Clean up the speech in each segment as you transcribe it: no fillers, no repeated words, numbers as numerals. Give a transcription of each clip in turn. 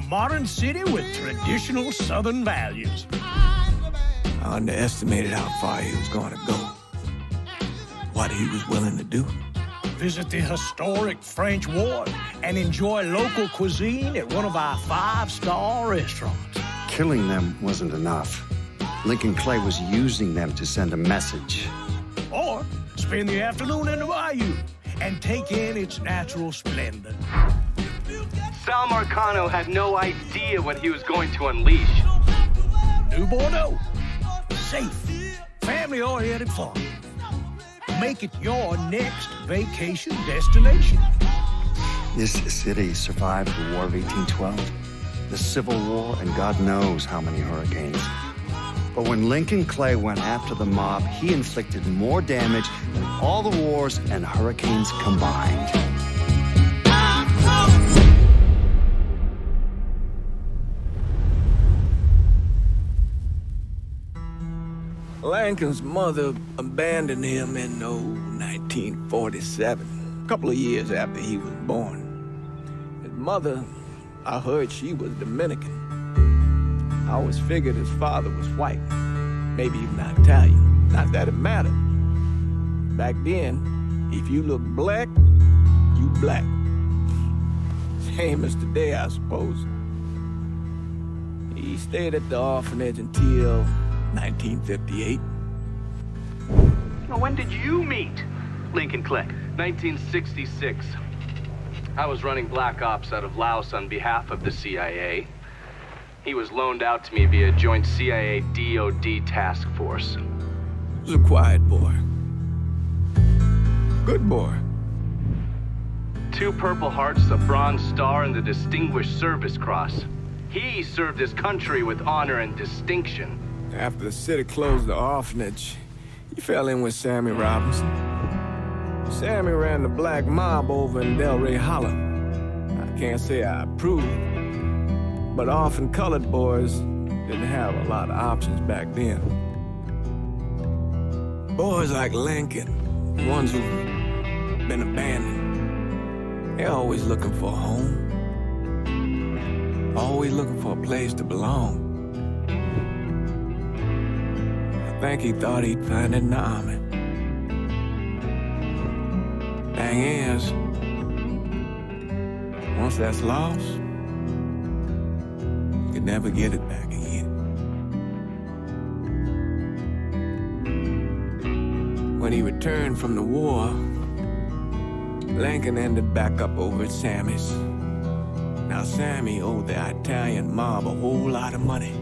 modern city with traditional Southern values. I underestimated how far he was going to go. What he was willing to do. Visit the historic French Ward and enjoy local cuisine at one of our 5-star restaurants. Killing them wasn't enough. Lincoln Clay was using them to send a message. Or spend the afternoon in the bayou and take in its natural splendor. Sal Marcano had no idea what he was going to unleash. New Bourdeaux. Safe, family-oriented fun. Make it your next vacation destination. This city survived the War of 1812, the Civil War, and God knows how many hurricanes. But when Lincoln Clay went after the mob, he inflicted more damage than all the wars and hurricanes combined. Lincoln's mother abandoned him in 1947, a couple of years after he was born. His mother, I heard she was Dominican. I always figured his father was white, maybe even Italian. Not that it mattered. Back then, if you look black, you black. Same as today, I suppose. He stayed at the orphanage until 1958. Now, when did you meet Lincoln Clay? 1966. I was running black ops out of Laos on behalf of the CIA. He was loaned out to me via joint CIA-DOD task force. He was a quiet boy. Good boy. 2 Purple Hearts, a Bronze Star, and the Distinguished Service Cross. He served his country with honor and distinction. After the city closed the orphanage, he fell in with Sammy Robinson. Sammy ran the black mob over in Delray Hollow. I can't say I approve, but orphan colored boys didn't have a lot of options back then. Boys like Lincoln, the ones who've been abandoned, they're always looking for a home. Always looking for a place to belong. I think he thought he'd find it in the army. Thing is, once that's lost, you can never get it back again. When he returned from the war, Lincoln ended back up over at Sammy's. Now Sammy owed the Italian mob a whole lot of money,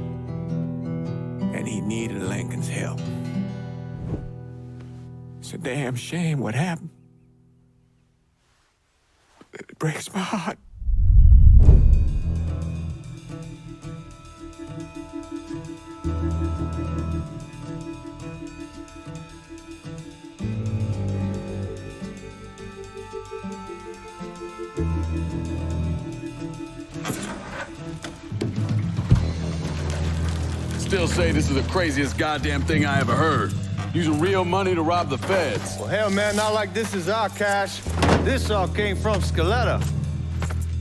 and he needed Lincoln's help. It's a damn shame what happened. It breaks my heart. Still say this is the craziest goddamn thing I ever heard. Using real money to rob the feds. Well, hell, man, not like this is our cash. This all came from Scaletta.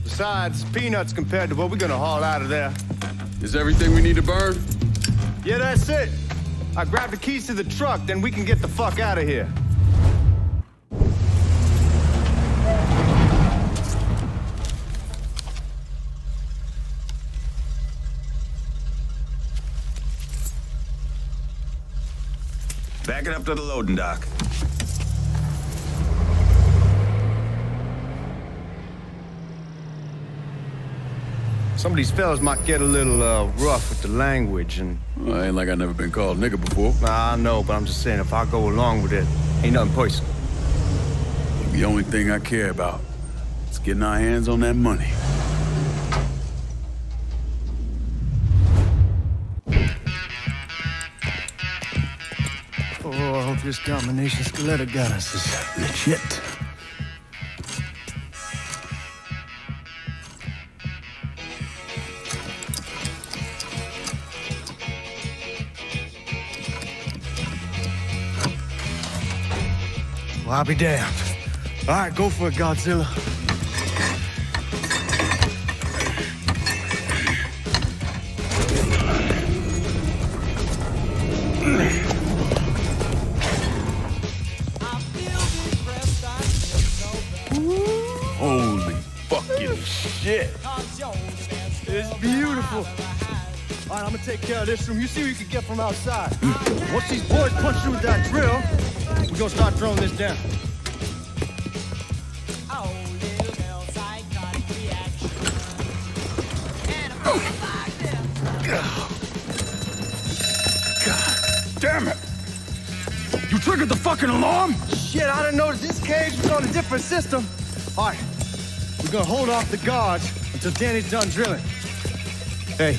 Besides, peanuts compared to what we're gonna haul out of there. Is everything we need to burn? Yeah, that's it. I grabbed the keys to the truck, then we can get the fuck out of here. Back it up to the loading dock. Some of these fellas might get a little rough with the language, and... Well, ain't like I never been called nigga before. Nah, I know, but I'm just saying, if I go along with it, ain't nothing personal. The only thing I care about is getting our hands on that money. Oh, I hope this combination Scaletta got us is legit. Well, I'll be damned. All right, go for it, Godzilla. Holy fucking shit. It's beautiful. All right, I'm gonna take care of this room. You see what you can get from outside. Once these boys punch through with that drill, we're gonna start throwing this down. God damn it! You triggered the fucking alarm? Shit, I didn't notice this cage was on a different system. All right, we're gonna hold off the guards until Danny's done drilling. Hey,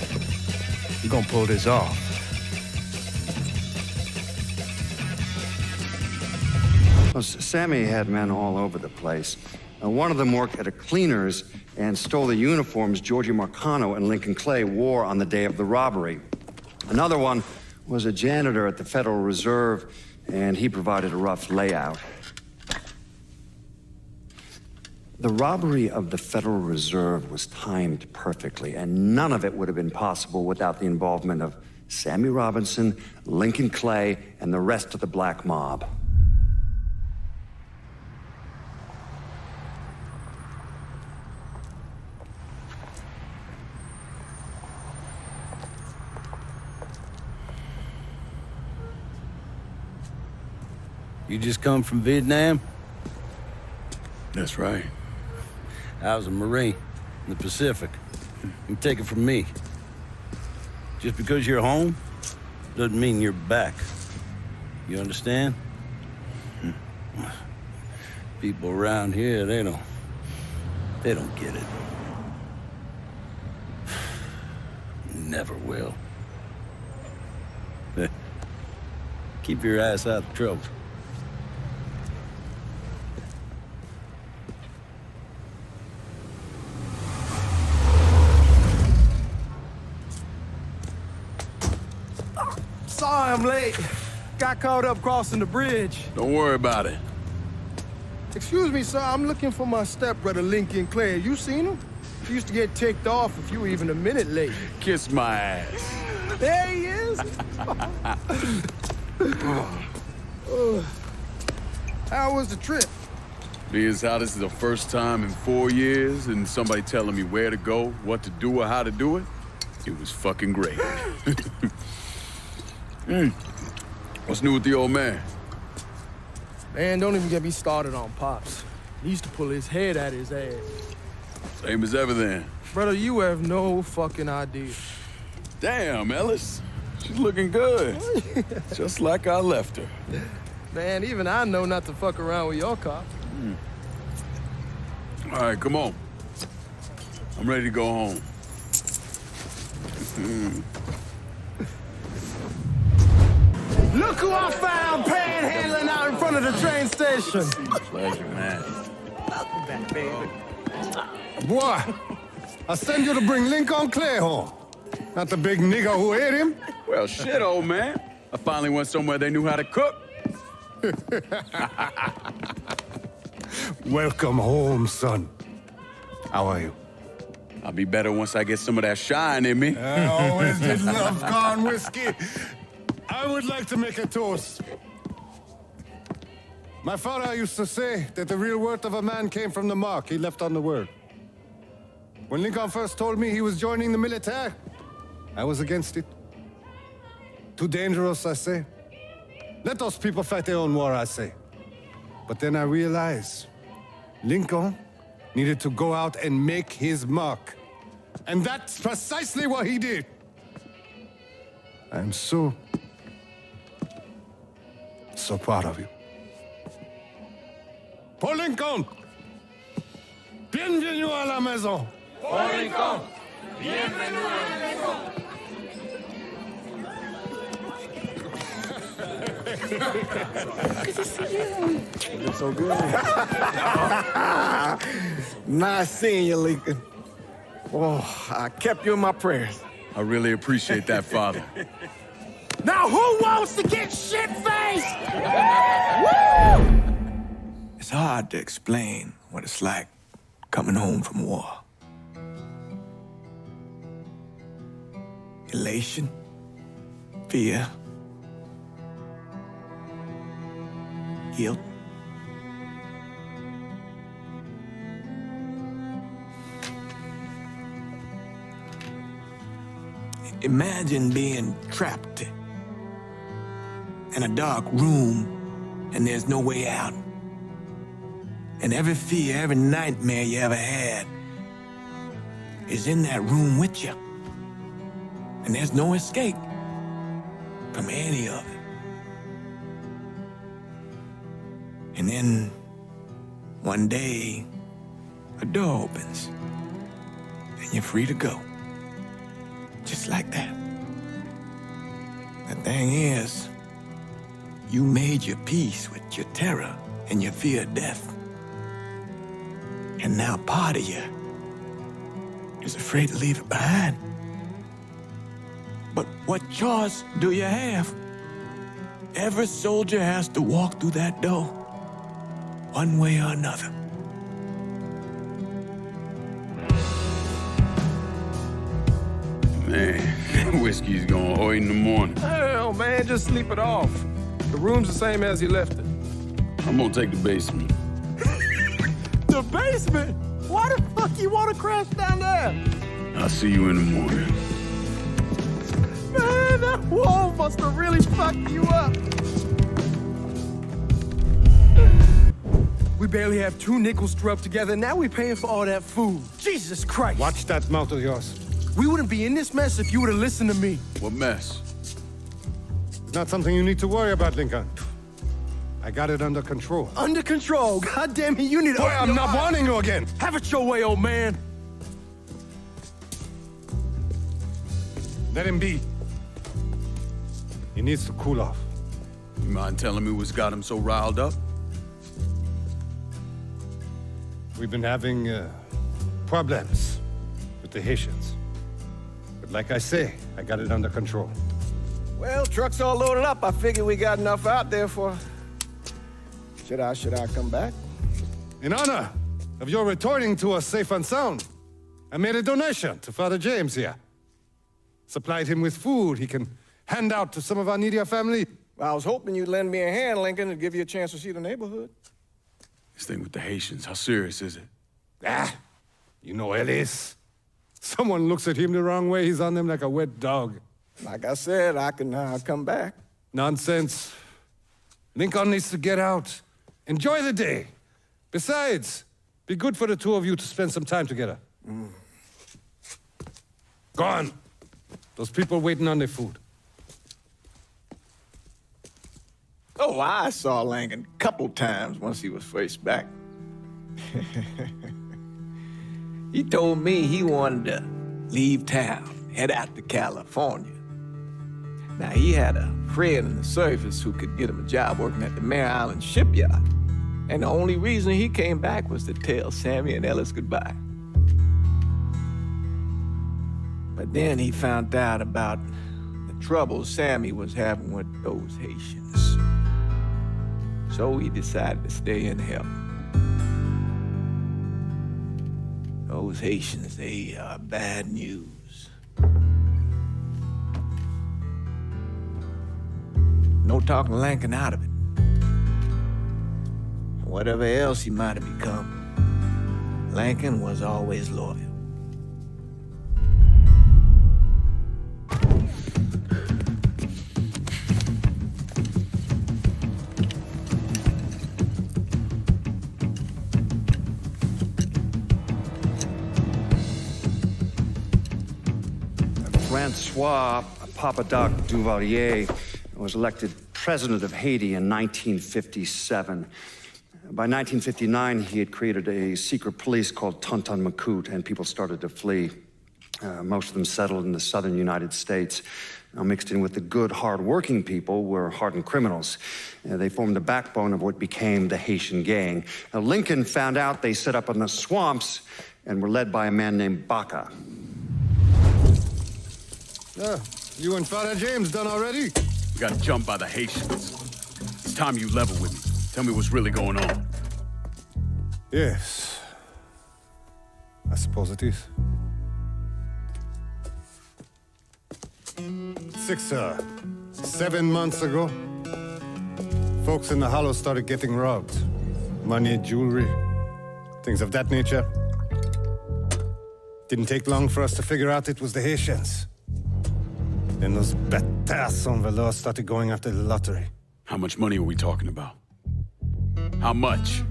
we're gonna pull this off. Well, Sammy had men all over the place. One of them worked at a cleaner's and stole the uniforms Georgie Marcano and Lincoln Clay wore on the day of the robbery. Another one was a janitor at the Federal Reserve, and he provided a rough layout. The robbery of the Federal Reserve was timed perfectly, and none of it would have been possible without the involvement of Sammy Robinson, Lincoln Clay, and the rest of the Black Mob. You just come from Vietnam? That's right. I was a Marine in the Pacific. You take it from me. Just because you're home doesn't mean you're back. You understand? People around here, they don't get it. Never will. Keep your ass out of trouble. Sorry I'm late. Got caught up crossing the bridge. Don't worry about it. Excuse me, sir. I'm looking for my stepbrother, Lincoln Clay. You seen him? He used to get ticked off if you were even a minute late. Kiss my ass. There he is. How was the trip? Being as how this is the first time in 4 years and somebody telling me where to go, what to do, or how to do it, it was fucking great. What's new with the old man? Man, don't even get me started on Pops. He used to pull his head out his ass. Same as ever then. Brother, you have no fucking idea. Damn, Ellis. She's looking good. Just like I left her. Man, even I know not to fuck around with your cop. All right, come on. I'm ready to go home. Look who I found panhandling out in front of the train station. Pleasure, man. Welcome back, baby. Boy, I sent you to bring Lincoln Clay home. Not the big nigga who ate him. Well, shit, old man. I finally went somewhere they knew how to cook. Welcome home, son. How are you? I'll be better once I get some of that shine in me. I always did love corn whiskey. I would like to make a toast. My father used to say that the real worth of a man came from the mark he left on the world. When Lincoln first told me he was joining the military, I was against it. Too dangerous, I say. Let those people fight their own war, I say. But then I realized Lincoln needed to go out and make his mark. And that's precisely what he did. I'm so proud of you. Paul Lincoln! Bienvenue à la maison! Paul Lincoln! Bienvenue à la maison! Good to see you. You're so good. Nice seeing you, Lincoln. Oh, I kept you in my prayers. I really appreciate that, Father. Now who wants to get shit-faced? It's hard to explain what it's like coming home from war. Elation, fear, guilt. Imagine being trapped in a dark room and there's no way out. And every fear, every nightmare you ever had is in that room with you. And there's no escape from any of it. And then one day, a door opens and you're free to go. Just like that. The thing is, you made your peace with your terror and your fear of death. And now part of you is afraid to leave it behind. But what choice do you have? Every soldier has to walk through that door, one way or another. Man, whiskey's gonna hurt in the morning. Hell, man, just sleep it off. The room's the same as you left it. I'm gonna take the basement. The basement? Why the fuck you want to crash down there? I'll see you in the morning. Man, that wall must have really fucked you up. We barely have 2 nickels to rub together, now we paying for all that food. Jesus Christ. Watch that mouth of yours. We wouldn't be in this mess if you would have listened to me. What mess? It's not something you need to worry about, Lincoln. I got it under control. Under control. God damn it, you need to... Boy, I'm not warning you again. Have it your way, old man. Let him be. He needs to cool off. You mind telling me what's got him so riled up? We've been having problems with the Haitians. But like I say, I got it under control. Well, truck's all loaded up. I figure we got enough out there for... Should I come back? In honor of your returning to us safe and sound, I made a donation to Father James here. Supplied him with food he can hand out to some of our needier family. Well, I was hoping you'd lend me a hand, Lincoln, and give you a chance to see the neighborhood. This thing with the Haitians, how serious is it? Ah, you know Ellis. Someone looks at him the wrong way, he's on them like a wet dog. Like I said, I can come back. Nonsense. Lincoln needs to get out. Enjoy the day. Besides, be good for the two of you to spend some time together. Go on. Those people waiting on their food. Oh, I saw Lincoln a couple times once he was first back. He told me he wanted to leave town, head out to California. Now, he had a friend in the service who could get him a job working at the Mare Island shipyard. And the only reason he came back was to tell Sammy and Ellis goodbye. But then he found out about the trouble Sammy was having with those Haitians. So he decided to stay and help. Those Haitians, they are bad news. No talking Lincoln out of it. Whatever else he might have become, Lincoln was always loyal. Francois Papadoc Duvalier was elected president of Haiti in 1957. By 1959, he had created a secret police called Tonton Macoute, and people started to flee. Most of them settled in the southern United States. Now, mixed in with the good, hard-working people were hardened criminals. They formed the backbone of what became the Haitian gang. Now, Lincoln found out they set up in the swamps and were led by a man named Baca. You and Father James done already? We got jumped by the Haitians. It's time you level with me. Tell me what's really going on. Yes. I suppose it is. 7 months ago, Folks in the Hollow started getting robbed. Money, jewelry, things of that nature. Didn't take long for us to figure out it was the Haitians. Then those bâtards on velour started going after the lottery. How much money are we talking about? How much?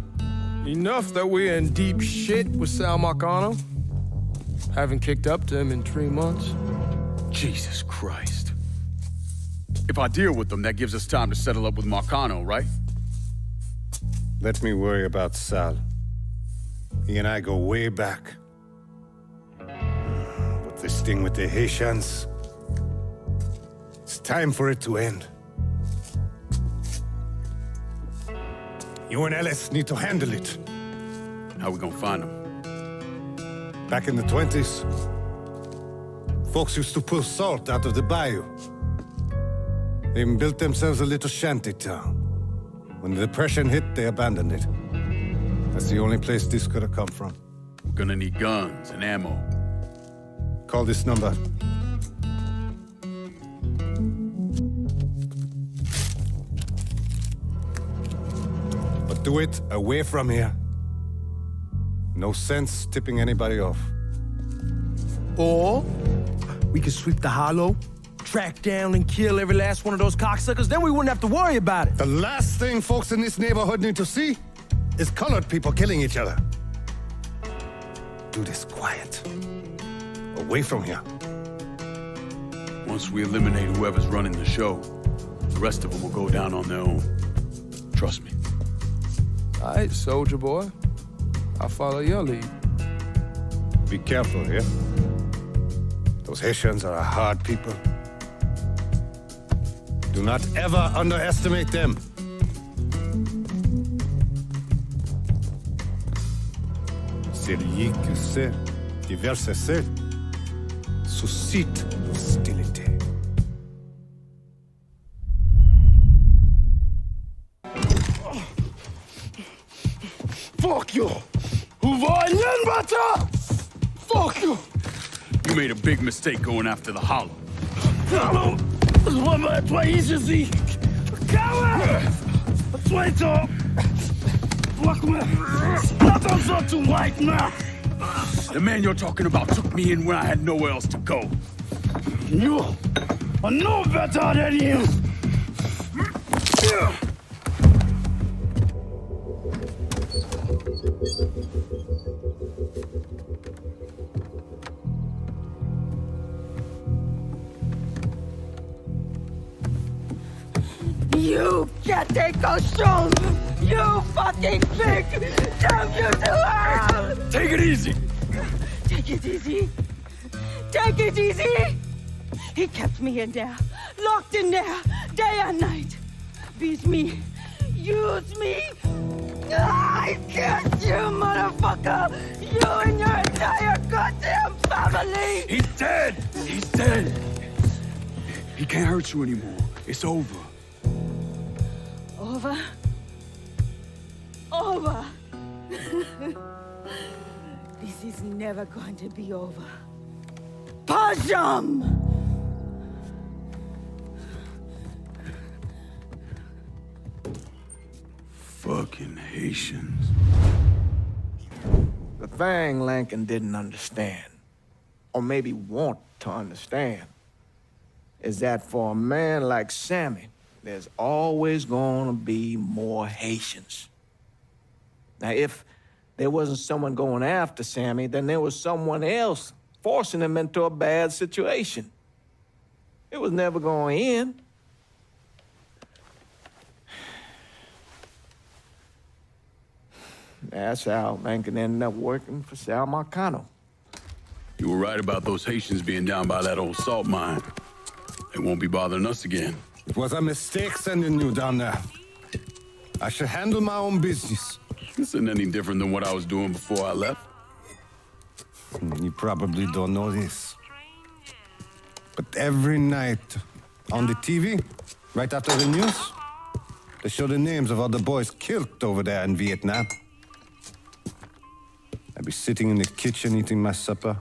Enough that we're in deep shit with Sal Marcano. Haven't kicked up to him in 3 months. Jesus Christ. If I deal with them, that gives us time to settle up with Marcano, right? Let me worry about Sal. He and I go way back. But this thing with the Haitians, it's time for it to end. You and Ellis need to handle it. How we gonna find them? Back in the 20s, folks used to pull salt out of the bayou. They even built themselves a little shanty town. When the Depression hit, they abandoned it. That's the only place this could have come from. We're gonna need guns and ammo. Call this number. But do it away from here. No sense tipping anybody off. Or we could sweep the Hollow, track down and kill every last one of those cocksuckers, then we wouldn't have to worry about it. The last thing folks in this neighborhood need to see is colored people killing each other. Do this quiet. Away from here. Once we eliminate whoever's running the show, the rest of them will go down on their own. Trust me. All right, soldier boy. I'll follow your lead. Be careful here. Those Haitians are a hard people. Do not ever underestimate them. Celui qui sait diverser seul suscite l'hostilité. Fuck you! Fuck you! You made a big mistake going after the Hollow. Toi ici! Coward! Toi! Attention to white man! The man you're talking about took me in when I had nowhere else to go. You are no better than you! You can't take those stones! You fucking pig! Damn you to hell! Take it easy! Take it easy! Take it easy! He kept me in there, locked in there, day and night. Beat me, use me. I can't, you motherfucker! You and your entire goddamn family! He's dead! He's dead! He can't hurt you anymore. It's over. Over? Over! This is never going to be over. Pajam! Fucking Haitians. The thing Lincoln didn't understand, or maybe want to understand, is that for a man like Sammy, there's always gonna be more Haitians. Now, if there wasn't someone going after Sammy, then there was someone else forcing him into a bad situation. It was never going to end. That's how Lincoln ended up working for Sal Marcano. You were right about those Haitians being down by that old salt mine. They won't be bothering us again. It was a mistake sending you down there. I should handle my own business. This isn't any different than what I was doing before I left. You probably don't know this. But every night on the TV, right after the news, they show the names of all the boys killed over there in Vietnam. I'd be sitting in the kitchen eating my supper,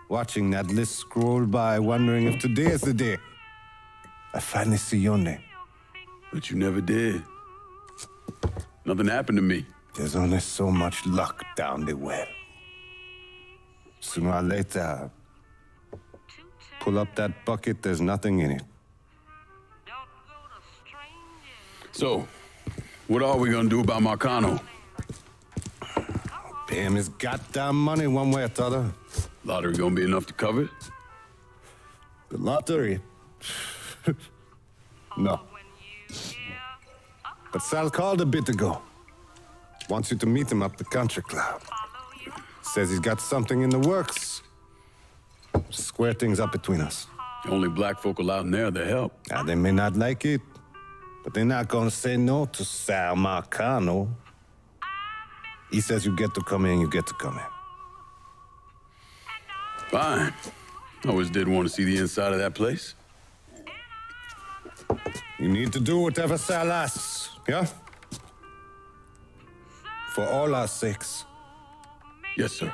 watching that list scroll by, wondering if today is the day I finally see your name. But you never did. Nothing happened to me. There's only so much luck down the well. Sooner or later, pull up that bucket, there's nothing in it. So, what are we gonna do about Marcano? Pay him his goddamn money one way or the other. Lottery gonna be enough to cover it? The lottery? No. But Sal called a bit ago. Wants you to meet him up the country club. Says he's got something in the works. Square things up between us. The only black folk allowed in there to help. Now, they may not like it, but they're not gonna say no to Sal Marcano. He says you get to come in, you get to come in. Fine. I always did want to see the inside of that place. You need to do whatever Sal asks, yeah? For all our sakes. Yes, sir.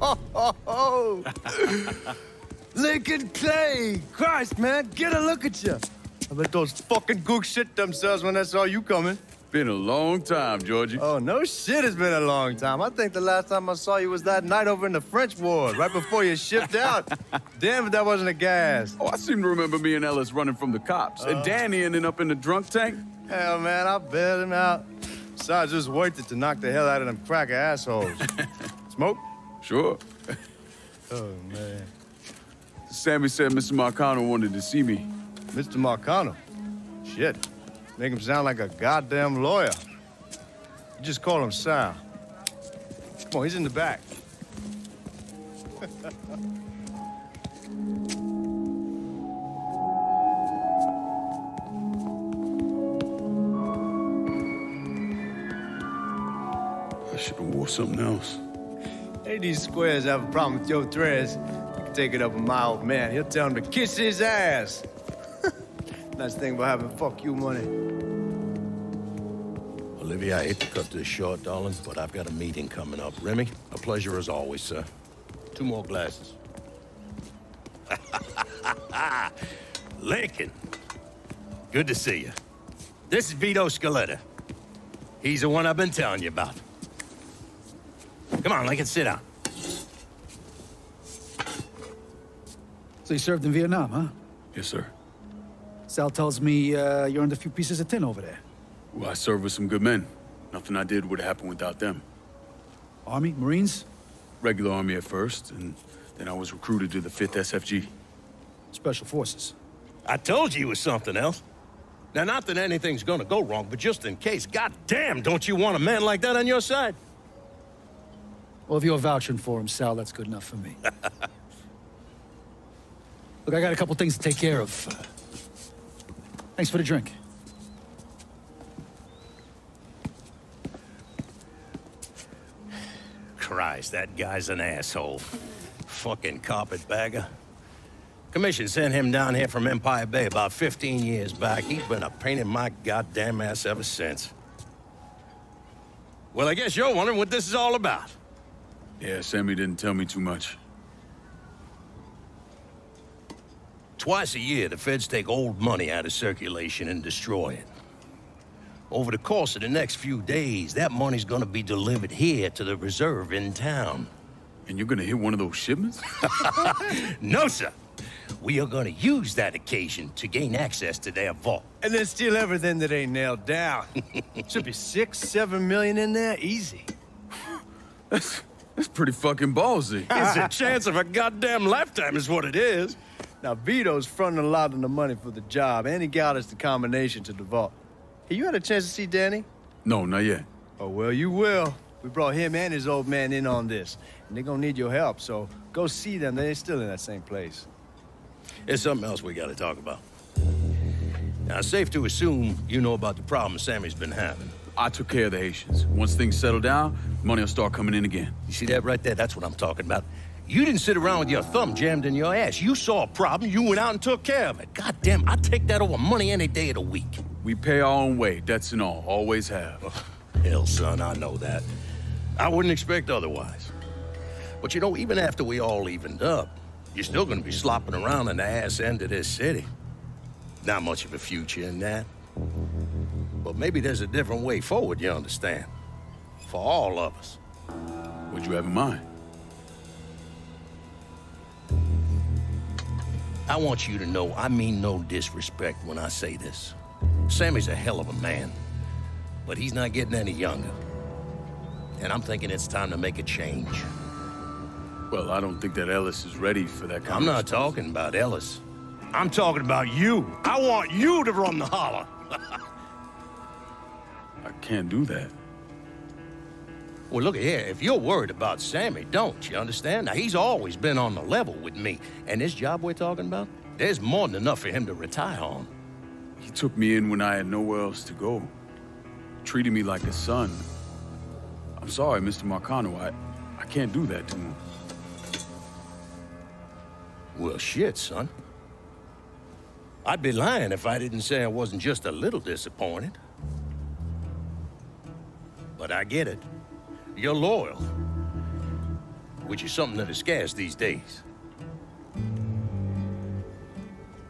Oh! Lincoln Clay! Christ, man, get a look at you. I bet those fucking gooks shit themselves when they saw you coming. Been a long time, Georgie. Oh, no shit, it's been a long time. I think the last time I saw you was that night over in the French ward, right before you shipped out. Damn if that wasn't a gas. Oh, I seem to remember me and Ellis running from the cops. And Danny ending up in the drunk tank. Hell, man, I bailed him out. Besides, just worth it to knock the hell out of them cracker assholes. Smoke? Sure. Oh, man. Sammy said Mr. Marcano wanted to see me. Mr. Marcano? Shit. Make him sound like a goddamn lawyer. You just call him Sal. Come on, he's in the back. I should have wore something else. Hey, these squares have a problem with your threads. You can take it up with my old man. He'll tell him to kiss his ass. Nice thing about having fuck you money. Olivia, I hate to cut this short, darling, but I've got a meeting coming up. Remy, a pleasure as always, sir. 2 more glasses. Lincoln, good to see you. This is Vito Scaletta. He's the one I've been telling you about. Come on, Lincoln, sit down. So you served in Vietnam, huh? Yes, sir. Sal tells me you earned a few pieces of tin over there. Well, I served with some good men. Nothing I did would have happened without them. Army? Marines? Regular Army at first, and then I was recruited to the 5th SFG. Special Forces. I told you it was something else. Now, not that anything's gonna go wrong, but just in case, goddamn, don't you want a man like that on your side? Well, if you're vouching for him, Sal, that's good enough for me. Look, I got a couple things to take care of. Thanks for the drink. Christ, that guy's an asshole. Fucking carpetbagger. Commission sent him down here from Empire Bay about 15 years back. He's been a pain in my goddamn ass ever since. Well, I guess you're wondering what this is all about. Yeah, Sammy didn't tell me too much. Twice a year, the feds take old money out of circulation and destroy it. Over the course of the next few days, that money's gonna be delivered here to the reserve in town. And you're gonna hit one of those shipments? No, sir. We are gonna use that occasion to gain access to their vault. And then steal everything that ain't nailed down. Should be 6, 7 million in there, easy. That's pretty fucking ballsy. It's a chance of a goddamn lifetime is what it is. Now, Vito's fronting a lot of the money for the job, and he got us the combination to the vault. Hey, you had a chance to see Danny? No, not yet. Oh, well, you will. We brought him and his old man in on this, and they're gonna need your help, so go see them. They're still in that same place. There's something else we gotta talk about. Now, it's safe to assume you know about the problem Sammy's been having. I took care of the Haitians. Once things settle down, money will start coming in again. You see that right there? That's what I'm talking about. You didn't sit around with your thumb jammed in your ass. You saw a problem, you went out and took care of it. Goddamn, I'd take that over money any day of the week. We pay our own way, debts and all. Always have. Oh, hell, son, I know that. I wouldn't expect otherwise. But you know, even after we all evened up, you're still gonna be slopping around in the ass end of this city. Not much of a future in that. But maybe there's a different way forward, you understand? For all of us. What'd you have in mind? I want you to know I mean no disrespect when I say this. Sammy's a hell of a man, but he's not getting any younger. And I'm thinking it's time to make a change. Well, I don't think that Ellis is ready for that kind I'm not talking about Ellis. I'm talking about you. I want you to run the holler. I can't do that. Well, look here, if you're worried about Sammy, don't, you understand? Now, he's always been on the level with me. And this job we're talking about, there's more than enough for him to retire on. He took me in when I had nowhere else to go. Treated me like a son. I'm sorry, Mr. Marcano. I can't do that to him. Well, shit, son. I'd be lying if I didn't say I wasn't just a little disappointed. But I get it. You're loyal. Which is something that is scarce these days.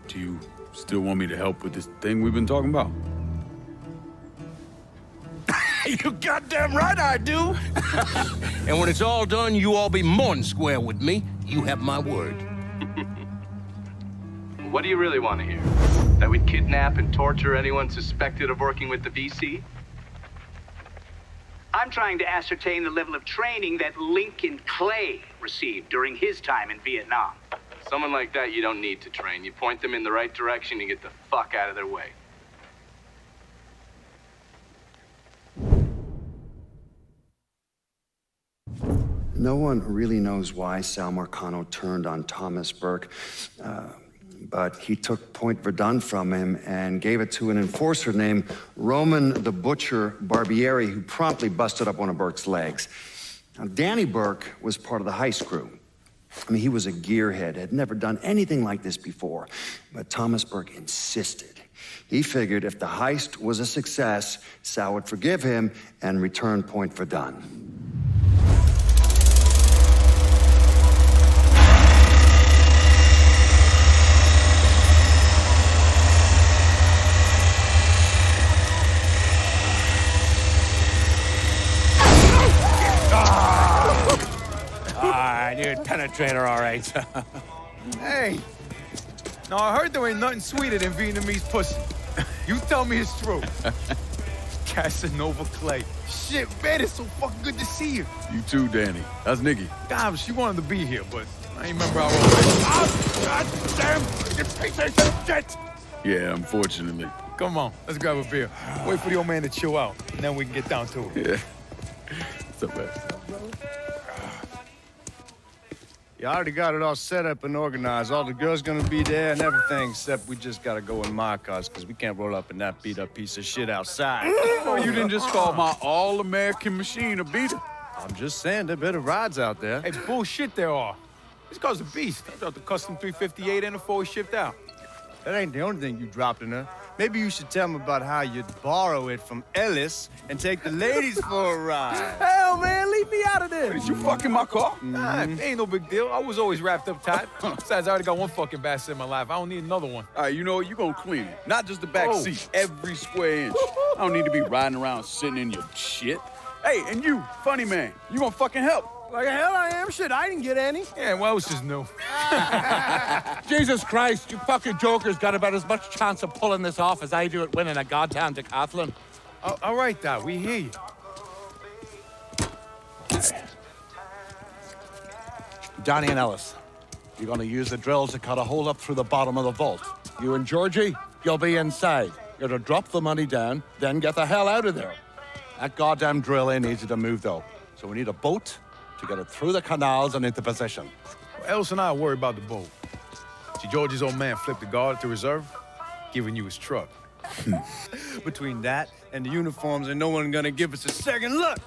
Do you still want me to help with this thing we've been talking about? You goddamn right I do! And when it's all done, you all be more than square with me. You have my word. What do you really want to hear? That we'd kidnap and torture anyone suspected of working with the VC? I'm trying to ascertain the level of training that Lincoln Clay received during his time in Vietnam. Someone like that you don't need to train. You point them in the right direction and get the fuck out of their way. No one really knows why Sal Marcano turned on Thomas Burke, but he took Point Verdun from him and gave it to an enforcer named Roman the Butcher Barbieri, who promptly busted up one of Burke's legs. Now, Danny Burke was part of the heist crew. I mean, he was a gearhead, had never done anything like this before, but Thomas Burke insisted. He figured if the heist was a success, Sal would forgive him and return Point Verdun. Dude, penetrator, all right. Hey! No, I heard there ain't nothing sweeter than Vietnamese pussy. You tell me it's true. Casanova Clay. Shit, man, it's so fucking good to see you. You too, Danny. How's Nikki? God, she wanted to be here, but I ain't remember how old it is. Oh, God damn! You piece of shit! Yeah, unfortunately. Come on, let's grab a beer. Wait for the old man to chill out, and then we can get down to it. Yeah. What's up, man? Yeah, I already got it all set up and organized. All the girls gonna be there and everything, except we just gotta go in my cars, because we can't roll up in that beat-up piece of shit outside. Oh, you didn't just call my all-American machine a beater. I'm just saying, there better rides out there. Hey, bullshit there are. This car's a beast. I dropped the custom 358 in before we shipped out. That ain't the only thing you dropped in her. Maybe you should tell me about how you'd borrow it from Ellis and take the ladies for a ride. Hell, man, leave me out of this. Did you fucking my car? Nah, ain't no big deal. I was always wrapped up tight. Besides, I already got one fucking bastard in my life. I don't need another one. All right, you know what? You're gonna clean it. Not just the back seat, every square inch. I don't need to be riding around sitting in your shit. Hey, and you, funny man, you gonna fucking help. Like hell I am. Shit, I didn't get any. Yeah, what else is new? Jesus Christ, you fucking jokers got about as much chance of pulling this off as I do at winning a goddamn decathlon. All right, Doc, we hear you. Johnny and Ellis, you're gonna use the drills to cut a hole up through the bottom of the vault. You and Georgie, you'll be inside. You're to drop the money down, then get the hell out of there. That goddamn drill ain't easy to move, though. So we need a boat to get it through the canals and into position. Well, Ellis and I are worried about the boat. See, George's old man flipped the guard at the reserve, giving you his truck. Between that and the uniforms, ain't no one gonna give us a second look.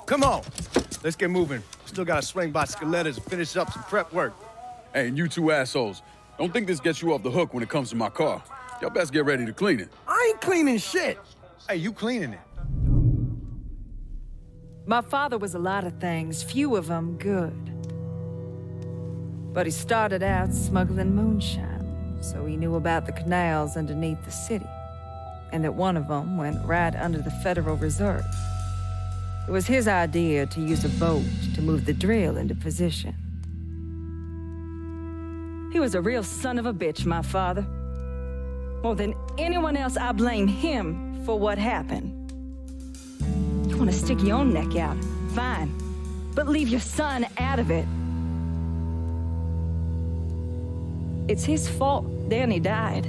Come on, let's get moving. Still gotta swing by Skelettas and finish up some prep work. Hey, and you two assholes, don't think this gets you off the hook when it comes to my car. Y'all best get ready to clean it. I ain't cleaning shit. Hey, you cleaning it. My father was a lot of things, few of them good. But he started out smuggling moonshine, so he knew about the canals underneath the city, and that one of them went right under the Federal Reserve. It was his idea to use a boat to move the drill into position. He was a real son of a bitch, my father. More than anyone else, I blame him for what happened. You want to stick your own neck out? Fine. But leave your son out of it. It's his fault Danny died.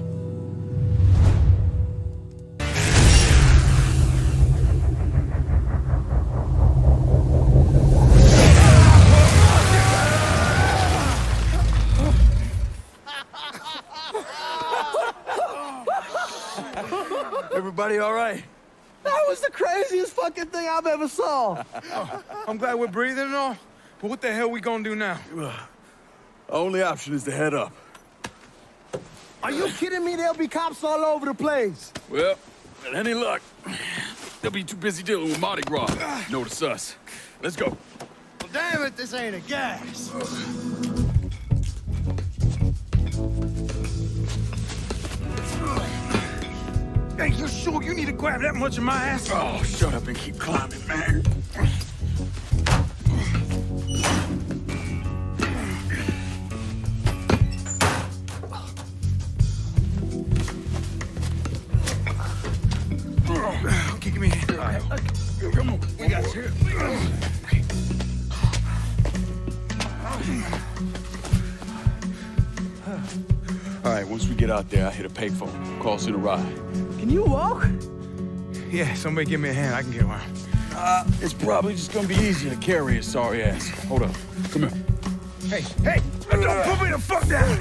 Everybody all right? That was the craziest fucking thing I've ever saw. I'm glad we're breathing and all, but what the hell we gonna do now? Only option is to head up. Are you kidding me? There'll be cops all over the place. Well, with any luck, they'll be too busy dealing with Mardi Gras. Notice us. Let's go. Well, damn it, this ain't a gas. Hey, you sure you need to grab that much of my ass? Oh, shut up and keep climbing, man. Okay, give me a hand. All right. Come on, we got you. All right, once we get out there, I hit a payphone. Call us in a ride. Can you walk? Yeah, somebody give me a hand. I can get around. It's probably just gonna be easier to carry his sorry ass. Hold up. Come here. Hey, don't put me the fuck down!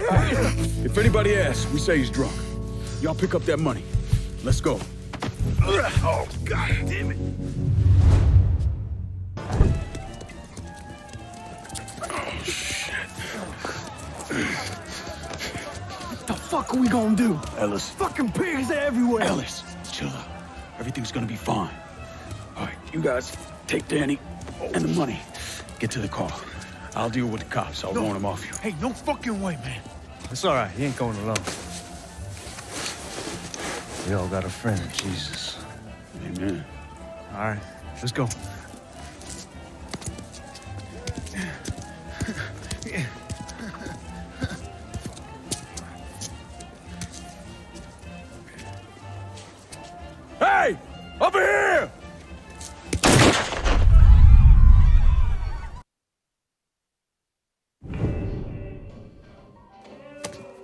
If anybody asks, we say he's drunk. Y'all pick up that money. Let's go. Oh, God damn it. Oh, shit. What the fuck are we gonna do? Ellis. Fucking pigs everywhere. Ellis, chill out. Everything's gonna be fine. All right, you guys take Danny and the money. Get to the car. I'll deal with the cops. I'll warn them off you. Hey, no fucking way, man. It's all right. He ain't going alone. We all got a friend in Jesus. Amen. All right, let's go. Hey! Over here!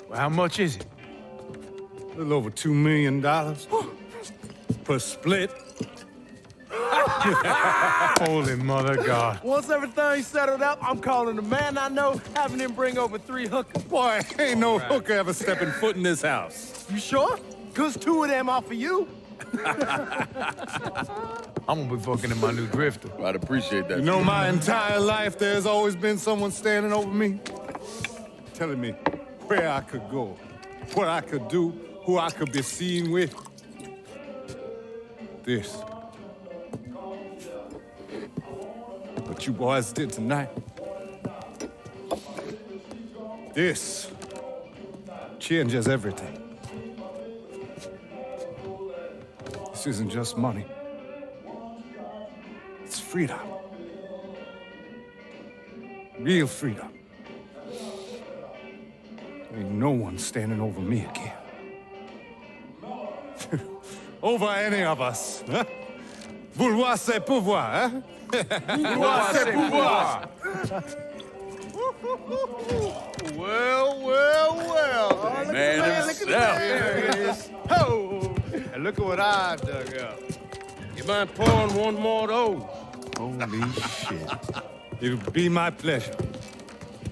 Well, how much is it? A little over $2 million per split. Holy mother God. Once everything's settled up, I'm calling the man I know, having him bring over 3 hookers. Boy, ain't no hooker ever stepping foot in this house. You sure? 'Cause 2 of them are for you. I'm gonna be fucking in my new drifter. I'd appreciate that. You know, my entire life, there's always been someone standing over me, telling me where I could go, what I could do, who I could be seen with. This. What you boys did tonight. This changes everything. This isn't just money. It's freedom. Real freedom. Ain't no one standing over me again. Over any of us, huh? Vouloir c'est pouvoir, hein? Vouloir c'est pouvoir. Well. Man himself. There it is. Oh, and look at what I dug up. You mind pouring one more of those? Holy shit. It'll be my pleasure.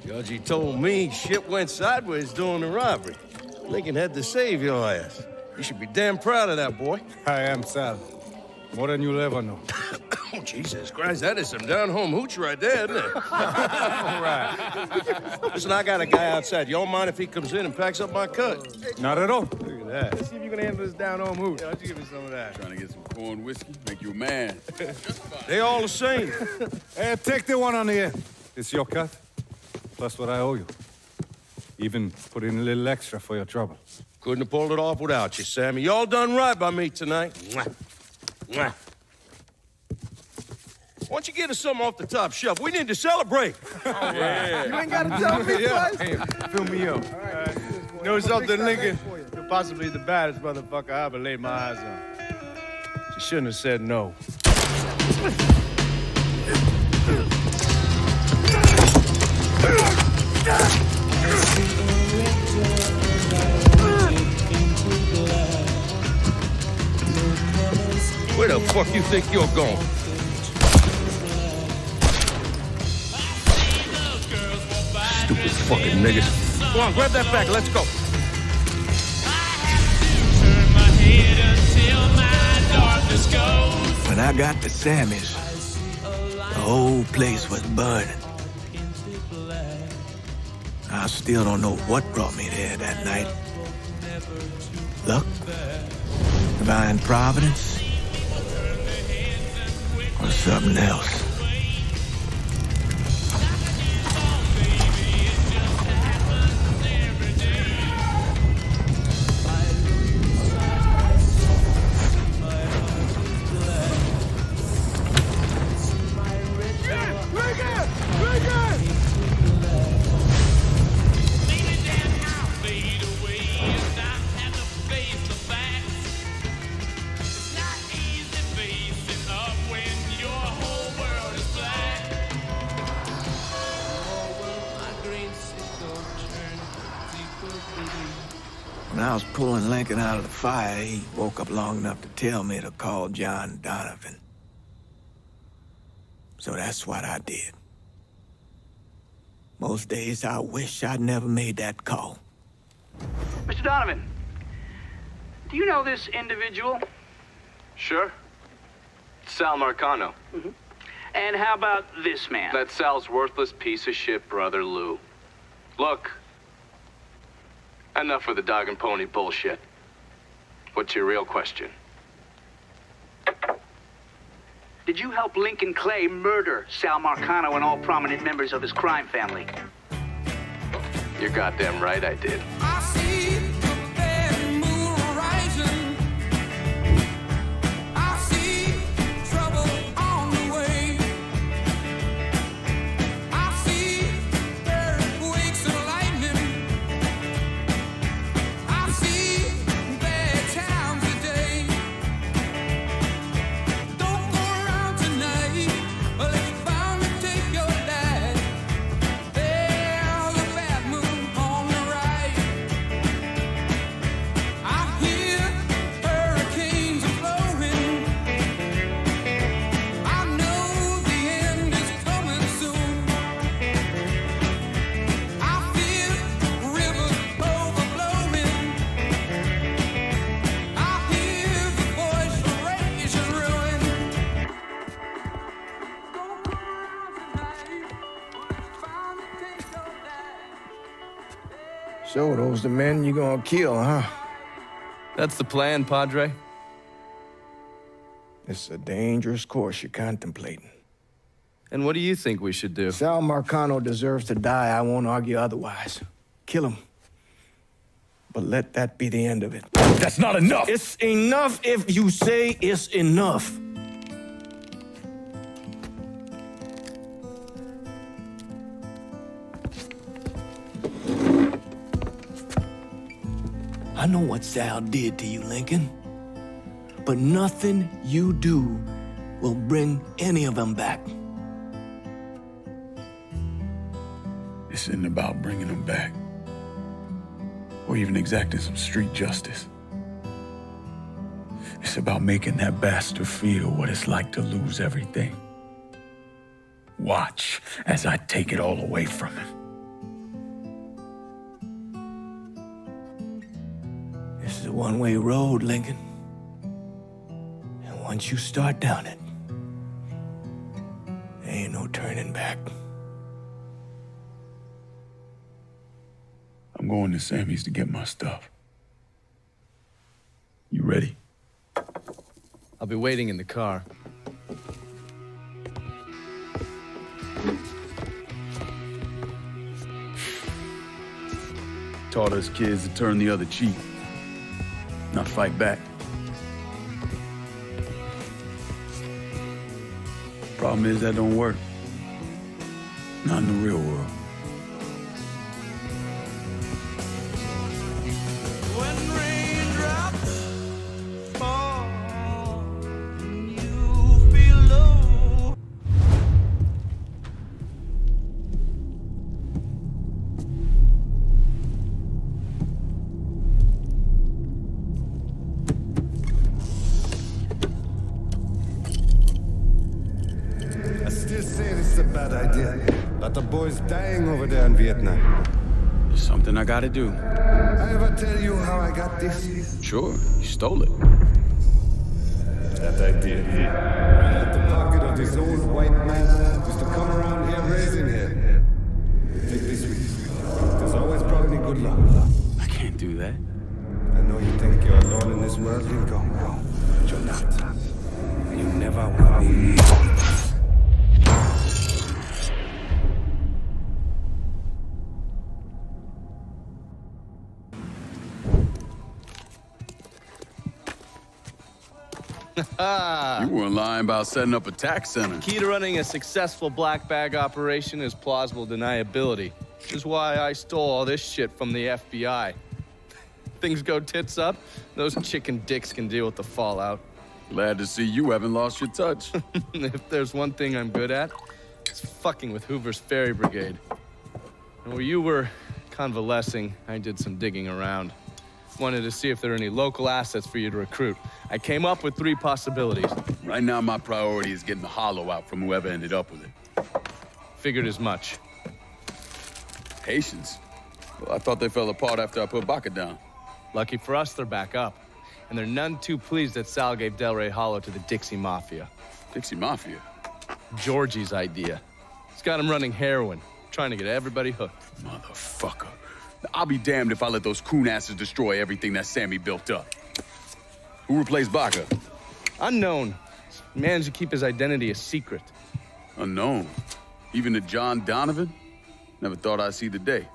Judgy told me shit went sideways during the robbery. Lincoln had to save your ass. You should be damn proud of that, boy. I am, Sal. More than you'll ever know. Jesus Christ, that is some down-home hooch right there, isn't it? All right. Listen, I got a guy outside. You don't mind if he comes in and packs up my cut? Not at all. Look at that. Let's see if you can handle this down-home hooch. Why don't you give me some of that? Trying to get some corn whiskey, make you a man. They all the same. Hey, take the one on the end. It's your cut, plus what I owe you. Even put in a little extra for your trouble. Couldn't have pulled it off without you, Sammy. Y'all done right by me tonight. Mwah. Mwah. Why don't you get us something off the top shelf? We need to celebrate. Yeah. You ain't got to tell me twice. Hey, fill me up. All right. You know something, Lincoln? You're possibly the baddest motherfucker I ever laid my eyes on. You shouldn't have said no. Where the fuck you think you're going? Stupid fucking niggas. Come on, grab that bag, let's go. When I got to Sammy's, the whole place was burning. I still don't know what brought me there that night. Luck? Divine providence? Or something else? When I was pulling Lincoln out of the fire, he woke up long enough to tell me to call John Donovan. So that's what I did. Most days I wish I'd never made that call. Mr. Donovan, do you know this individual? Sure. Sal Marcano. Mm-hmm. And how about this man? That's Sal's worthless piece of shit brother, Lou. Look, enough of the dog and pony bullshit. What's your real question? Did you help Lincoln Clay murder Sal Marcano and all prominent members of his crime family? You're goddamn right I did. So those the men you gonna kill, huh? That's the plan, Padre. It's a dangerous course you're contemplating. And what do you think we should do? Sal Marcano deserves to die. I won't argue otherwise. Kill him. But let that be the end of it. That's not enough! It's enough if you say it's enough. I know what Sal did to you, Lincoln. But nothing you do will bring any of them back. This isn't about bringing them back. Or even exacting some street justice. It's about making that bastard feel what it's like to lose everything. Watch as I take it all away from him. This is a one-way road, Lincoln. And once you start down it, turning back. I'm going to Sammy's to get my stuff. You ready? I'll be waiting in the car. Taught us kids to turn the other cheek, not fight back. Problem is that don't work. Not in the real world. Dying over there in Vietnam. It's something I gotta do. I ever tell you how I got this? Sure, you stole it. That I did. Right at the pocket of this old white man used to come around here raising hell. Take this with you. There's always brought me good luck. I can't do that. I know you think you're alone in this world, Lincoln, but you're not. And you never will be. You weren't lying about setting up a tax center. Key to running a successful black bag operation is plausible deniability, which is why I stole all this shit from the FBI. Things go tits up, those chicken dicks can deal with the fallout. Glad to see you haven't lost your touch. If there's one thing I'm good at, it's fucking with Hoover's Ferry Brigade. And where you were convalescing, I did some digging around. Wanted to see if there are any local assets for you to recruit. I came up with 3 possibilities. Right now, my priority is getting the hollow out from whoever ended up with it. Figured as much. Haitians? Well, I thought they fell apart after I put Baca down. Lucky for us, they're back up. And they're none too pleased that Sal gave Delray Hollow to the Dixie Mafia. Dixie Mafia? Georgie's idea. He's got him running heroin, trying to get everybody hooked. Motherfucker. I'll be damned if I let those coon asses destroy everything that Sammy built up. Who replaced Baca? Unknown. Managed to keep his identity a secret. Unknown? Even to John Donovan? Never thought I'd see the day.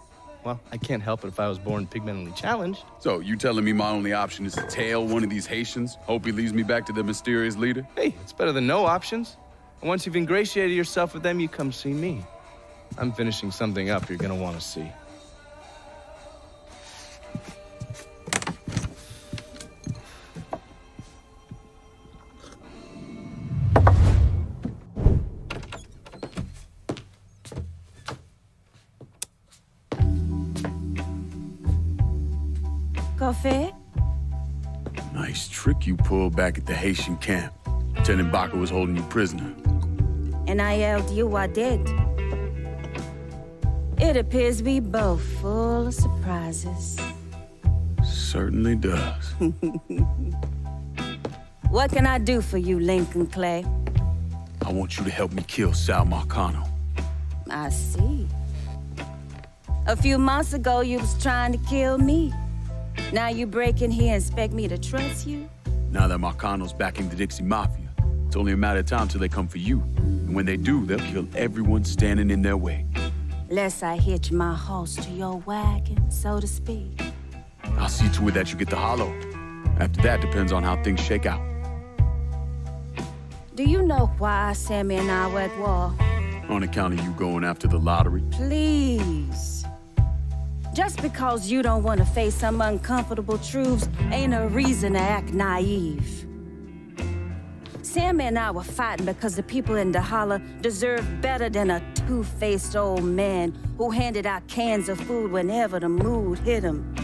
Well, I can't help it if I was born pigmentally challenged. So, you telling me my only option is to tail one of these Haitians? Hope he leads me back to the mysterious leader? Hey, it's better than no options. And once you've ingratiated yourself with them, you come see me. I'm finishing something up you're gonna want to see. Coffee? Nice trick you pulled back at the Haitian camp. Lieutenant Baca was holding you prisoner. And I yelled you I did. It appears we both full of surprises. Certainly does. What can I do for you, Lincoln Clay? I want you to help me kill Sal Marcano. I see. A few months ago, you was trying to kill me. Now you break in here and expect me to trust you? Now that Marcano's backing the Dixie Mafia, it's only a matter of time till they come for you. And when they do, they'll kill everyone standing in their way. Lest I hitch my horse to your wagon, so to speak. I'll see to it that you get the hollow. After that, depends on how things shake out. Do you know why Sammy and I were at war? On account of you going after the lottery? Please. Just because you don't want to face some uncomfortable truths ain't a reason to act naive. Sammy and I were fighting because the people in the holler deserved better than a two-faced old man who handed out cans of food whenever the mood hit him.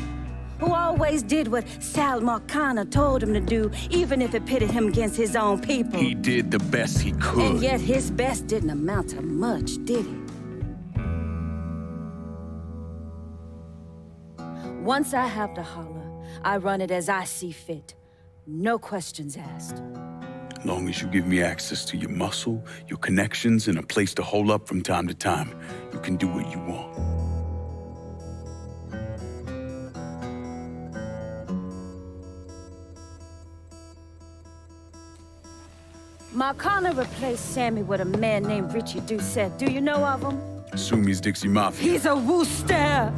Who always did what Sal Marcano told him to do, even if it pitted him against his own people. He did the best he could. And yet his best didn't amount to much, did it? Once I have the holler, I run it as I see fit. No questions asked. Long as you give me access to your muscle, your connections, and a place to hole up from time to time, you can do what you want. Marcano replaced Sammy with a man named Richie Doucette. Do you know of him? Assume he's Dixie Mafia. He's a wooster!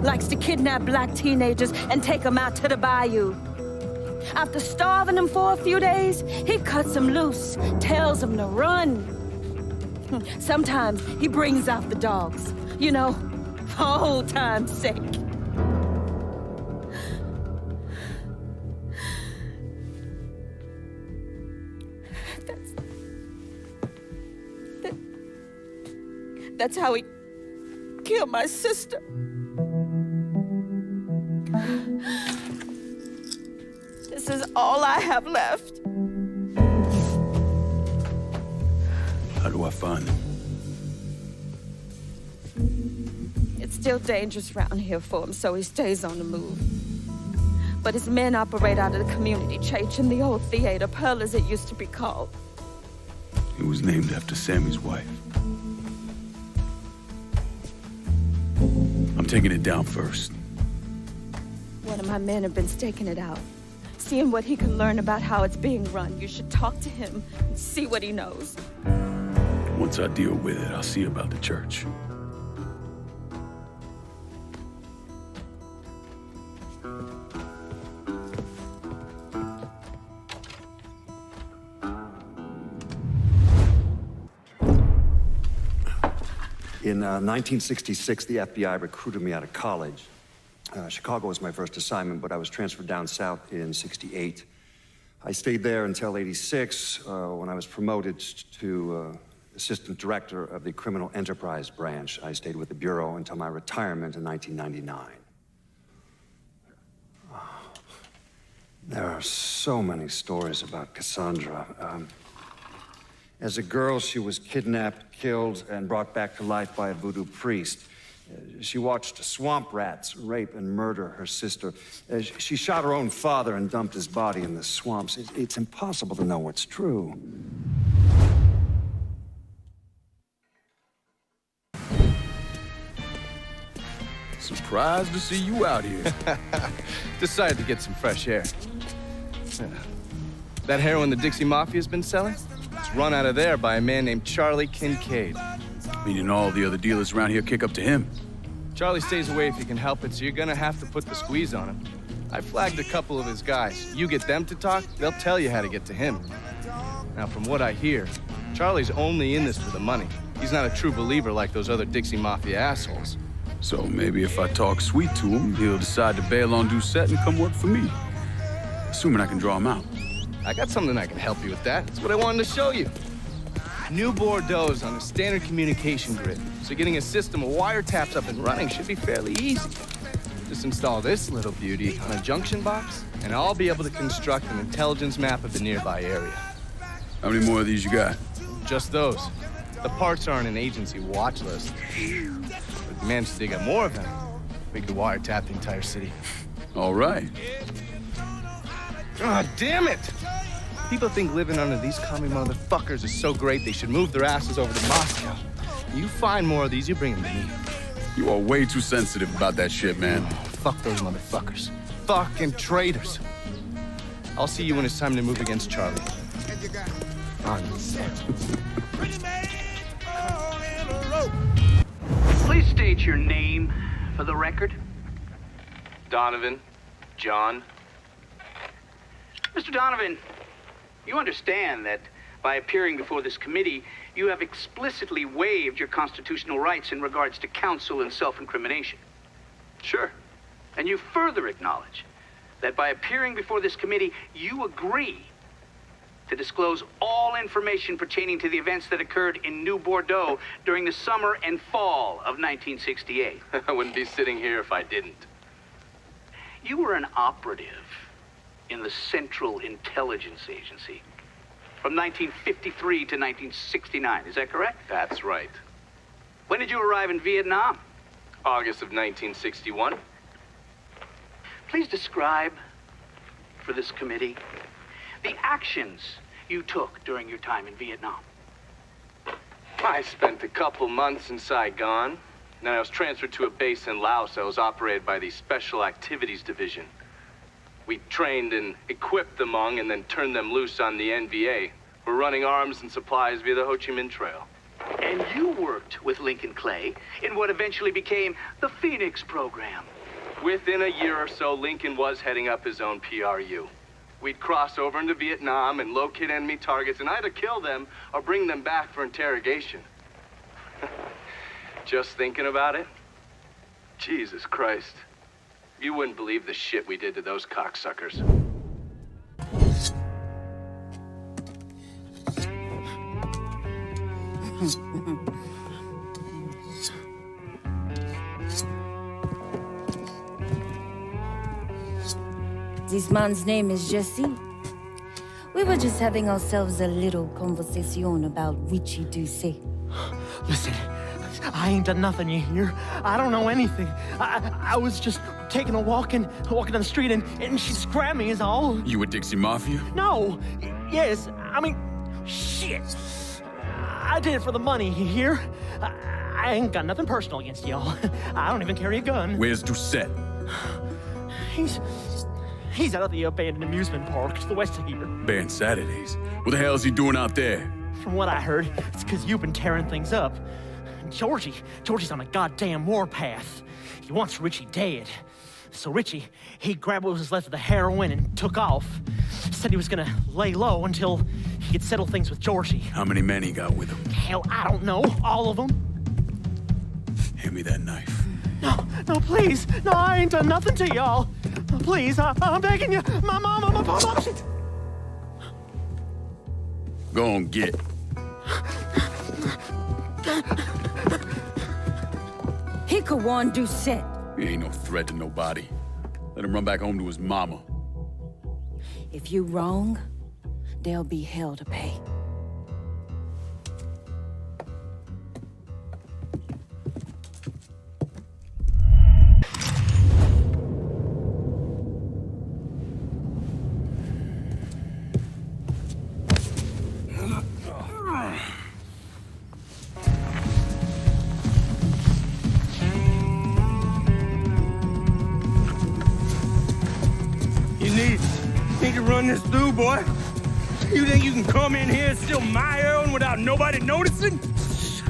Likes to kidnap black teenagers and take them out to the bayou. After starving them for a few days, he cuts them loose, tells them to run. Sometimes he brings out the dogs, you know, for old time's sake. That's how he killed my sister. This is all I have left. How do I find him? It's still dangerous around here for him, so he stays on the move. But his men operate out of the community church in the old theater, Pearl as it used to be called. It was named after Sammy's wife. I'm taking it down first. One of my men have been staking it out, seeing what he can learn about how it's being run. You should talk to him and see what he knows. Once I deal with it, I'll see about the church. In 1966, the FBI recruited me out of college. Chicago was my first assignment, but I was transferred down south in '68. I stayed there until '86, when I was promoted to assistant director of the criminal enterprise branch. I stayed with the Bureau until my retirement in 1999. There are so many stories about Cassandra. As a girl, she was kidnapped, killed, and brought back to life by a voodoo priest. She watched swamp rats rape and murder her sister. She shot her own father and dumped his body in the swamps. It's impossible to know what's true. Surprised to see you out here. Decided to get some fresh air. That heroin the Dixie Mafia's been selling? It's run out of there by a man named Charlie Kincaid. Meaning all the other dealers around here kick up to him. Charlie stays away if he can help it, so you're gonna have to put the squeeze on him. I flagged a couple of his guys. You get them to talk, they'll tell you how to get to him. Now, from what I hear, Charlie's only in this for the money. He's not a true believer like those other Dixie Mafia assholes. So maybe if I talk sweet to him, he'll decide to bail on Doucette and come work for me. Assuming I can draw him out. I got something I can help you with that. That's what I wanted to show you. New Bourdeaux on a standard communication grid, so getting a system of wiretaps up and running should be fairly easy. Just install this little beauty on a junction box, and I'll be able to construct an intelligence map of the nearby area. How many more of these you got? Just those. The parts are on an agency watch list. But if you manage to dig up more of them, we could wiretap the entire city. All right. God damn it! People think living under these commie motherfuckers is so great they should move their asses over to Moscow. You find more of these, you bring them to me. You are way too sensitive about that shit, man. Oh, fuck those motherfuckers. Fucking traitors. I'll see you when it's time to move against Charlie. Please state your name for the record. Donovan. John. Mr. Donovan, you understand that by appearing before this committee, you have explicitly waived your constitutional rights in regards to counsel and self-incrimination. Sure. And you further acknowledge that by appearing before this committee, you agree to disclose all information pertaining to the events that occurred in New Bourdeaux during the summer and fall of 1968. I wouldn't be sitting here if I didn't. You were an operative in the Central Intelligence Agency from 1953 to 1969, is that correct? That's right. When did you arrive in Vietnam? August of 1961. Please describe for this committee the actions you took during your time in Vietnam. I spent a couple months in Saigon. Then I was transferred to a base in Laos that was operated by the Special Activities Division. We trained and equipped the Hmong and then turned them loose on the NVA. We're running arms and supplies via the Ho Chi Minh Trail. And you worked with Lincoln Clay in what eventually became the Phoenix program. Within a year or so, Lincoln was heading up his own PRU. We'd cross over into Vietnam and locate enemy targets and either kill them or bring them back for interrogation. Just thinking about it, Jesus Christ. You wouldn't believe the shit we did to those cocksuckers. This man's name is Jesse. We were just having ourselves a little conversation about Richie Doucet. Listen, I ain't done nothing, you hear? I don't know anything. I was just taking a walking down the street and she just grabbed me is all. You with Dixie Mafia? No. Yes, I mean, shit. I did it for the money, you hear? I ain't got nothing personal against y'all. I don't even carry a gun. Where's Doucet? He's out at the abandoned amusement park to the west of here. Banned Saturdays. What the hell is he doing out there? From what I heard, it's because you've been tearing things up. Georgie's on a goddamn warpath. He wants Richie dead. So Richie, he grabbed what was left of the heroin and took off. Said he was gonna lay low until he could settle things with Georgie. How many men he got with him? Hell, I don't know. All of them. Hand me that knife. No, please. No, I ain't done nothing to y'all. Please, I'm begging you. My mom, shit. Go on, get. He could warn Doucet. He ain't no threat to nobody. Let him run back home to his mama. If you wrong, there'll be hell to pay. Need to run this through, boy. You think you can come in here and steal my heroin without nobody noticing?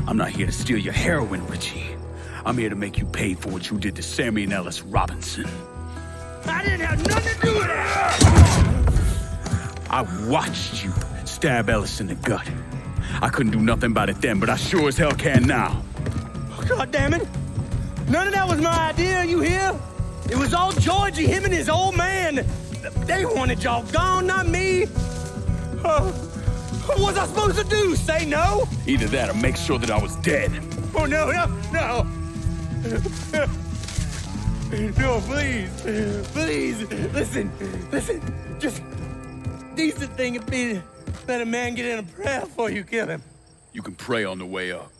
I'm not here to steal your heroin, Richie. I'm here to make you pay for what you did to Sammy and Ellis Robinson. I didn't have nothing to do with that! I watched you stab Ellis in the gut. I couldn't do nothing about it then, but I sure as hell can now. God damn it! None of that was my idea, you hear? It was all Georgie, him and his old man. They wanted y'all gone, not me. What was I supposed to do? Say no? Either that or make sure that I was dead. Oh, no. No, please. Listen. Just decent thing would be to let a man get in a prayer before you kill him. You can pray on the way up.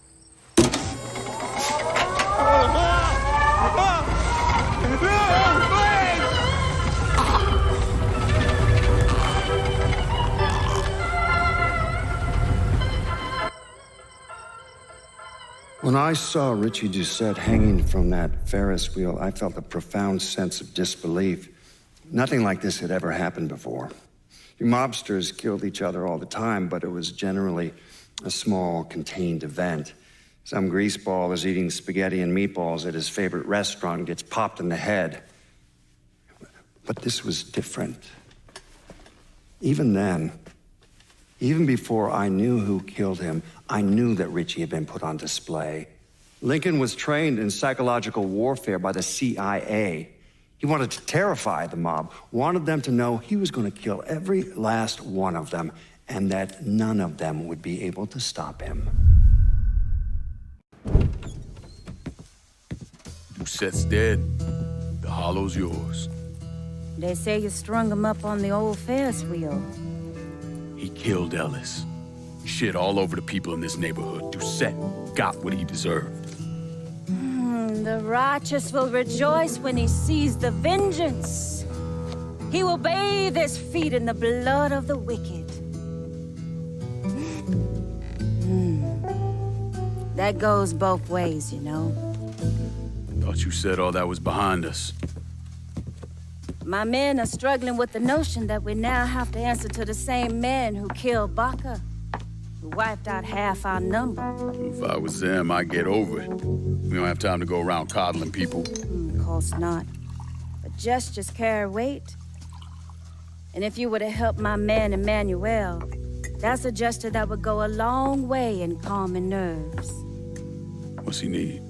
When I saw Richie Doucet hanging from that Ferris wheel, I felt a profound sense of disbelief. Nothing like this had ever happened before. You mobsters killed each other all the time, but it was generally a small, contained event. Some greaseball is eating spaghetti and meatballs at his favorite restaurant and gets popped in the head. But this was different. Even then, even before I knew who killed him, I knew that Richie had been put on display. Lincoln was trained in psychological warfare by the CIA. He wanted to terrify the mob, wanted them to know he was going to kill every last one of them, and that none of them would be able to stop him. Doucet's dead. The hollow's yours. They say you strung him up on the old Ferris wheel. He killed Ellis. Shit all over the people in this neighborhood. Doucet got what he deserved. The righteous will rejoice when he sees the vengeance. He will bathe his feet in the blood of the wicked. That goes both ways, you know. Thought you said all that was behind us. My men are struggling with the notion that we now have to answer to the same men who killed Baca, who wiped out half our number. If I was them, I'd get over it. We don't have time to go around coddling people. Of course not. But gestures carry weight. And if you were to help my man Emmanuel, that's a gesture that would go a long way in calming nerves. What's he need?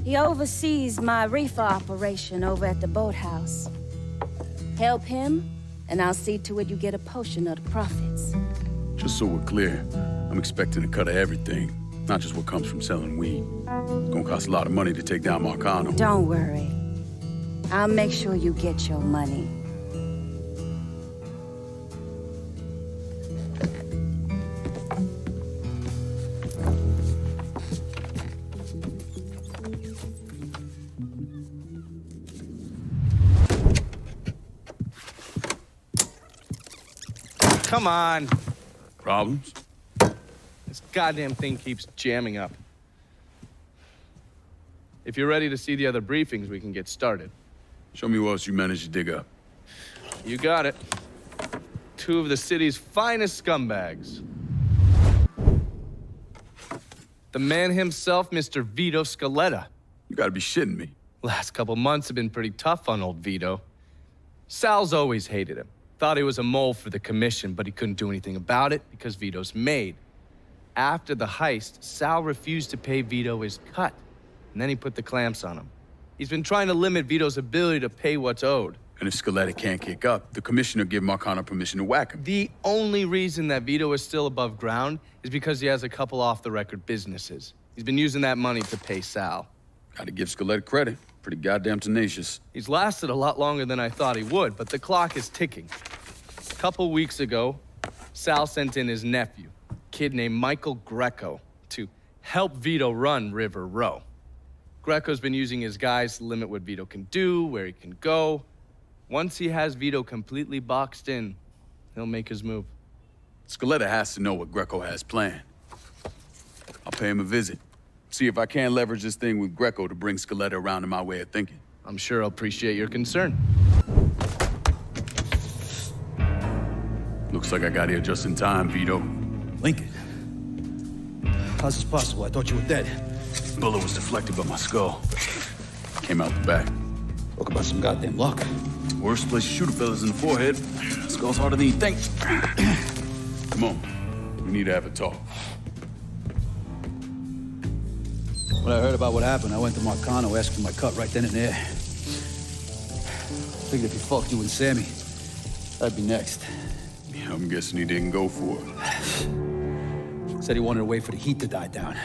He oversees my reefer operation over at the boathouse. Help him, and I'll see to it you get a portion of the profits. Just so we're clear, I'm expecting a cut of everything, not just what comes from selling weed. It's gonna cost a lot of money to take down Marcano. Don't worry. I'll make sure you get your money. Come on. Problems? This goddamn thing keeps jamming up. If you're ready to see the other briefings, we can get started. Show me what else you managed to dig up. You got it. 2 of the city's finest scumbags. The man himself, Mr. Vito Scaletta. You gotta be shitting me. Last couple months have been pretty tough on old Vito. Sal's always hated him. Thought he was a mole for the commission, but he couldn't do anything about it because Vito's made. After the heist, Sal refused to pay Vito his cut, and then he put the clamps on him. He's been trying to limit Vito's ability to pay what's owed. And if Scaletta can't kick up, the commissioner give Marcano permission to whack him. The only reason that Vito is still above ground is because he has a couple off-the-record businesses. He's been using that money to pay Sal. Gotta give Scaletta credit. Pretty goddamn tenacious. He's lasted a lot longer than I thought he would, but the clock is ticking. A couple weeks ago, Sal sent in his nephew, a kid named Michael Greco, to help Vito run River Row. Greco's been using his guys to limit what Vito can do, where he can go. Once he has Vito completely boxed in, he'll make his move. Scaletta has to know what Greco has planned. I'll pay him a visit. See if I can't leverage this thing with Greco to bring Scaletta around to my way of thinking. I'm sure he'll appreciate your concern. Looks like I got here just in time, Vito. Lincoln. How's this possible? I thought you were dead. Bullet was deflected by my skull. Came out the back. Talk about some goddamn luck. Worst place to shoot a fella's in the forehead. Skull's harder than you think. Come on. We need to have a talk. When I heard about what happened, I went to Marcano, asked for my cut right then and there. Figured if he fucked you and Sammy, I'd be next. Yeah, I'm guessing he didn't go for it. Said he wanted to wait for the heat to die down.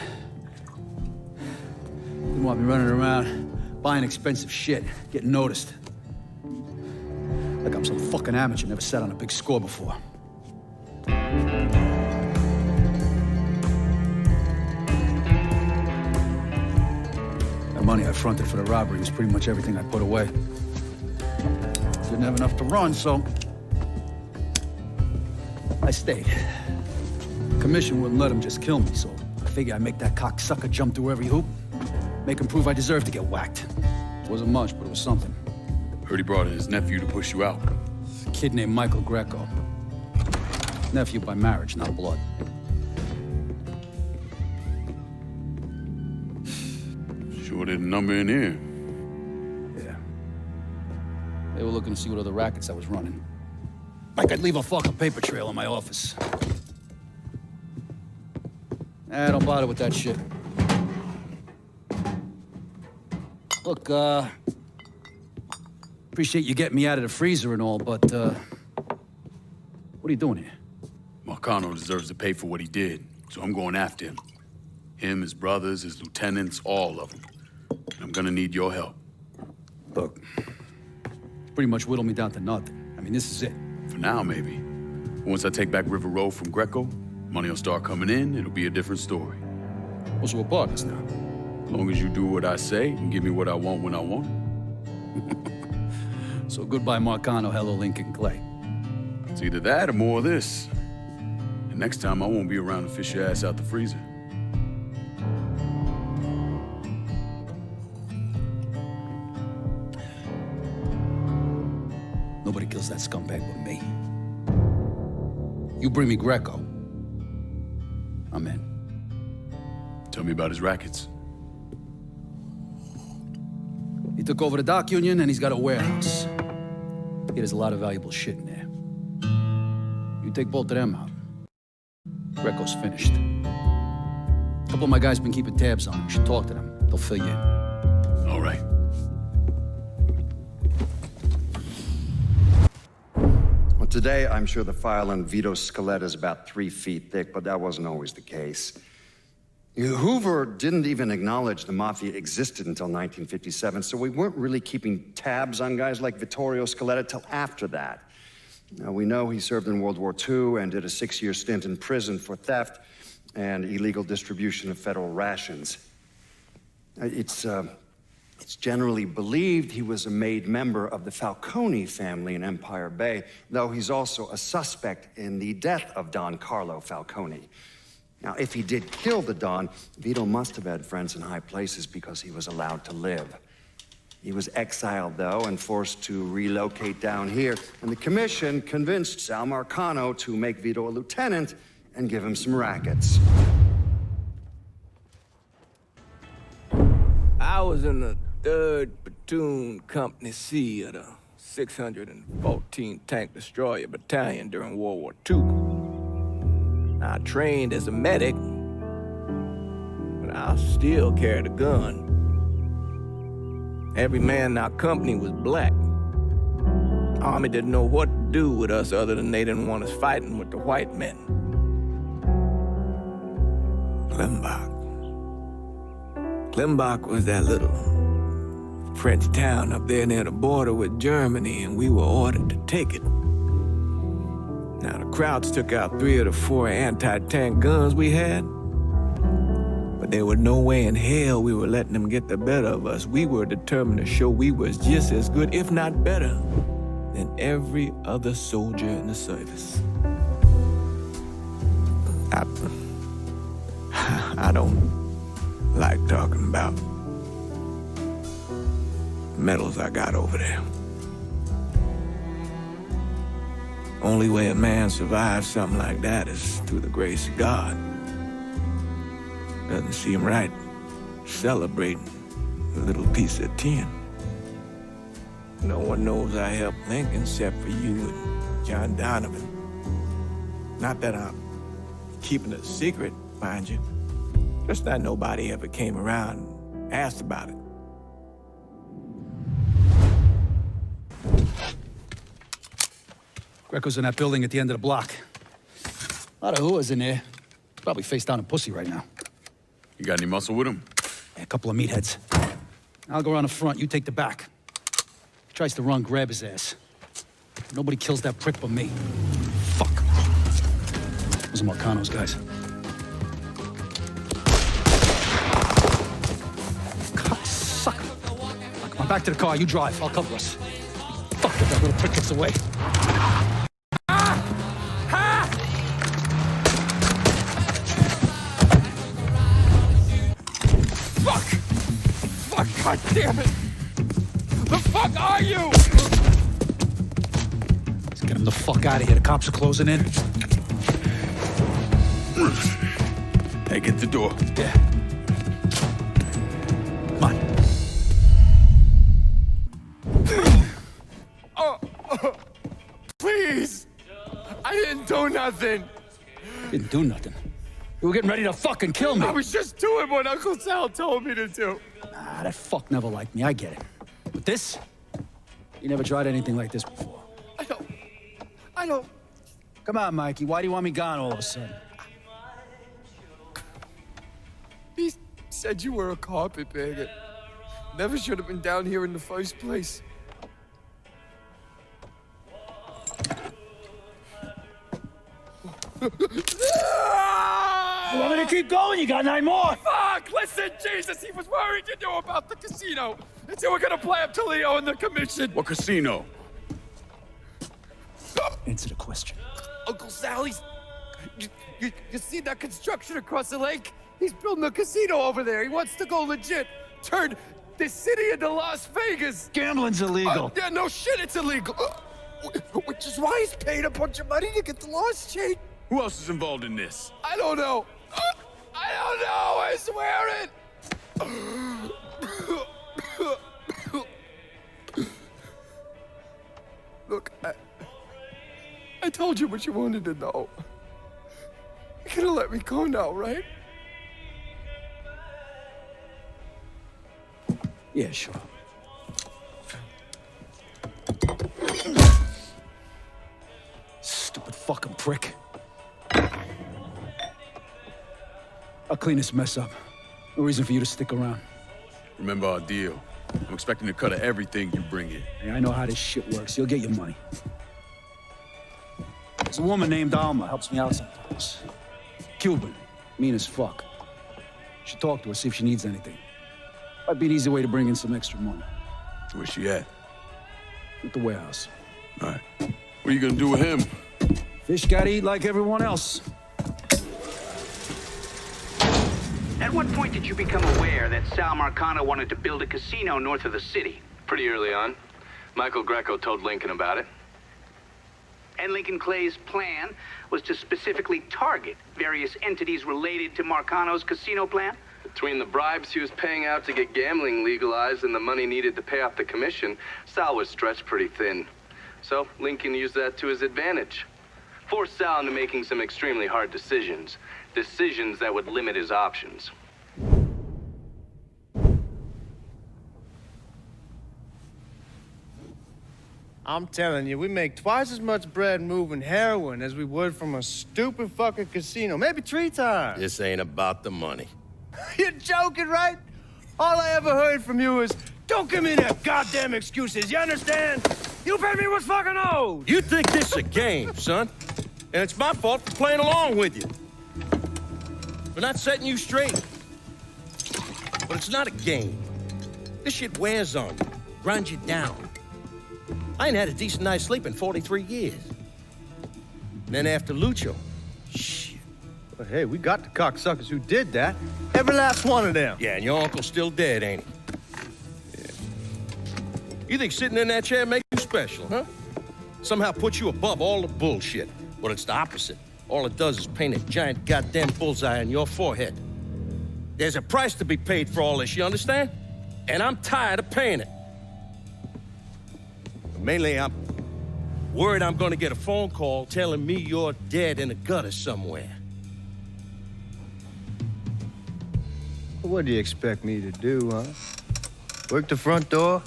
Didn't want me running around, buying expensive shit, getting noticed. Like I'm some fucking amateur, never sat on a big score before. The money I fronted for the robbery was pretty much everything I put away. Didn't have enough to run, so I stayed. The commission wouldn't let him just kill me, so I figured I'd make that cocksucker jump through every hoop. Make him prove I deserve to get whacked. It wasn't much, but it was something. Heard he brought in his nephew to push you out. A kid named Michael Greco. Nephew by marriage, not blood. Sure didn't number in here. Yeah. They were looking to see what other rackets I was running. Like I'd leave a fucking paper trail in my office. Nah, don't bother with that shit. Look, appreciate you getting me out of the freezer and all, but, what are you doing here? Marcano deserves to pay for what he did, so I'm going after him. Him, his brothers, his lieutenants, all of them. And I'm gonna need your help. Look, pretty much whittled me down to nothing. I mean, this is it. For now, maybe. Once I take back River Row from Greco, money will start coming in, it'll be a different story. Well, so we're partners now. As long as you do what I say and give me what I want when I want it. So goodbye Marcano, hello Lincoln Clay. It's either that or more of this. And next time I won't be around to fish your ass out the freezer. Nobody kills that scumbag but me. You bring me Greco, I'm in. Tell me about his rackets. He took over the dock union and he's got a warehouse. There's a lot of valuable shit in there. You take both of them out, Greco's finished. A couple of my guys been keeping tabs on him. You should talk to them. They'll fill you in. All right. Well, today, I'm sure the file on Vito's skeleton is about 3 feet thick, but that wasn't always the case. Hoover didn't even acknowledge the Mafia existed until 1957, so we weren't really keeping tabs on guys like Vittorio Scaletta till after that. Now, we know he served in World War II and did a 6-year stint in prison for theft and illegal distribution of federal rations. It's generally believed he was a made member of the Falcone family in Empire Bay, though he's also a suspect in the death of Don Carlo Falcone. Now, if he did kill the Don, Vito must have had friends in high places because he was allowed to live. He was exiled, though, and forced to relocate down here, and the commission convinced Sal Marcano to make Vito a lieutenant and give him some rackets. I was in the 3rd Platoon Company C of the 614 Tank Destroyer Battalion during World War II. I trained as a medic, but I still carried a gun. Every man in our company was black. The Army didn't know what to do with us other than they didn't want us fighting with the white men. Klimbach was that little French town up there near the border with Germany, and we were ordered to take it. Now, the Krauts took out 3 of the 4 anti-tank guns we had, but there was no way in hell we were letting them get the better of us. We were determined to show we was just as good, if not better, than every other soldier in the service. I don't like talking about medals I got over there. Only way a man survives something like that is through the grace of God. Doesn't seem right celebrating a little piece of tin. No one knows I helped Lincoln except for you and John Donovan. Not that I'm keeping it a secret, mind you. Just that nobody ever came around and asked about it. Greco's in that building at the end of the block. A lot of hooas in there. Probably face down in pussy right now. You got any muscle with him? Yeah, a couple of meatheads. I'll go around the front, you take the back. He tries to run, grab his ass. Nobody kills that prick but me. Fuck. Those are Marcano's guys. Cocksucker. Come on, back to the car, you drive, I'll cover us. Fuck, if that little prick gets away. God damn it! The fuck are you? Let's get him the fuck out of here. The cops are closing in. Hey, get the door. Yeah. Come on. Please! I didn't do nothing! Didn't do nothing? You were getting ready to fucking kill me. I was just doing what Uncle Sal told me to do. Nah, that fuck never liked me, I get it. But this? You never tried anything like this before. I don't... Come on, Mikey, why do you want me gone all of a sudden? He said you were a carpetbagger. Never should have been down here in the first place. You want me to keep going? You got 9 more! Fuck! Listen, Jesus, he was worried you knew about the casino. And you were gonna play up to Leo and the commission. What casino? Answer the question. Uncle Sally's... You see that construction across the lake? He's building a casino over there. He wants to go legit. Turn this city into Las Vegas. Gambling's illegal. Yeah, no shit, it's illegal. Which is why he's paid a bunch of money to get the laws changed. Who else is involved in this? I don't know. I don't know, I swear it. Look, I told you what you wanted to know. You're gonna let me go now, right? Yeah, sure. Stupid fucking prick. I'll clean this mess up. No reason for you to stick around. Remember our deal. I'm expecting a cut of everything you bring in. Hey, I know how this shit works. You'll get your money. There's a woman named Alma, helps me out sometimes. Cuban, mean as fuck. Should talk to her, see if she needs anything. Might be an easy way to bring in some extra money. Where's she at? At the warehouse. All right. What are you gonna do with him? Fish gotta eat like everyone else. At what point did you become aware that Sal Marcano wanted to build a casino north of the city? Pretty early on. Michael Greco told Lincoln about it. And Lincoln Clay's plan was to specifically target various entities related to Marcano's casino plan? Between the bribes he was paying out to get gambling legalized and the money needed to pay off the commission, Sal was stretched pretty thin. So Lincoln used that to his advantage. Forced Sal into making some extremely hard decisions. Decisions that would limit his options. I'm telling you, we make twice as much bread moving heroin as we would from a stupid fucking casino. Maybe 3 times. This ain't about the money. You're joking, right? All I ever heard from you is, don't give me that goddamn excuses, you understand? You pay me what's fucking owed! You think this is a game, son? And it's my fault for playing along with you. For not setting you straight. But it's not a game. This shit wears on you, grinds you down. I ain't had a decent night's sleep in 43 years. And then after Lucho, shit. Well, hey, we got the cocksuckers who did that. Every last one of them. Yeah, and your uncle's still dead, ain't he? Yeah. You think sitting in that chair makes you special, huh? Somehow puts you above all the bullshit. But it's the opposite. All it does is paint a giant goddamn bullseye on your forehead. There's a price to be paid for all this, you understand? And I'm tired of paying it. Mainly, I'm worried I'm gonna get a phone call telling me you're dead in a gutter somewhere. What do you expect me to do, huh? Work the front door?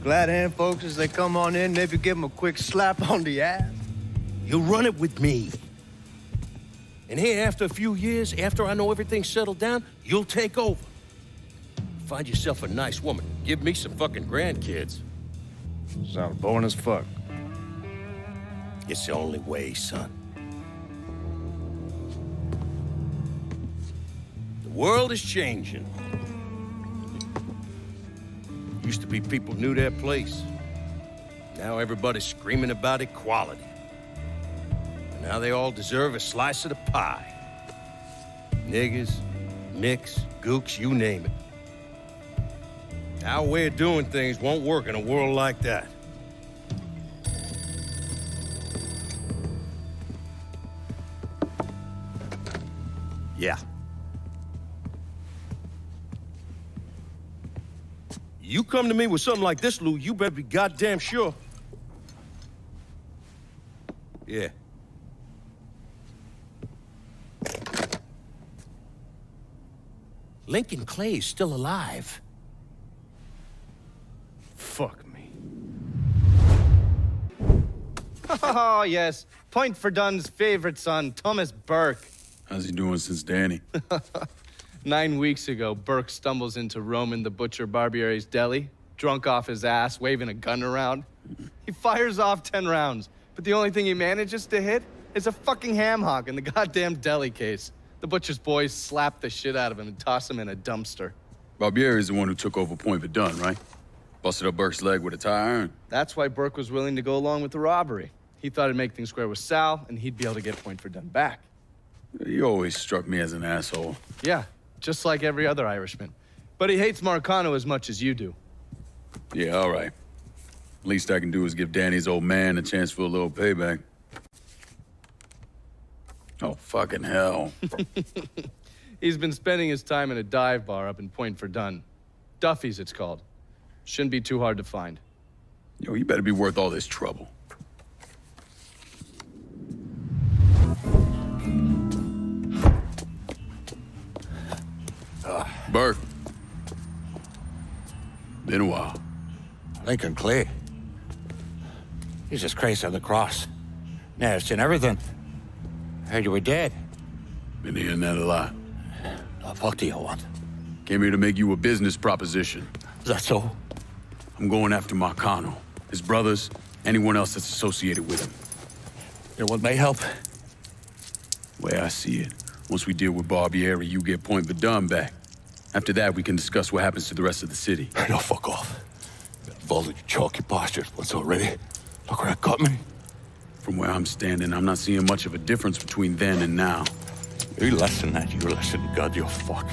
Glad hand folks as they come on in, maybe give them a quick slap on the ass? You run it with me. And here, after a few years, after I know everything's settled down, you'll take over. Find yourself a nice woman. Give me some fucking grandkids. Sounds boring as fuck. It's the only way, son. The world is changing. Used to be people knew their place. Now everybody's screaming about equality. And now they all deserve a slice of the pie. Niggers, nicks, gooks, you name it. Our way of doing things won't work in a world like that. Yeah. You come to me with something like this, Lou, you better be goddamn sure. Yeah. Lincoln Clay is still alive. Fuck me. Oh, yes. Point for Dunn's favorite son, Thomas Burke. How's he doing since Danny? 9 weeks ago, Burke stumbles into Roman the Butcher Barbiere's deli, drunk off his ass, waving a gun around. He fires off 10 rounds, but the only thing he manages to hit is a fucking ham hock in the goddamn deli case. The butcher's boys slap the shit out of him and toss him in a dumpster. Barbieri is the one who took over Point Verdun, right? Busted up Burke's leg with a tire iron. That's why Burke was willing to go along with the robbery. He thought it'd make things square with Sal, and he'd be able to get point for done back. You always struck me as an asshole. Yeah, just like every other Irishman. But he hates Marcano as much as you do. Yeah, all right. Least I can do is give Danny's old man a chance for a little payback. Oh, fucking hell. He's been spending his time in a dive bar up in Point Verdun. Duffy's, it's called. Shouldn't be too hard to find. Yo, you better be worth all this trouble. Burke. Been a while. Lincoln Clay. Jesus Christ on the cross. Now I've seen everything. Heard you were dead. Been hearing that a lot. The fuck do you want? Came here to make you a business proposition. Is that so? I'm going after Marcano, his brothers, anyone else that's associated with him. You want my help? Way I see it, once we deal with Barbieri, you get Point Verdun back. After that, we can discuss what happens to the rest of the city. No, fuck off. Involved in your chalky bastards once already. Look where that got me. From where I'm standing, I'm not seeing much of a difference between then and now. You listen, that you listen, God, you fuck.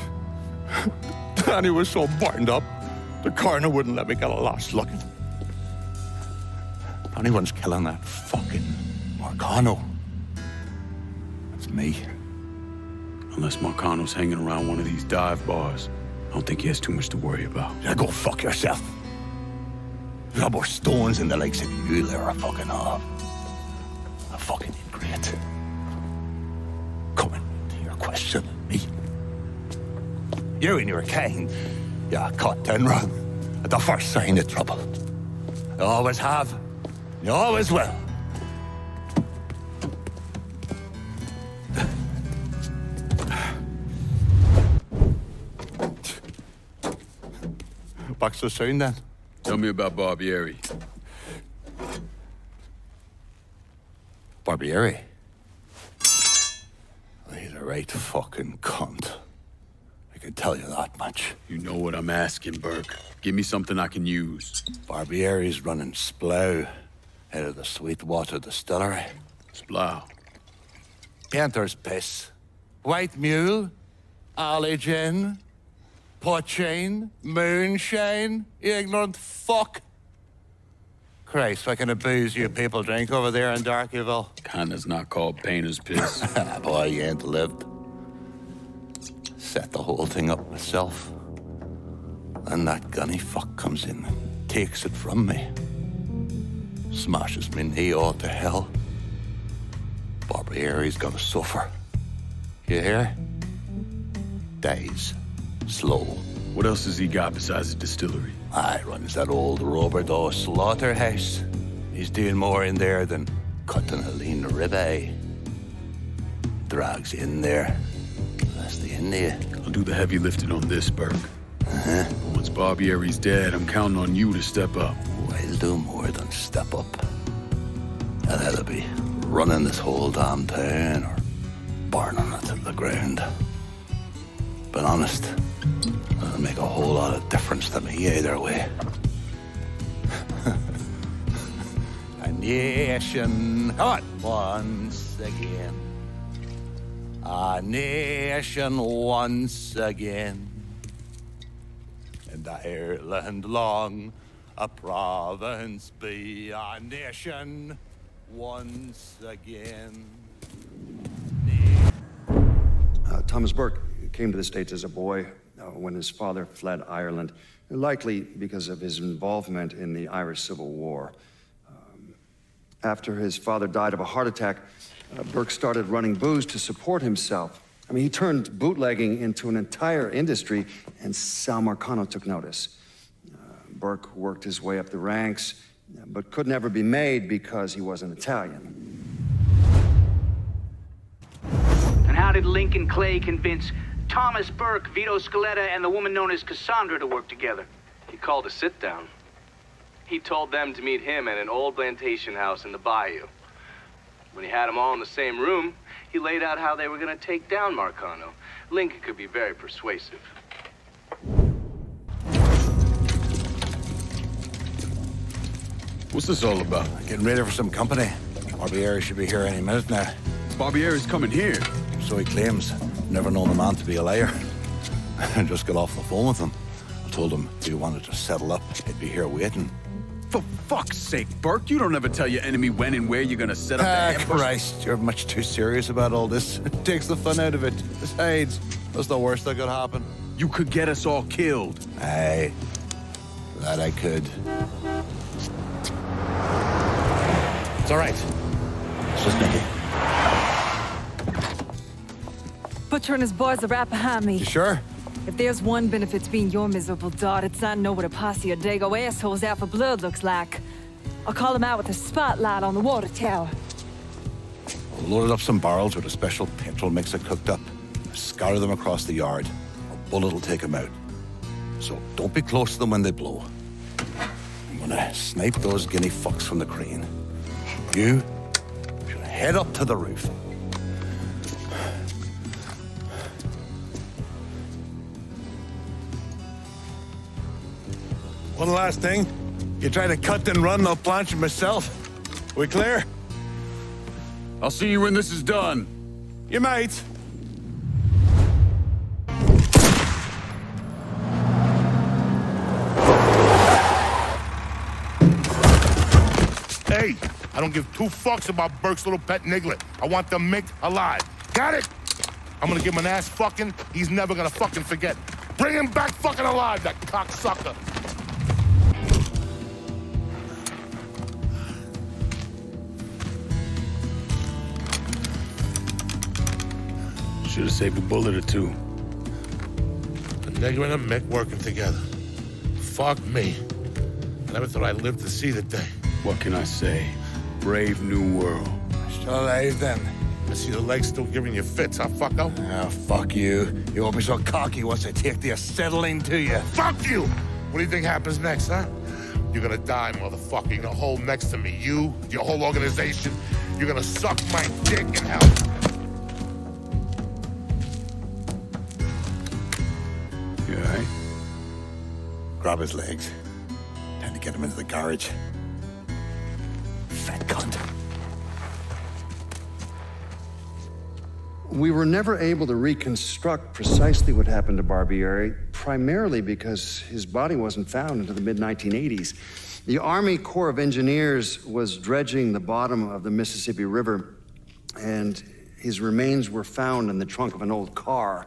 Danny was so burned up, the coroner wouldn't let me get a last look. Anyone's killing that fucking Marcano. That's me. Unless Marcano's hanging around one of these dive bars, I don't think he has too much to worry about. Yeah, go fuck yourself. You got more stones in the legs than you there, a fucking hob. A fucking ingrate. Coming to your question, me. You and your kind, you caught and run at the first sign of trouble. You always have, you always will. Back so soon, then? Tell me about Barbieri. Barbieri? He's a right fucking cunt. I can tell you that much. You know what I'm asking, Burke. Give me something I can use. Barbieri's running Splow out of the Sweetwater Distillery. Splow? Painter's piss. White mule. Alley gin. Poachine, moonshine, you ignorant fuck. Christ, what kind of booze you people drink over there in Darkyville? Kinda's not called painter's piss. Boy, you ain't lived. Set the whole thing up myself. And that gunny fuck comes in and takes it from me. Smashes me knee all to hell. Barbieri's gonna suffer. You hear? Dies. Slow. What else has he got besides the distillery? I runs that old Bourdeaux slaughterhouse. He's doing more in there than cutting a lean ribeye. Drags in there. That's the end of you. I'll do the heavy lifting on this, Burke. Once Barbieri's dead, I'm counting on you to step up. I'll do more than step up. And that'll be running this whole damn town or burning it to the ground. But honest, it'll make a whole lot of difference to me either way. A nation, come on, once again. A nation once again. And Ireland long, a province be a nation once again. Thomas Burke came to the States as a boy when his father fled Ireland, likely because of his involvement in the Irish Civil War. After his father died of a heart attack, Burke started running booze to support himself. I mean, he turned bootlegging into an entire industry, and Sal Marcano took notice. Burke worked his way up the ranks, but could never be made because he wasn't Italian. And how did Lincoln Clay convince Thomas Burke, Vito Scaletta, and the woman known as Cassandra to work together? He called a sit-down. He told them to meet him at an old plantation house in the bayou. When he had them all in the same room, he laid out how they were going to take down Marcano. Lincoln could be very persuasive. What's this all about? Getting ready for some company. Barbieri should be here any minute now. Barbieri's coming here. So he claims. Never known the man to be a liar. I just got off the phone with him. I told him if he wanted to settle up, he'd be here waiting. For fuck's sake, Burke, you don't ever tell your enemy when and where you're gonna set up the ambush. Christ, you're much too serious about all this. It takes the fun out of it. Besides, that's the worst that could happen. You could get us all killed. Aye, that I could. It's all right. It's just Nicky. Butcher and his boys are right behind me. You sure? If there's one benefit to being your miserable dot, it's I know what a posse of Dago assholes out for blood looks like. I'll call them out with a spotlight on the water tower. We'll loaded up some barrels with a special petrol mixer cooked up. Scatter them across the yard. A bullet will take them out. So don't be close to them when they blow. I'm gonna snipe those guinea fucks from the crane. You should head up to the roof. One last thing. You try to cut and run, I'll planch it myself. We clear? I'll see you when this is done. You might. Hey, I don't give two fucks about Burke's little pet Niglet. I want the Mick alive. Got it? I'm gonna give him an ass fucking he's never gonna fucking forget. Bring him back fucking alive, that cocksucker. Should have saved a bullet or two. The nigger and the Mick working together. Fuck me. I never thought I'd live to see the day. What can I say? Brave new world. Still alive then. I see the legs still giving you fits, huh, fucko? Ah, fuck you. You won't be so cocky once I take the acetylene to you. Fuck you! What do you think happens next, huh? You're gonna die, motherfucker. You're gonna hold next to me. You, your whole organization. You're gonna suck my dick in hell. You all right? Grab his legs. Time to get him into the garage. Fat cunt. We were never able to reconstruct precisely what happened to Barbieri, primarily because his body wasn't found until the mid-1980s. The Army Corps of Engineers was dredging the bottom of the Mississippi River, and his remains were found in the trunk of an old car.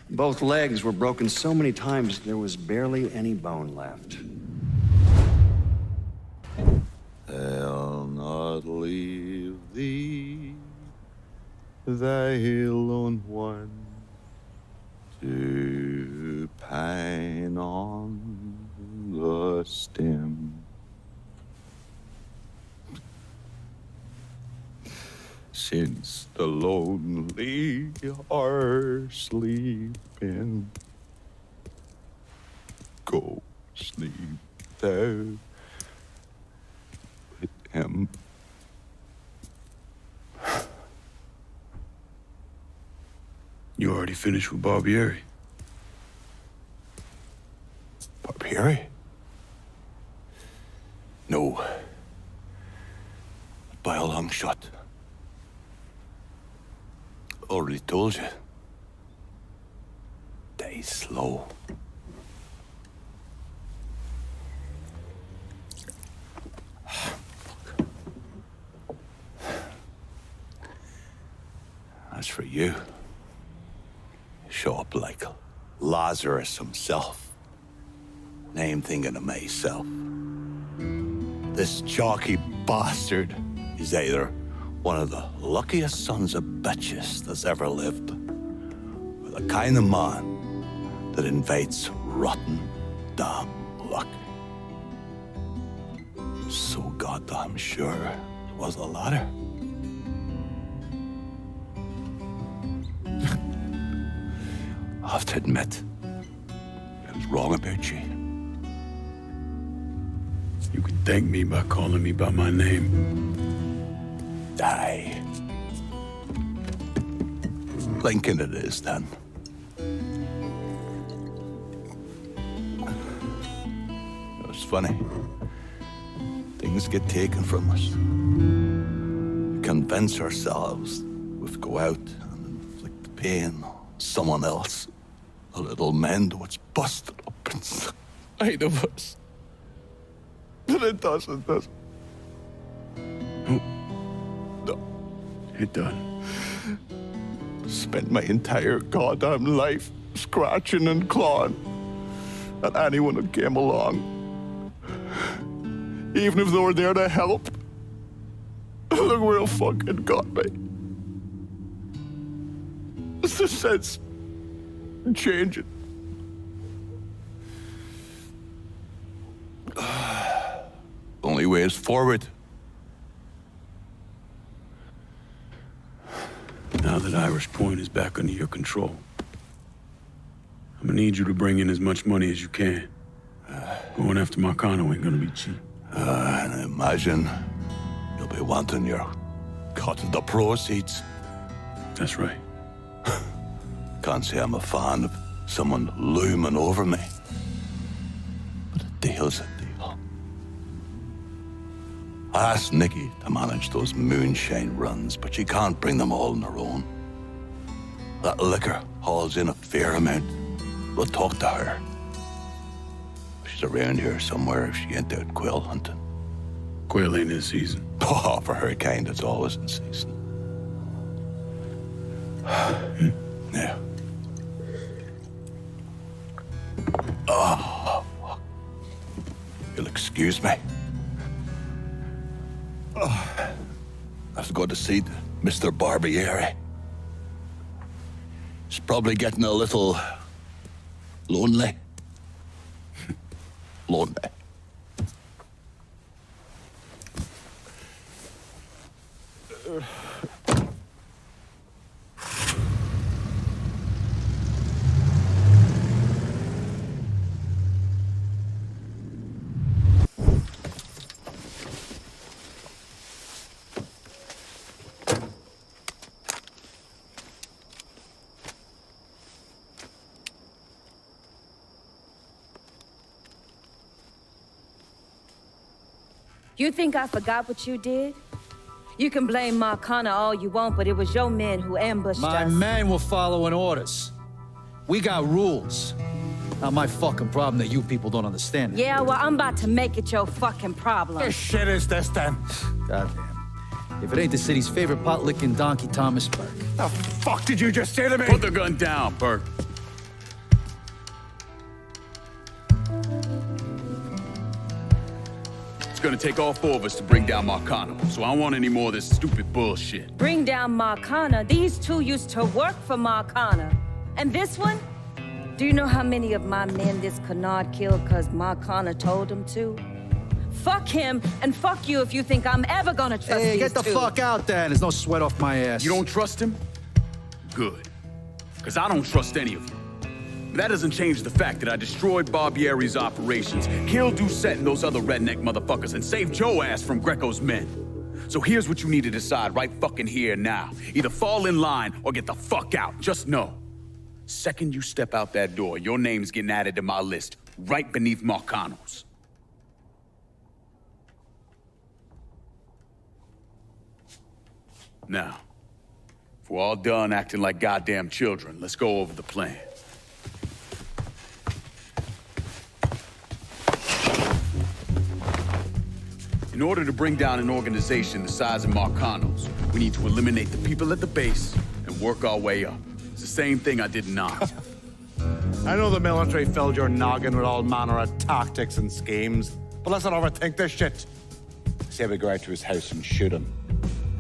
Both legs were broken so many times there was barely any bone left. I'll not leave thee, thy lone one, to pine on the stem. Since the lonely are sleeping, go sleep thou with him. You already finished with Barbieri? Barbieri? No. By a long shot. Already told you. Die slow. As for you, show up like Lazarus himself. Name thinking of myself. This jockey bastard is either one of the luckiest sons of bitches that's ever lived, or the kind of man that invites rotten, damn luck. So goddamn sure it was the latter. I have to admit, I was wrong about you. You can thank me by calling me by my name. Die. Lincoln it is, then. It's funny. Things get taken from us. convince ourselves we've go out and inflict pain on someone else, it'll mend what's busted up inside of us. But it doesn't, does it? No. It doesn't. Spent my entire goddamn life scratching and clawing at anyone who came along. Even if they were there to help. Look where it fucking got me. It's the sense changing. Only way is forward. Now that Irish Point is back under your control, I'm gonna need you to bring in as much money as you can. Going after Marcano ain't gonna be cheap. And I imagine you'll be wanting your cut of the proceeds. That's right. Can't say I'm a fan of someone looming over me. But a deal's a deal. I asked Nikki to manage those moonshine runs, but she can't bring them all on her own. That liquor hauls in a fair amount. We'll talk to her. She's around here somewhere if she ain't out quail hunting. Quail ain't in season. Oh, for her kind, it's always in season. Yeah. Oh, fuck. You'll excuse me. Oh, I have to go to see Mr. Barbieri. He's probably getting a little lonely. Lonely. You think I forgot what you did? You can blame Marcano all you want, but it was your men who ambushed us. My men were following orders. We got rules. Not my fucking problem that you people don't understand it. Yeah, well, I'm about to make it your fucking problem. What shit is this, then? Goddamn. If it ain't the city's favorite pot-licking donkey, Thomas Burke. The fuck did you just say to me? Put the gun down, Burke. It's gonna take all four of us to bring down Marcano, so I don't want any more of this stupid bullshit. Bring down Marcano. These two used to work for Marcano. And this one? Do you know how many of my men this canard killed because Marcano told him to? Fuck him, and fuck you if you think I'm ever gonna trust these two. Hey, get the fuck out then. There's no sweat off my ass. You don't trust him? Good. Because I don't trust any of you. But that doesn't change the fact that I destroyed Barbieri's operations, killed Doucette and those other redneck motherfuckers, and saved Joe ass from Greco's men. So here's what you need to decide right fucking here now. Either fall in line or get the fuck out. Just know. Second you step out that door, your name's getting added to my list, right beneath Marcano's. Now, if we're all done acting like goddamn children, let's go over the plan. In order to bring down an organization the size of Marcano's, we need to eliminate the people at the base and work our way up. It's the same thing I did in Nine. I know the military filled your noggin with all manner of tactics and schemes, but let's not overthink this shit. Say we go out to his house and shoot him.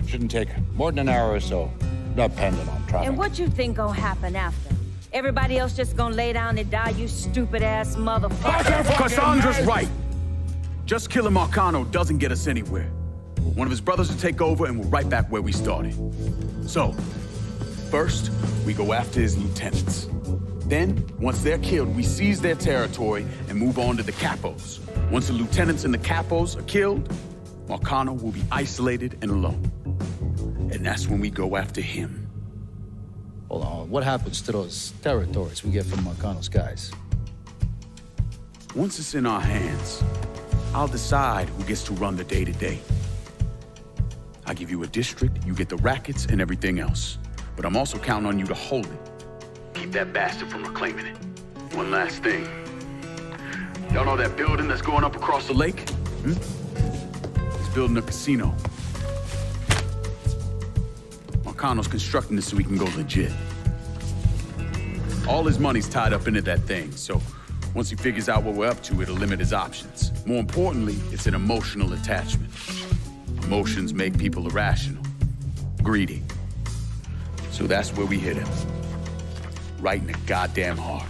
Shouldn't take more than an hour or so, depending on traffic. And what you think gonna happen after? Everybody else just gonna lay down and die, you stupid-ass motherfucker? Cassandra's right. Just killing Marcano doesn't get us anywhere. One of his brothers will take over and we're right back where we started. So, first, we go after his lieutenants. Then, once they're killed, we seize their territory and move on to the capos. Once the lieutenants and the capos are killed, Marcano will be isolated and alone. And that's when we go after him. Hold on, what happens to those territories we get from Marcano's guys? Once it's in our hands, I'll decide who gets to run the day-to-day. I give you a district, you get the rackets and everything else. But I'm also counting on you to hold it. Keep that bastard from reclaiming it. One last thing. Y'all know that building that's going up across the lake? He's building a casino. Marcano's constructing this so he can go legit. All his money's tied up into that thing, so once he figures out what we're up to, it'll limit his options. More importantly, it's an emotional attachment. Emotions make people irrational, greedy. So that's where we hit him. Right in the goddamn heart.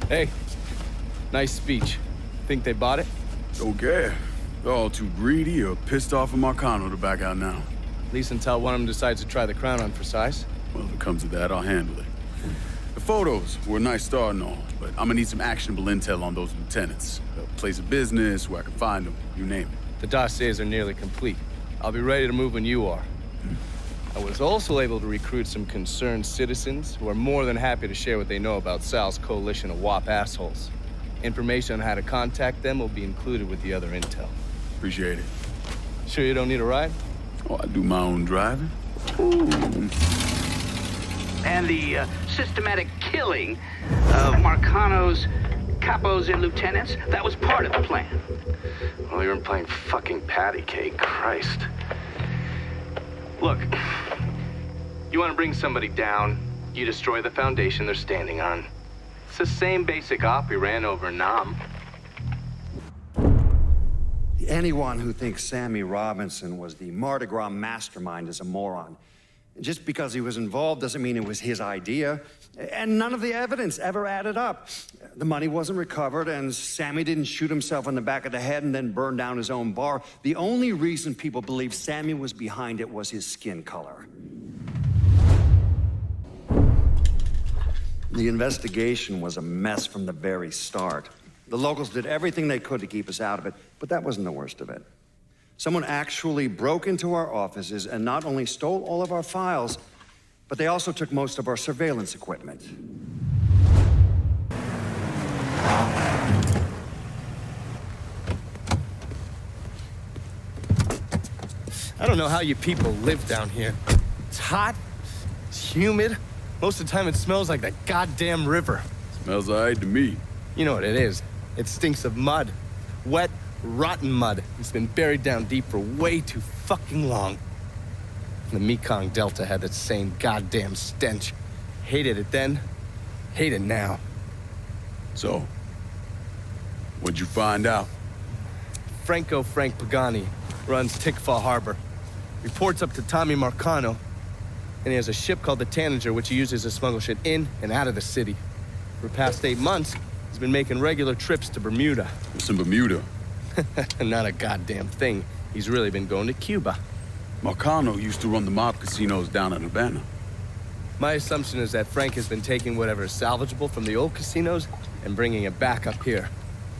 Hey, nice speech. Think they bought it? Okay. They're all too greedy or pissed off of Marcano to back out now. At least until one of them decides to try the crown on for size. Well, if it comes to that, I'll handle it. The photos were a nice start and all, but I'm gonna need some actionable intel on those lieutenants. A place of business, where I can find them, you name it. The dossiers are nearly complete. I'll be ready to move when you are. I was also able to recruit some concerned citizens who are more than happy to share what they know about Sal's coalition of WAP assholes. Information on how to contact them will be included with the other intel. Appreciate it. Sure you don't need a ride? Oh, I do my own driving. And the systematic killing of Marcano's capos and lieutenants, that was part of the plan. Well, you're playing fucking patty cake, Christ. Look, you want to bring somebody down, you destroy the foundation they're standing on. It's the same basic op we ran over Nam. Anyone who thinks Sammy Robinson was the Mardi Gras mastermind is a moron. Just because he was involved doesn't mean it was his idea. And none of the evidence ever added up. The money wasn't recovered, and Sammy didn't shoot himself in the back of the head and then burn down his own bar. The only reason people believe Sammy was behind it was his skin color. The investigation was a mess from the very start. The locals did everything they could to keep us out of it, but that wasn't the worst of it. Someone actually broke into our offices and not only stole all of our files, but they also took most of our surveillance equipment. I don't know how you people live down here. It's hot, it's humid. Most of the time it smells like that goddamn river. Smells all right to me. You know what it is. It stinks of mud. Wet, rotten mud. It's been buried down deep for way too fucking long. The Mekong Delta had that same goddamn stench. Hated it then, hate it now. So, what'd you find out? Frank Pagani runs Tikfa Harbor. Reports up to Tommy Marcano, and he has a ship called the Tanager, which he uses to smuggle shit in and out of the city. For the past 8 months, he's been making regular trips to Bermuda. What's in Bermuda? Not a goddamn thing. He's really been going to Cuba. Marcano used to run the mob casinos down in Havana. My assumption is that Frank has been taking whatever is salvageable from the old casinos and bringing it back up here.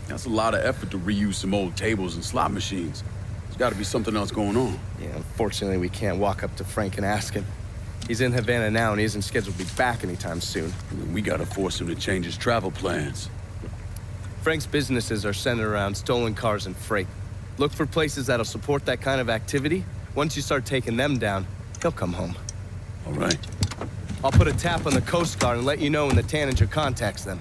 That's a lot of effort to reuse some old tables and slot machines. There's got to be something else going on. Yeah, unfortunately, we can't walk up to Frank and ask him. He's in Havana now, and he isn't scheduled to be back anytime soon. We gotta force him to change his travel plans. Frank's businesses are centered around stolen cars and freight. Look for places that'll support that kind of activity. Once you start taking them down, he'll come home. All right. I'll put a tap on the Coast Guard and let you know when the Tanager contacts them.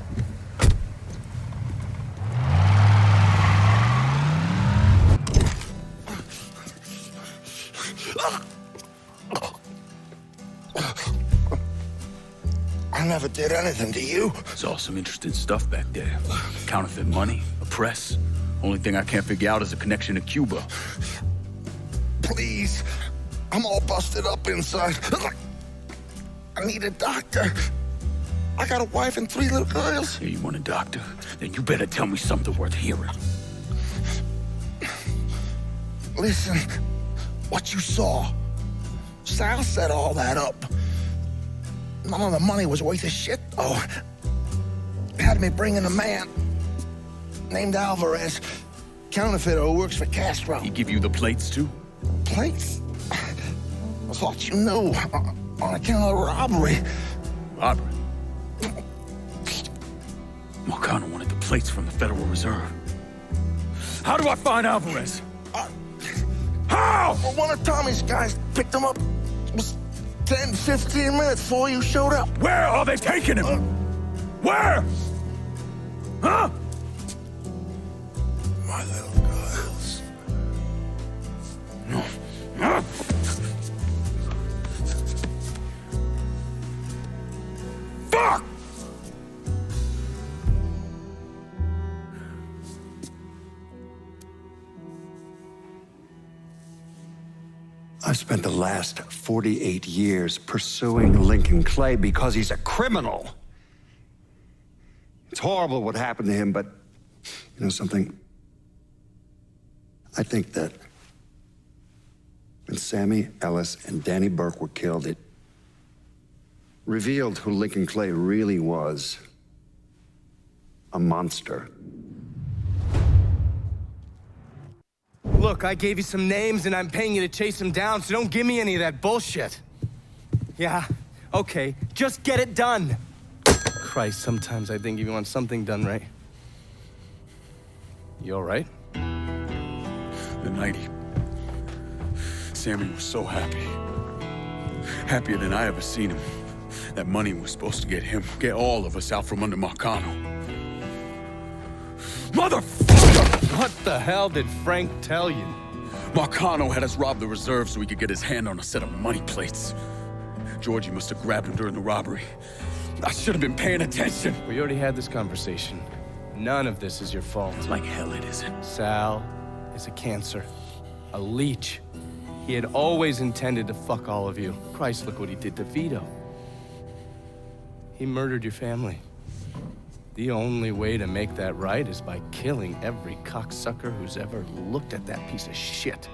I never did anything to you. Saw some interesting stuff back there. Counterfeit money, a press. Only thing I can't figure out is a connection to Cuba. Please. I'm all busted up inside. I need a doctor. I got a wife and 3 little girls. Yeah, you want a doctor? Then you better tell me something worth hearing. Listen, what you saw. Sal set all that up. None of the money was worth a shit, though. Had me bring in a man named Alvarez, counterfeiter who works for Castro. He give you the plates, too? Plates? I thought you knew. On account of robbery. Robbery? Marcano wanted the plates from the Federal Reserve. How do I find Alvarez? How? Well, one of Tommy's guys picked him up. It was 10, 15 minutes before you showed up. Where are they taking him? Where? Huh? My little girls. No. Fuck! I've spent the last 48 years pursuing Lincoln Clay because he's a criminal. It's horrible what happened to him, but you know something? I think that when Sammy, Ellis, and Danny Burke were killed, it revealed who Lincoln Clay really was. A monster. Look, I gave you some names and I'm paying you to chase them down, so don't give me any of that bullshit. Yeah, okay, just get it done. Christ, sometimes I think you want something done right. You all right? The night Sammy was so happy. Happier than I ever seen him. That money was supposed to get him, get all of us out from under Marcano. Motherfucker! What the hell did Frank tell you? Marcano had us rob the reserve so he could get his hand on a set of money plates. Georgie must have grabbed him during the robbery. I should have been paying attention. We already had this conversation. None of this is your fault. Like hell it isn't. Sal is a cancer. A leech. He had always intended to fuck all of you. Christ, look what he did to Vito. He murdered your family. The only way to make that right is by killing every cocksucker who's ever looked at that piece of shit.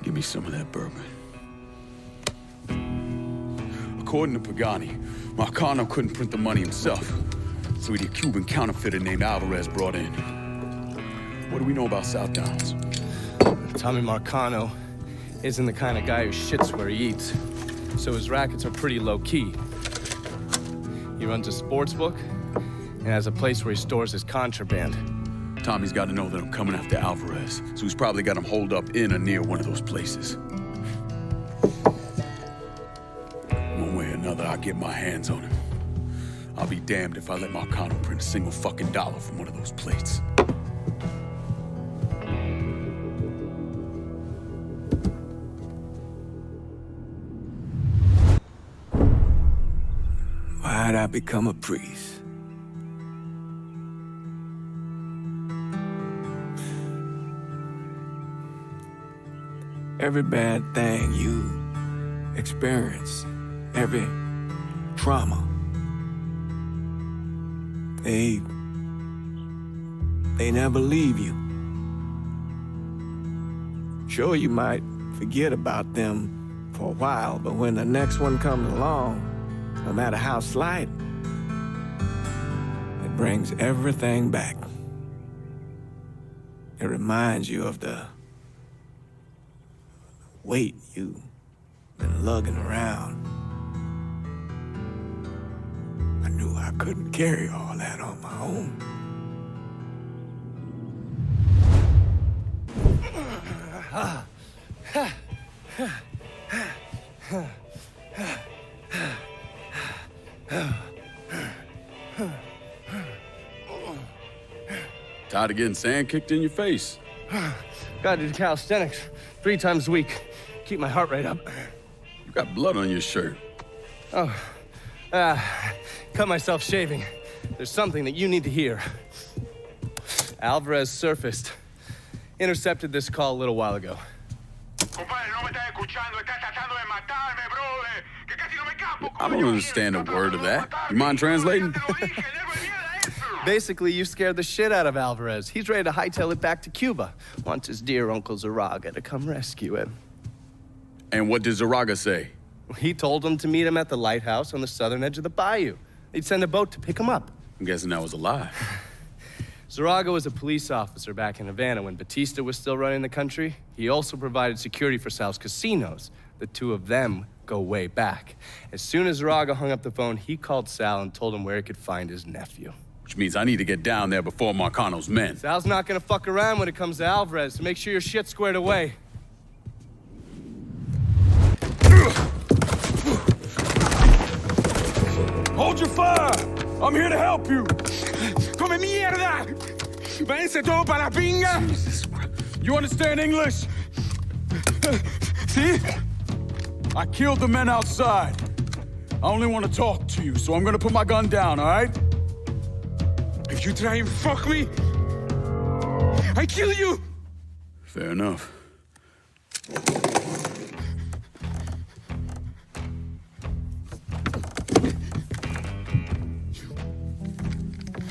Give me some of that bourbon. According to Pagani, Marcano couldn't print the money himself, so he had a Cuban counterfeiter named Alvarez brought in. What do we know about South Downs? Tommy Marcano isn't the kind of guy who shits where he eats, so his rackets are pretty low-key. He runs a sports book and has a place where he stores his contraband. Tommy's got to know that I'm coming after Alvarez, so he's probably got him holed up in or near one of those places. One way or another, I'll get my hands on him. I'll be damned if I let Marcano print a single fucking dollar from one of those plates. Why'd I become a priest? Every bad thing you experience, every trauma, they never leave you. Sure, you might forget about them for a while, but when the next one comes along, no matter how slight, it brings everything back. It reminds you of the weight you've been lugging around. I knew I couldn't carry all that on my own. Tired of getting sand kicked in your face. Gotta do calisthenics 3 times a week. Keep my heart rate up. You got blood on your shirt. Oh, cut myself shaving. There's something that you need to hear. Alvarez surfaced. Intercepted this call a little while ago. I don't understand a word of that. You mind translating? Basically, you scared the shit out of Alvarez. He's ready to hightail it back to Cuba. Wants his dear Uncle Zaraga to come rescue him. And what did Zaraga say? He told him to meet him at the lighthouse on the southern edge of the bayou. They'd send a boat to pick him up. I'm guessing that was a lie. Zaraga was a police officer back in Havana when Batista was still running the country. He also provided security for Sal's casinos. The two of them go way back. As soon as Zaraga hung up the phone, he called Sal and told him where he could find his nephew. Which means I need to get down there before Marcano's men. Sal's not gonna fuck around when it comes to Alvarez, so make sure your shit's squared away. Hold your fire! I'm here to help you! Come mierda! Váyanse todo para la pinga! Jesus Christ. You understand English? See? I killed the men outside. I only want to talk to you, so I'm gonna put my gun down, all right? If you try and fuck me, I kill you! Fair enough.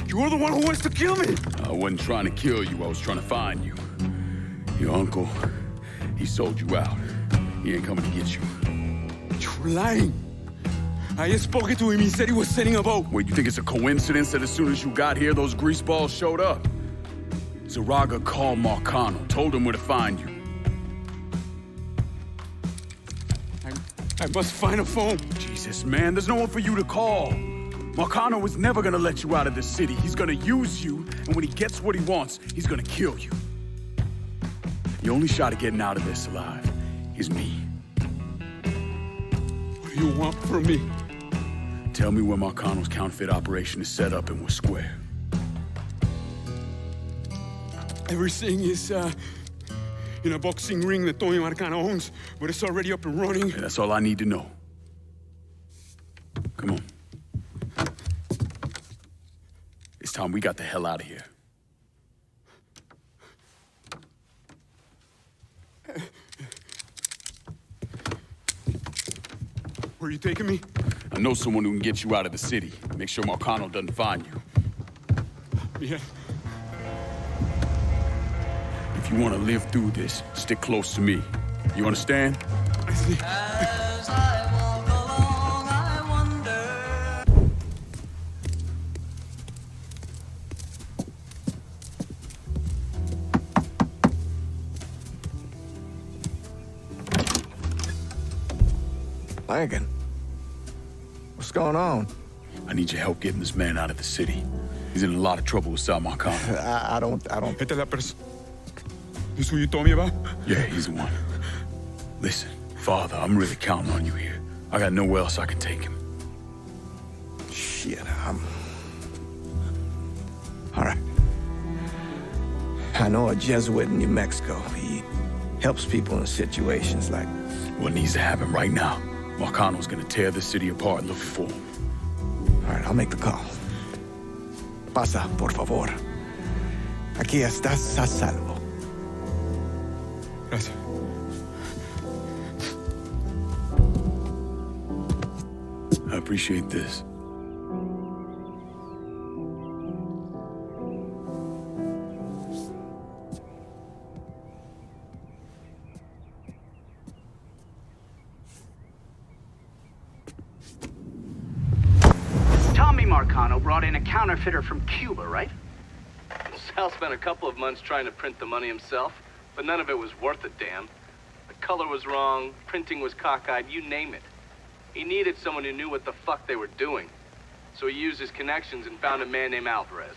You're the one who wants to kill me! I wasn't trying to kill you, I was trying to find you. Your uncle, he sold you out. He ain't coming to get you. You're lying! I just spoke to him, he said he was sending a boat. Wait, you think it's a coincidence that as soon as you got here, those greaseballs showed up? Zaraga called Marcano, told him where to find you. I must find a phone. Jesus, man, there's no one for you to call. Marcano is never gonna let you out of this city. He's gonna use you, and when he gets what he wants, he's gonna kill you. The only shot at getting out of this alive is me. What do you want from me? Tell me where Marcano's counterfeit operation is set up and we're square. Everything is, in a boxing ring that Tony Marcano owns, but it's already up and running. Yeah, that's all I need to know. Come on. It's time we got the hell out of here. Where are you taking me? I know someone who can get you out of the city. Make sure Marcano doesn't find you. Yeah. If you want to live through this, stick close to me. You understand? I see. As I walk along, I wonder. Lincoln, what's going on? I need your help getting this man out of the city. He's in a lot of trouble with Sal Marcano. I don't. Esta es la persona. This who you told me about? Yeah, he's the one. Listen, Father, I'm really counting on you here. I got nowhere else I can take him. Shit, all right. I know a Jesuit in New Mexico. He helps people in situations like... What needs to happen right now? Marcano's gonna tear the city apart looking for him. All right, I'll make the call. Pasa, por favor. Aquí estás a salvo. Gracias. I appreciate this. Marcano brought in a counterfeiter from Cuba, right? Sal spent a couple of months trying to print the money himself, but none of it was worth a damn. The color was wrong, printing was cockeyed, you name it. He needed someone who knew what the fuck they were doing. So he used his connections and found a man named Alvarez.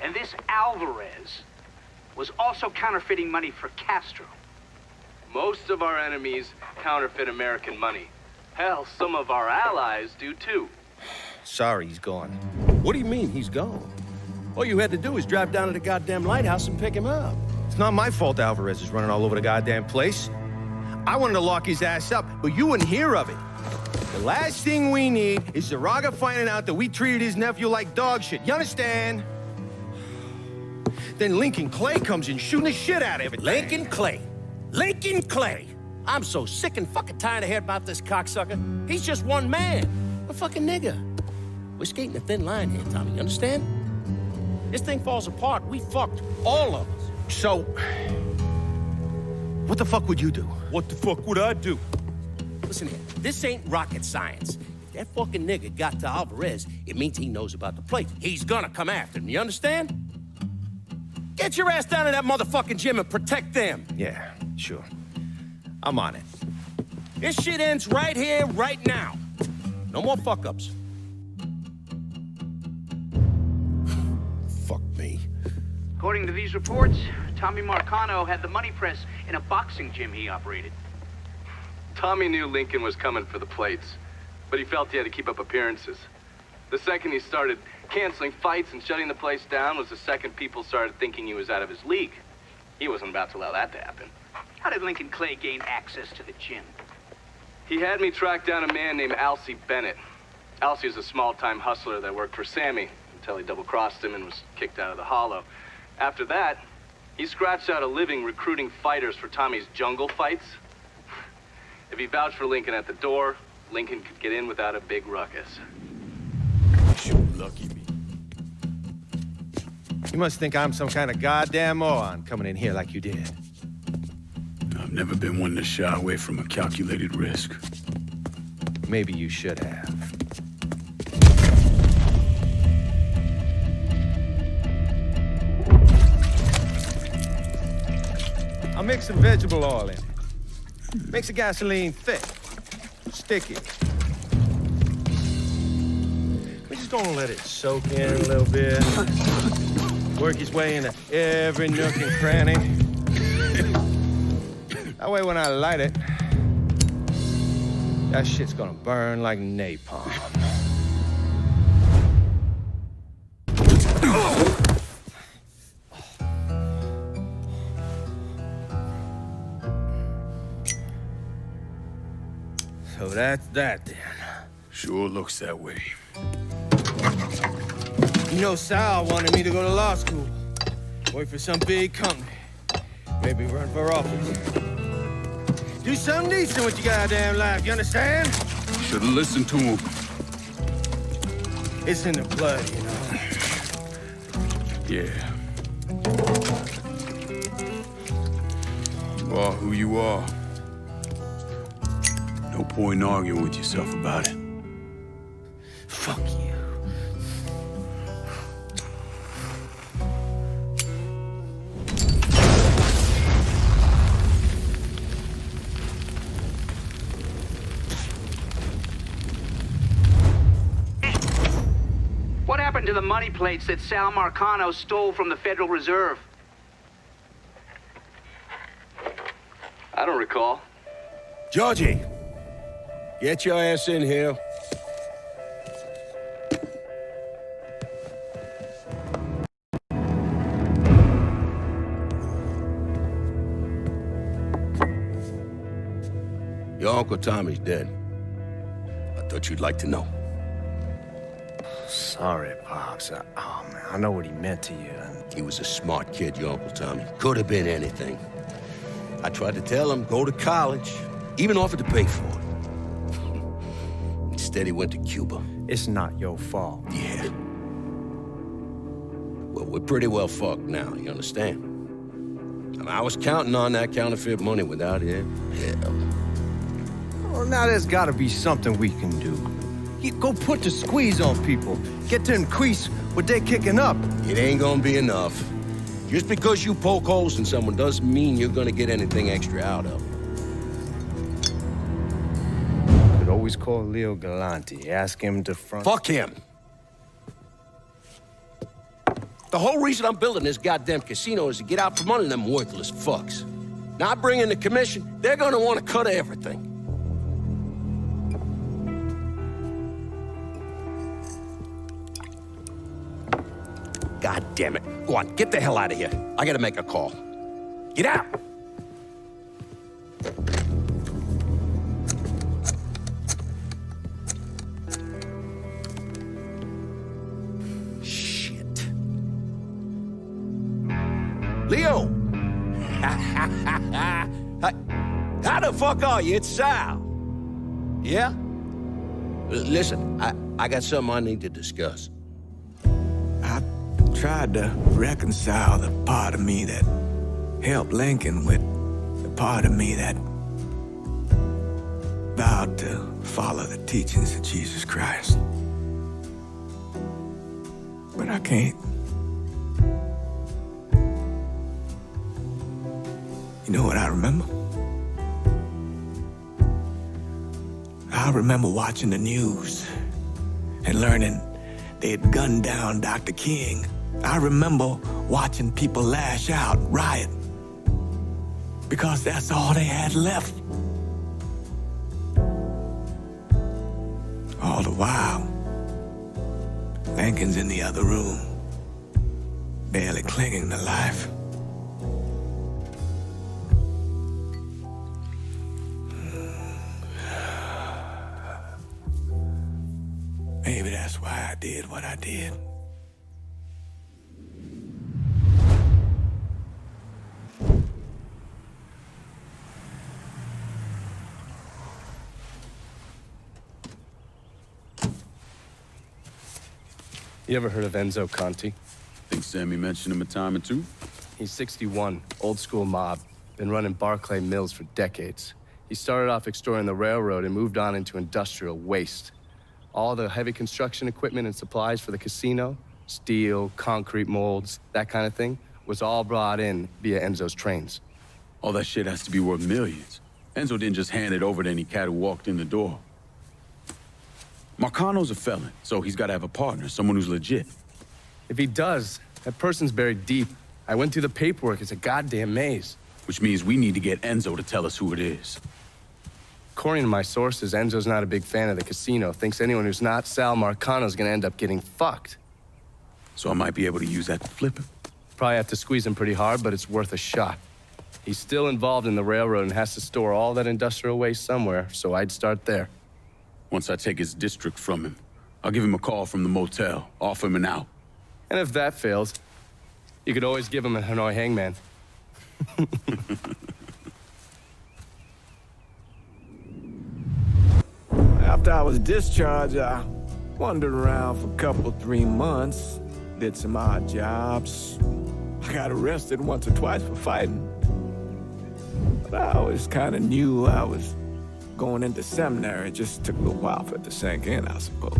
And this Alvarez was also counterfeiting money for Castro. Most of our enemies counterfeit American money. Hell, some of our allies do too. Sorry, he's gone. What do you mean, he's gone? All you had to do was drive down to the goddamn lighthouse and pick him up. It's not my fault Alvarez is running all over the goddamn place. I wanted to lock his ass up, but you wouldn't hear of it. The last thing we need is Zaraga finding out that we treated his nephew like dog shit. You understand? Then Lincoln Clay comes in shooting the shit out of it. Lincoln Clay? Lincoln Clay? I'm so sick and fucking tired of hearing about this cocksucker. He's just one man. A fucking nigga. We're skating a thin line here, Tommy, you understand? This thing falls apart, we fucked, all of us. So, what the fuck would you do? What the fuck would I do? Listen here, this ain't rocket science. If that fucking nigga got to Alvarez, it means he knows about the place. He's gonna come after him, you understand? Get your ass down to that motherfucking gym and protect them. Yeah, sure. I'm on it. This shit ends right here, right now. No more fuck-ups. Fuck me. According to these reports, Tommy Marcano had the money press in a boxing gym he operated. Tommy knew Lincoln was coming for the plates, but he felt he had to keep up appearances. The second he started canceling fights and shutting the place down was the second people started thinking he was out of his league. He wasn't about to allow that to happen. How did Lincoln Clay gain access to the gym? He had me track down a man named Alcee Bennett. Alcee is a small-time hustler that worked for Sammy until he double-crossed him and was kicked out of the Hollow. After that, he scratched out a living recruiting fighters for Tommy's jungle fights. If he vouched for Lincoln at the door, Lincoln could get in without a big ruckus. Sure lucky me. You must think I'm some kind of goddamn moron coming in here like you did. I've never been one to shy away from a calculated risk. Maybe you should have. I'll mix some vegetable oil in it. Makes the gasoline thick, sticky. We're just gonna let it soak in a little bit. Work its way into every nook and cranny. That way when I light it, that shit's gonna burn like napalm. So that's that then. Sure looks that way. You know, Sal wanted me to go to law school. Work for some big company. Maybe run for office. Do something decent with your goddamn life, you understand? Should've listened to him. It's in the blood, you know. Yeah. You are who you are. No point in arguing with yourself about it. Fuck you. What happened to the money plates that Sal Marcano stole from the Federal Reserve? I don't recall. Georgie, get your ass in here. Your Uncle Tommy's dead. I thought you'd like to know. Sorry, Pops. Oh, man, I know what he meant to you. He was a smart kid, your Uncle Tommy. Could have been anything. I tried to tell him, go to college. Even offered to pay for it. Instead, he went to Cuba. It's not your fault. Yeah. Well, we're pretty well fucked now, you understand? I mean, I was counting on that counterfeit money without it. Hell. Well, now there's gotta be something we can do. You go put the squeeze on people. Get to increase what they're kicking up. It ain't gonna be enough. Just because you poke holes in someone doesn't mean you're gonna get anything extra out of them. Could always call Leo Galante, ask him to front... Fuck him! The whole reason I'm building this goddamn casino is to get out from under them worthless fucks. Now I bring in the commission, they're gonna want a cut of everything. God damn it. Go on, get the hell out of here. I gotta make a call. Get out! Shit. Leo! How the fuck are you? It's Sal. Yeah? Listen, I got something I need to discuss. Tried to reconcile the part of me that helped Lincoln with the part of me that vowed to follow the teachings of Jesus Christ. But I can't. You know what I remember? I remember watching the news and learning they'd gunned down Dr. King. I remember watching people lash out, riot, because that's all they had left. All the while, Lincoln's in the other room, barely clinging to life. Maybe that's why I did what I did. You ever heard of Enzo Conti? Think Sammy mentioned him a time or two? He's 61, old school mob. Been running Barclay Mills for decades. He started off extorting the railroad and moved on into industrial waste. All the heavy construction equipment and supplies for the casino, steel, concrete molds, that kind of thing, was all brought in via Enzo's trains. All that shit has to be worth millions. Enzo didn't just hand it over to any cat who walked in the door. Marcano's a felon, so he's got to have a partner, someone who's legit. If he does, that person's buried deep. I went through the paperwork. It's a goddamn maze. Which means we need to get Enzo to tell us who it is. According to my sources, Enzo's not a big fan of the casino. Thinks anyone who's not Sal Marcano's gonna end up getting fucked. So I might be able to use that to flip him. Probably have to squeeze him pretty hard, but it's worth a shot. He's still involved in the railroad and has to store all that industrial waste somewhere, so I'd start there. Once I take his district from him, I'll give him a call from the motel, offer him an out. And if that fails, you could always give him a Hanoi hangman. After I was discharged, I wandered around for a couple, 3 months, did some odd jobs. I got arrested once or twice for fighting. But I always kind of knew I was going into seminary. It just took a little while for it to sink in, I suppose.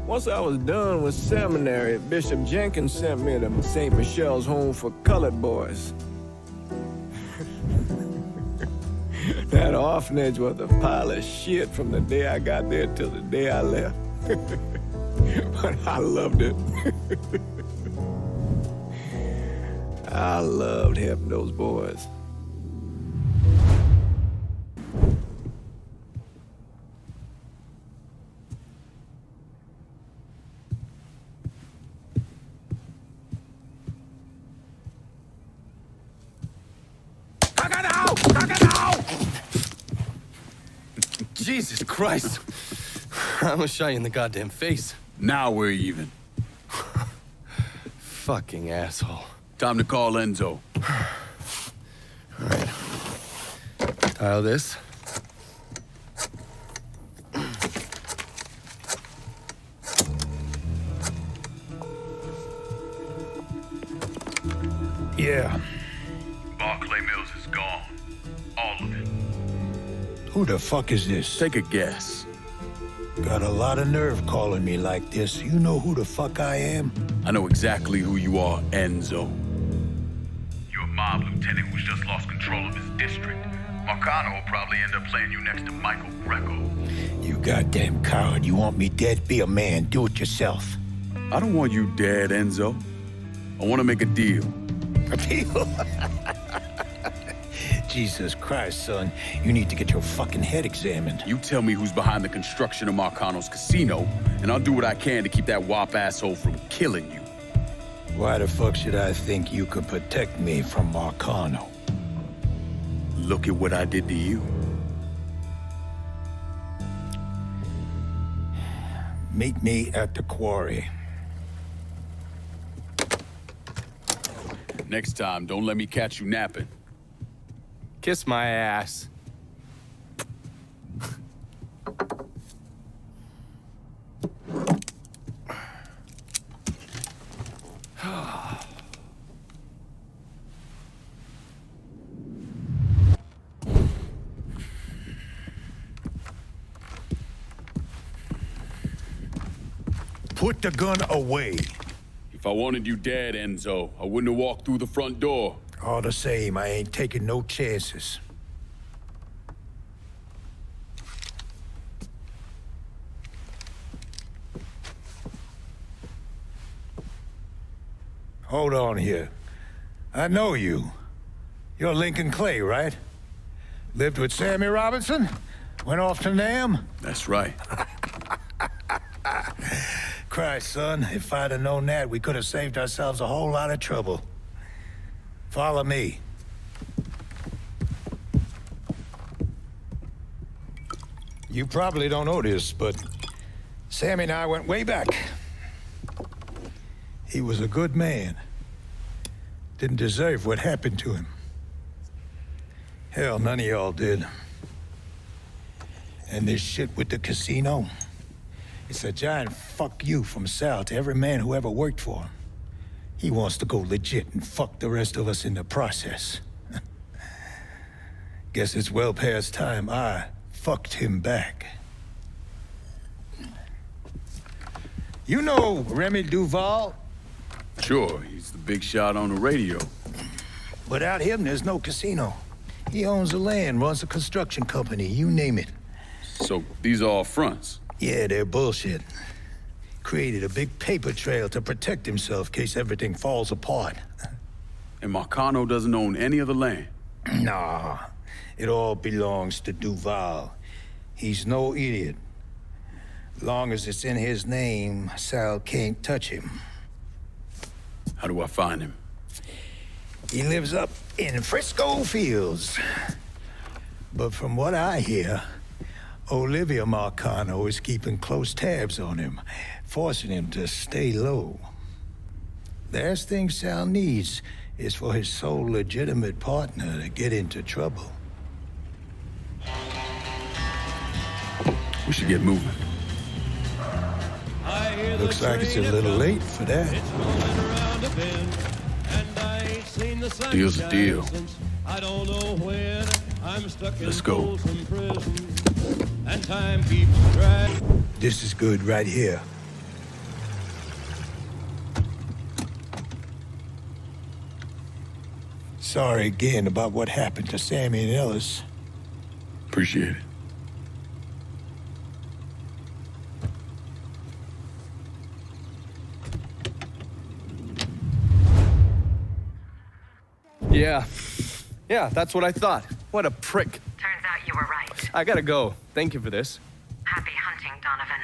Once I was done with seminary, Bishop Jenkins sent me to St. Michelle's Home for Colored Boys. That orphanage was a pile of shit from the day I got there till the day I left. But I loved it. I loved helping those boys. Jesus Christ. I almost shot you in the goddamn face. Now we're even. Fucking asshole. Time to call Enzo. All right. Dial this. Yeah. Barclay Mills is gone. All of it. Who the fuck is this? Take a guess. Got a lot of nerve calling me like this. You know who the fuck I am? I know exactly who you are, Enzo. You're a mob lieutenant who's just lost control of his district. Marcano will probably end up playing you next to Michael Greco. You goddamn coward. You want me dead? Be a man. Do it yourself. I don't want you dead, Enzo. I want to make a deal. A deal? Jesus Christ, son. You need to get your fucking head examined. You tell me who's behind the construction of Marcano's casino, and I'll do what I can to keep that wop asshole from killing you. Why the fuck should I think you could protect me from Marcano? Look at what I did to you. Meet me at the quarry. Next time, don't let me catch you napping. Kiss my ass. Put the gun away. If I wanted you dead, Enzo, I wouldn't have walked through the front door. All the same, I ain't taking no chances. Hold on here. I know you. You're Lincoln Clay, right? Lived with Sammy Robinson? Went off to Nam? That's right. Christ, son, if I'd have known that, we could have saved ourselves a whole lot of trouble. Follow me. You probably don't know this, but Sammy and I went way back. He was a good man. Didn't deserve what happened to him. Hell, none of y'all did. And this shit with the casino, it's a giant fuck you from Sal to every man who ever worked for him. He wants to go legit and fuck the rest of us in the process. Guess it's well past time I fucked him back. You know Remy Duval? Sure, he's the big shot on the radio. Without him, there's no casino. He owns the land, runs a construction company, you name it. So these are all fronts? Yeah, they're bullshit. Created a big paper trail to protect himself in case everything falls apart. And Marcano doesn't own any of the land? Nah, it all belongs to Duval. He's no idiot. Long as it's in his name, Sal can't touch him. How do I find him? He lives up in Frisco Fields. But from what I hear, Olivia Marcano is keeping close tabs on him, forcing him to stay low. Last thing Sal needs is for his sole legitimate partner to get into trouble. We should get moving. Looks like it's a little late for that. Deal's a deal. Let's go. This is good right here. Sorry again about what happened to Sammy and Ellis. Appreciate it. Yeah, that's what I thought. What a prick. Turns out you were right. I gotta go. Thank you for this. Happy hunting, Donovan.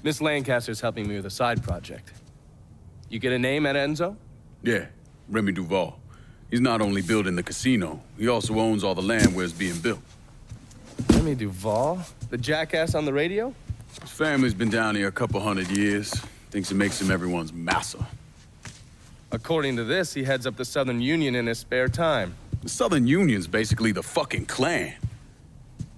Miss Lancaster's helping me with a side project. You get a name at Enzo? Yeah, Remy Duval. He's not only building the casino, he also owns all the land where it's being built. Remy Duval? The jackass on the radio? His family's been down here a couple 100 years. Thinks it makes him everyone's massa. According to this, he heads up the Southern Union in his spare time. The Southern Union's basically the fucking Klan.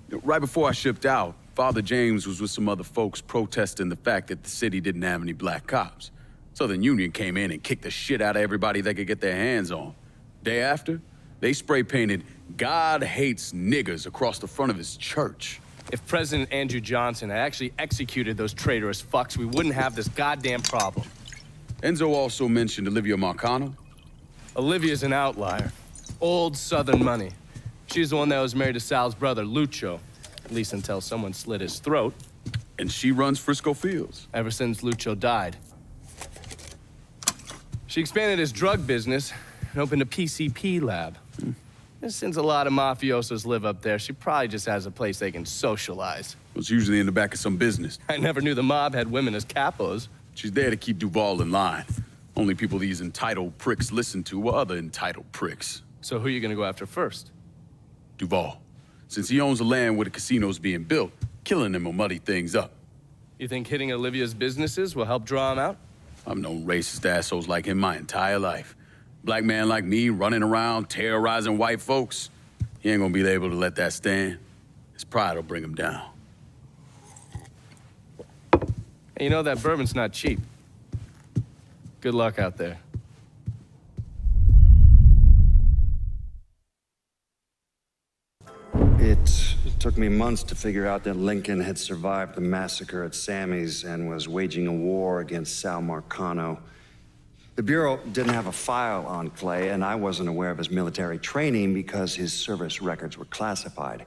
Right before I shipped out, Father James was with some other folks protesting the fact that the city didn't have any black cops. Southern Union came in and kicked the shit out of everybody they could get their hands on. Day after, they spray-painted "God hates niggers" across the front of his church. If President Andrew Johnson had actually executed those traitorous fucks, we wouldn't have this goddamn problem. Enzo also mentioned Olivia Marcano. Olivia's an outlier. Old Southern money. She's the one that was married to Sal's brother, Lucho. At least until someone slit his throat. And she runs Frisco Fields. Ever since Lucho died. She expanded his drug business and opened a PCP lab. And since a lot of mafiosos live up there, she probably just has a place they can socialize. It's usually in the back of some business. I never knew the mob had women as capos. She's there to keep Duval in line. Only people these entitled pricks listen to were other entitled pricks. So who are you gonna go after first? Duval. Since he owns the land where the casino's being built, killing him will muddy things up. You think hitting Olivia's businesses will help draw him out? I've known racist assholes like him my entire life. Black man like me running around terrorizing white folks. He ain't gonna be able to let that stand. His pride will bring him down. Hey, you know that bourbon's not cheap. Good luck out there. It took me months to figure out that Lincoln had survived the massacre at Sammy's and was waging a war against Sal Marcano. The Bureau didn't have a file on Clay, and I wasn't aware of his military training because his service records were classified.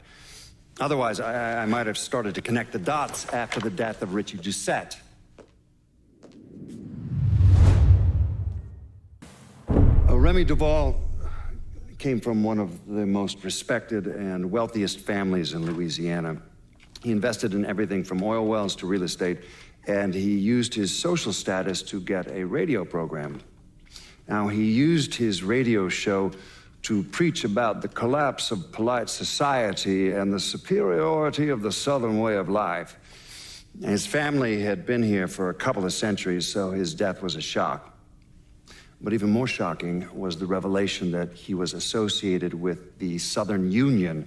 Otherwise, I might have started to connect the dots after the death of Richie Doucette. Remy Duval came from one of the most respected and wealthiest families in Louisiana. He invested in everything from oil wells to real estate, and he used his social status to get a radio program. Now, he used his radio show to preach about the collapse of polite society and the superiority of the Southern way of life. His family had been here for a couple of centuries, so his death was a shock. But even more shocking was the revelation that he was associated with the Southern Union,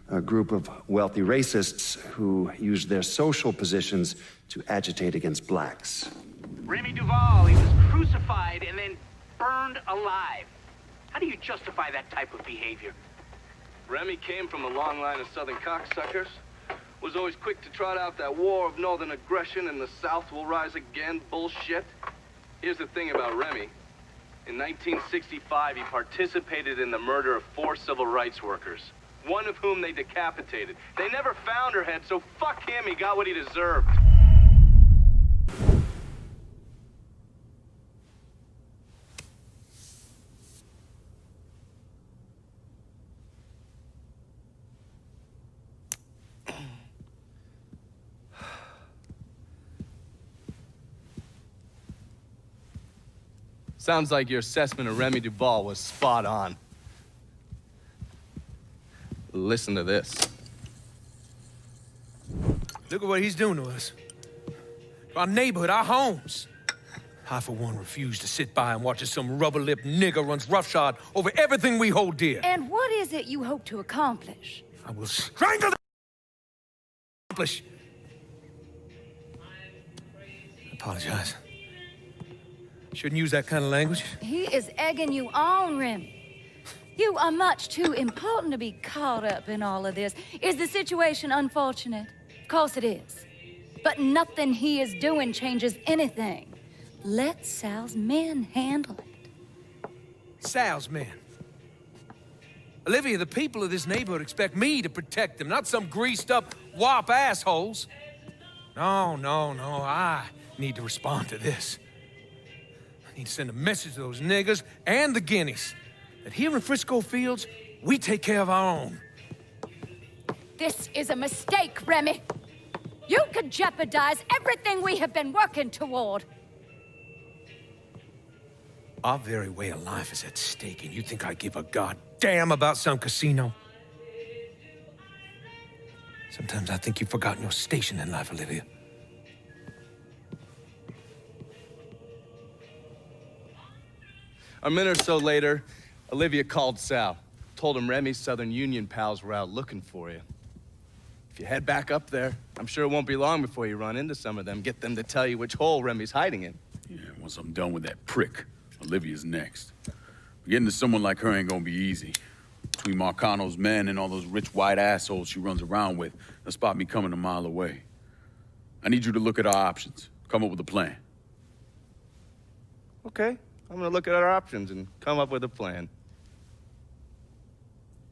a group of wealthy racists who used their social positions to agitate against blacks. Remy Duval, he was crucified and then burned alive. How do you justify that type of behavior? Remy came from a long line of Southern cocksuckers. Was always quick to trot out that war of northern aggression and the South will rise again bullshit. Here's the thing about Remy. In 1965, he participated in the murder of 4 civil rights workers, one of whom they decapitated. They never found her head, so fuck him, he got what he deserved. Sounds like your assessment of Remy Duval was spot on. Listen to this. Look at what he's doing to us. Our neighborhood, our homes. I, for one, refuse to sit by and watch as some rubber-lipped nigger runs roughshod over everything we hold dear. And what is it you hope to accomplish? I will strangle the accomplish. I apologize. Shouldn't use that kind of language. He is egging you on, Remy. You are much too important to be caught up in all of this. Is the situation unfortunate? Of course it is. But nothing he is doing changes anything. Let Sal's men handle it. Sal's men? Olivia, the people of this neighborhood expect me to protect them, not some greased-up wop assholes. No, I need to respond to this. I need to send a message to those niggers and the guineas that here in Frisco Fields, we take care of our own. This is a mistake, Remy. You could jeopardize everything we have been working toward. Our very way of life is at stake, and you think I give a goddamn about some casino? Sometimes I think you've forgotten your station in life, Olivia. A minute or so later, Olivia called Sal. Told him Remy's Southern Union pals were out looking for you. If you head back up there, I'm sure it won't be long before you run into some of them. Get them to tell you which hole Remy's hiding in. Yeah, once I'm done with that prick, Olivia's next. Getting to someone like her ain't gonna be easy. Between Marcano's men and all those rich white assholes she runs around with, they'll spot me coming a mile away. I need you to look at our options. Come up with a plan. Okay, I'm gonna look at our options and come up with a plan.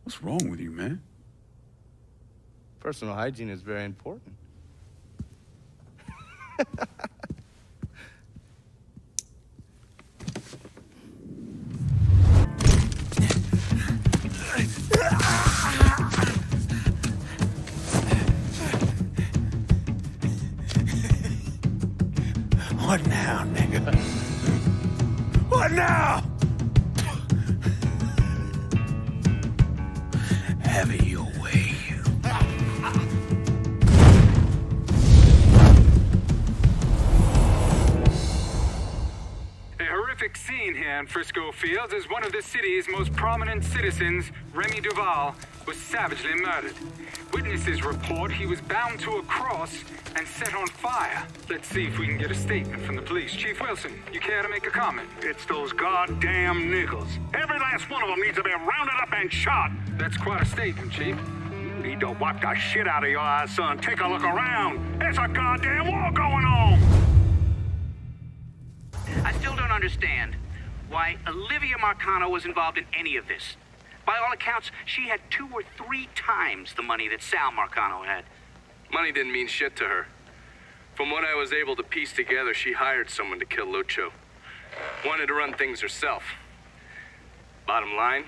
What's wrong with you, man? Personal hygiene is very important. What now, nigga? What now? Have it your way. A horrific scene here in Frisco Fields as one of the city's most prominent citizens, Remy Duval, was savagely murdered. Witnesses report he was bound to a cross and set on fire. Let's see if we can get a statement from the police. Chief Wilson, you care to make a comment? It's those goddamn niggers. Every last one of them needs to be rounded up and shot. That's quite a statement, Chief. You need to wipe the shit out of your eyes, son. Take a look around. There's a goddamn war going on. I still don't understand. why Olivia Marcano was involved in any of this. By all accounts, she had 2 or 3 times the money that Sal Marcano had. Money didn't mean shit to her. From what I was able to piece together, she hired someone to kill Lucho. Wanted to run things herself. Bottom line,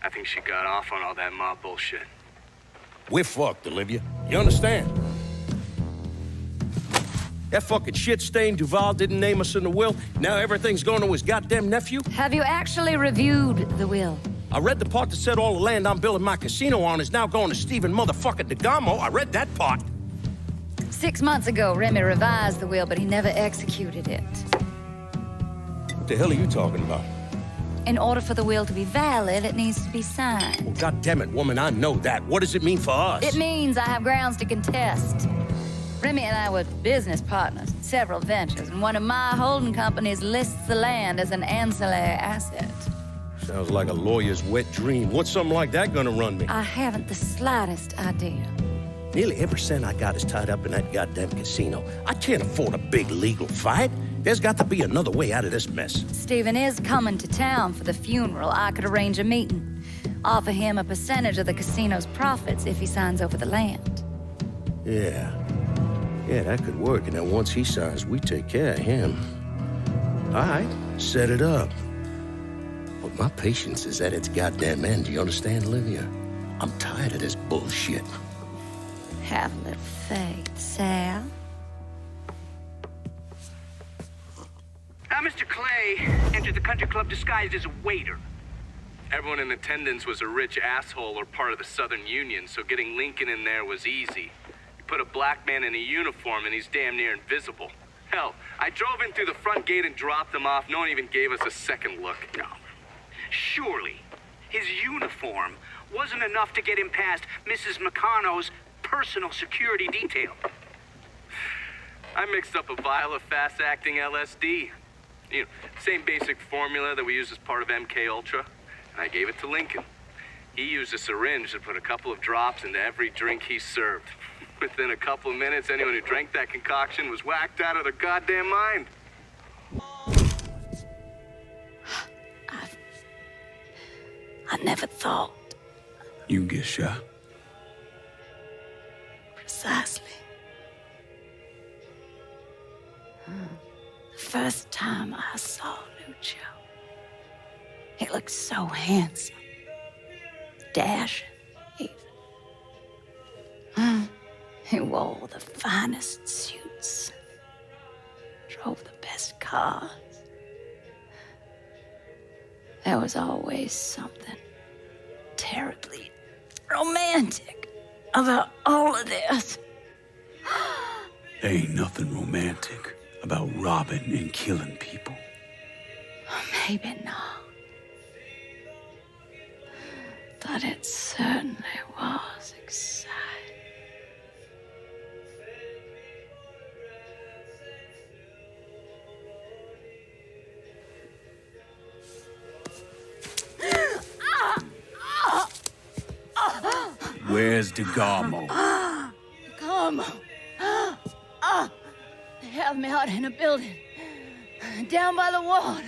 I think she got off on all that mob bullshit. We're fucked, Olivia. You understand? That fucking shit-stained Duval didn't name us in the will. Now everything's going to his goddamn nephew? Have you actually reviewed the will? I read the part that said all the land I'm building my casino on is now going to Stephen motherfucking DeGamo. I read that part. 6 months ago, Remy revised the will, but he never executed it. What the hell are you talking about? In order for the will to be valid, it needs to be signed. Well, goddammit, woman, I know that. What does it mean for us? It means I have grounds to contest. Remy and I were business partners in several ventures, and one of my holding companies lists the land as an ancillary asset. Sounds like a lawyer's wet dream. What's something like that gonna run me? I haven't the slightest idea. Nearly every cent I got is tied up in that goddamn casino. I can't afford a big legal fight. There's got to be another way out of this mess. Stephen is coming to town for the funeral. I could arrange a meeting. Offer him a percentage of the casino's profits if he signs over the land. Yeah, that could work. And then once he signs, we take care of him. All right, set it up. But my patience is at its goddamn end. Do you understand, Olivia? I'm tired of this bullshit. Have a little faith, Sal. Mr. Clay entered the country club disguised as a waiter. Everyone in attendance was a rich asshole or part of the Southern Union, so getting Lincoln in there was easy. You put a black man in a uniform and he's damn near invisible. Hell, I drove in through the front gate and dropped him off. No one even gave us a second look. No. Surely, his uniform wasn't enough to get him past Mrs. Marcano's personal security detail. I mixed up a vial of fast-acting LSD. You know, same basic formula that we use as part of MK Ultra. And I gave it to Lincoln. He used a syringe to put a couple of drops into every drink he served. Within a couple of minutes, anyone who drank that concoction was whacked out of their goddamn mind. I never thought. You get shot. Precisely. The first time I saw Lucho, he looked so handsome, dashing, even. He wore the finest suits, drove the best cars. There was always something terribly romantic about all of this. There ain't nothing romantic about robbing and killing people. Maybe not. But it certainly was exciting. Where's DeGarmo? Come. They have me out in a building, down by the water.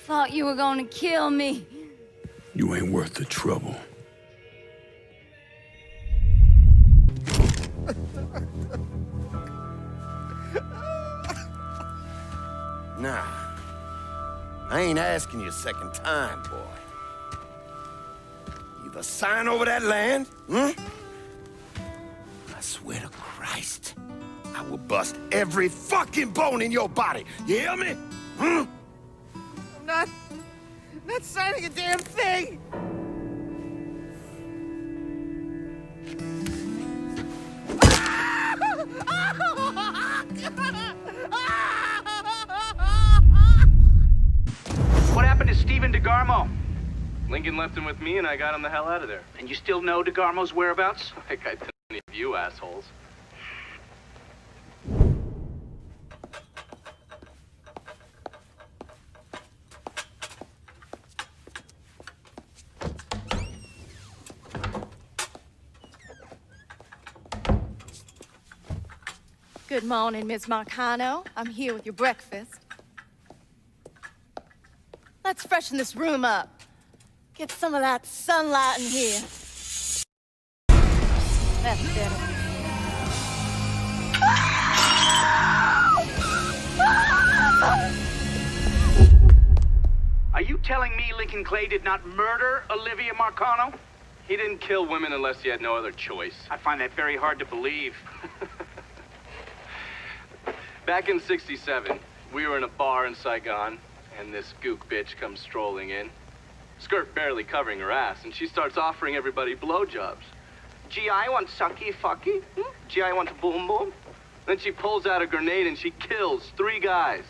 Thought you were gonna kill me. You ain't worth the trouble. Nah. I ain't asking you a second time, boy. Either sign over that land, I swear to Christ, I will bust every fucking bone in your body. You hear me? I'm not signing a damn thing! What happened to Stephen DeGarmo? Lincoln left him with me and I got him the hell out of there. And you still know DeGarmo's whereabouts? Like I tell any of you assholes. Good morning, Miss Marcano. I'm here with your breakfast. Let's freshen this room up. Get some of that sunlight in here. That's better. Are you telling me Lincoln Clay did not murder Olivia Marcano? He didn't kill women unless he had no other choice. I find that very hard to believe. Back in '67, we were in a bar in Saigon, and this gook bitch comes strolling in. Skirt barely covering her ass, and she starts offering everybody blowjobs. Gee, I want sucky fucky. Gee, I want boom boom. Then she pulls out a grenade and she kills 3 guys.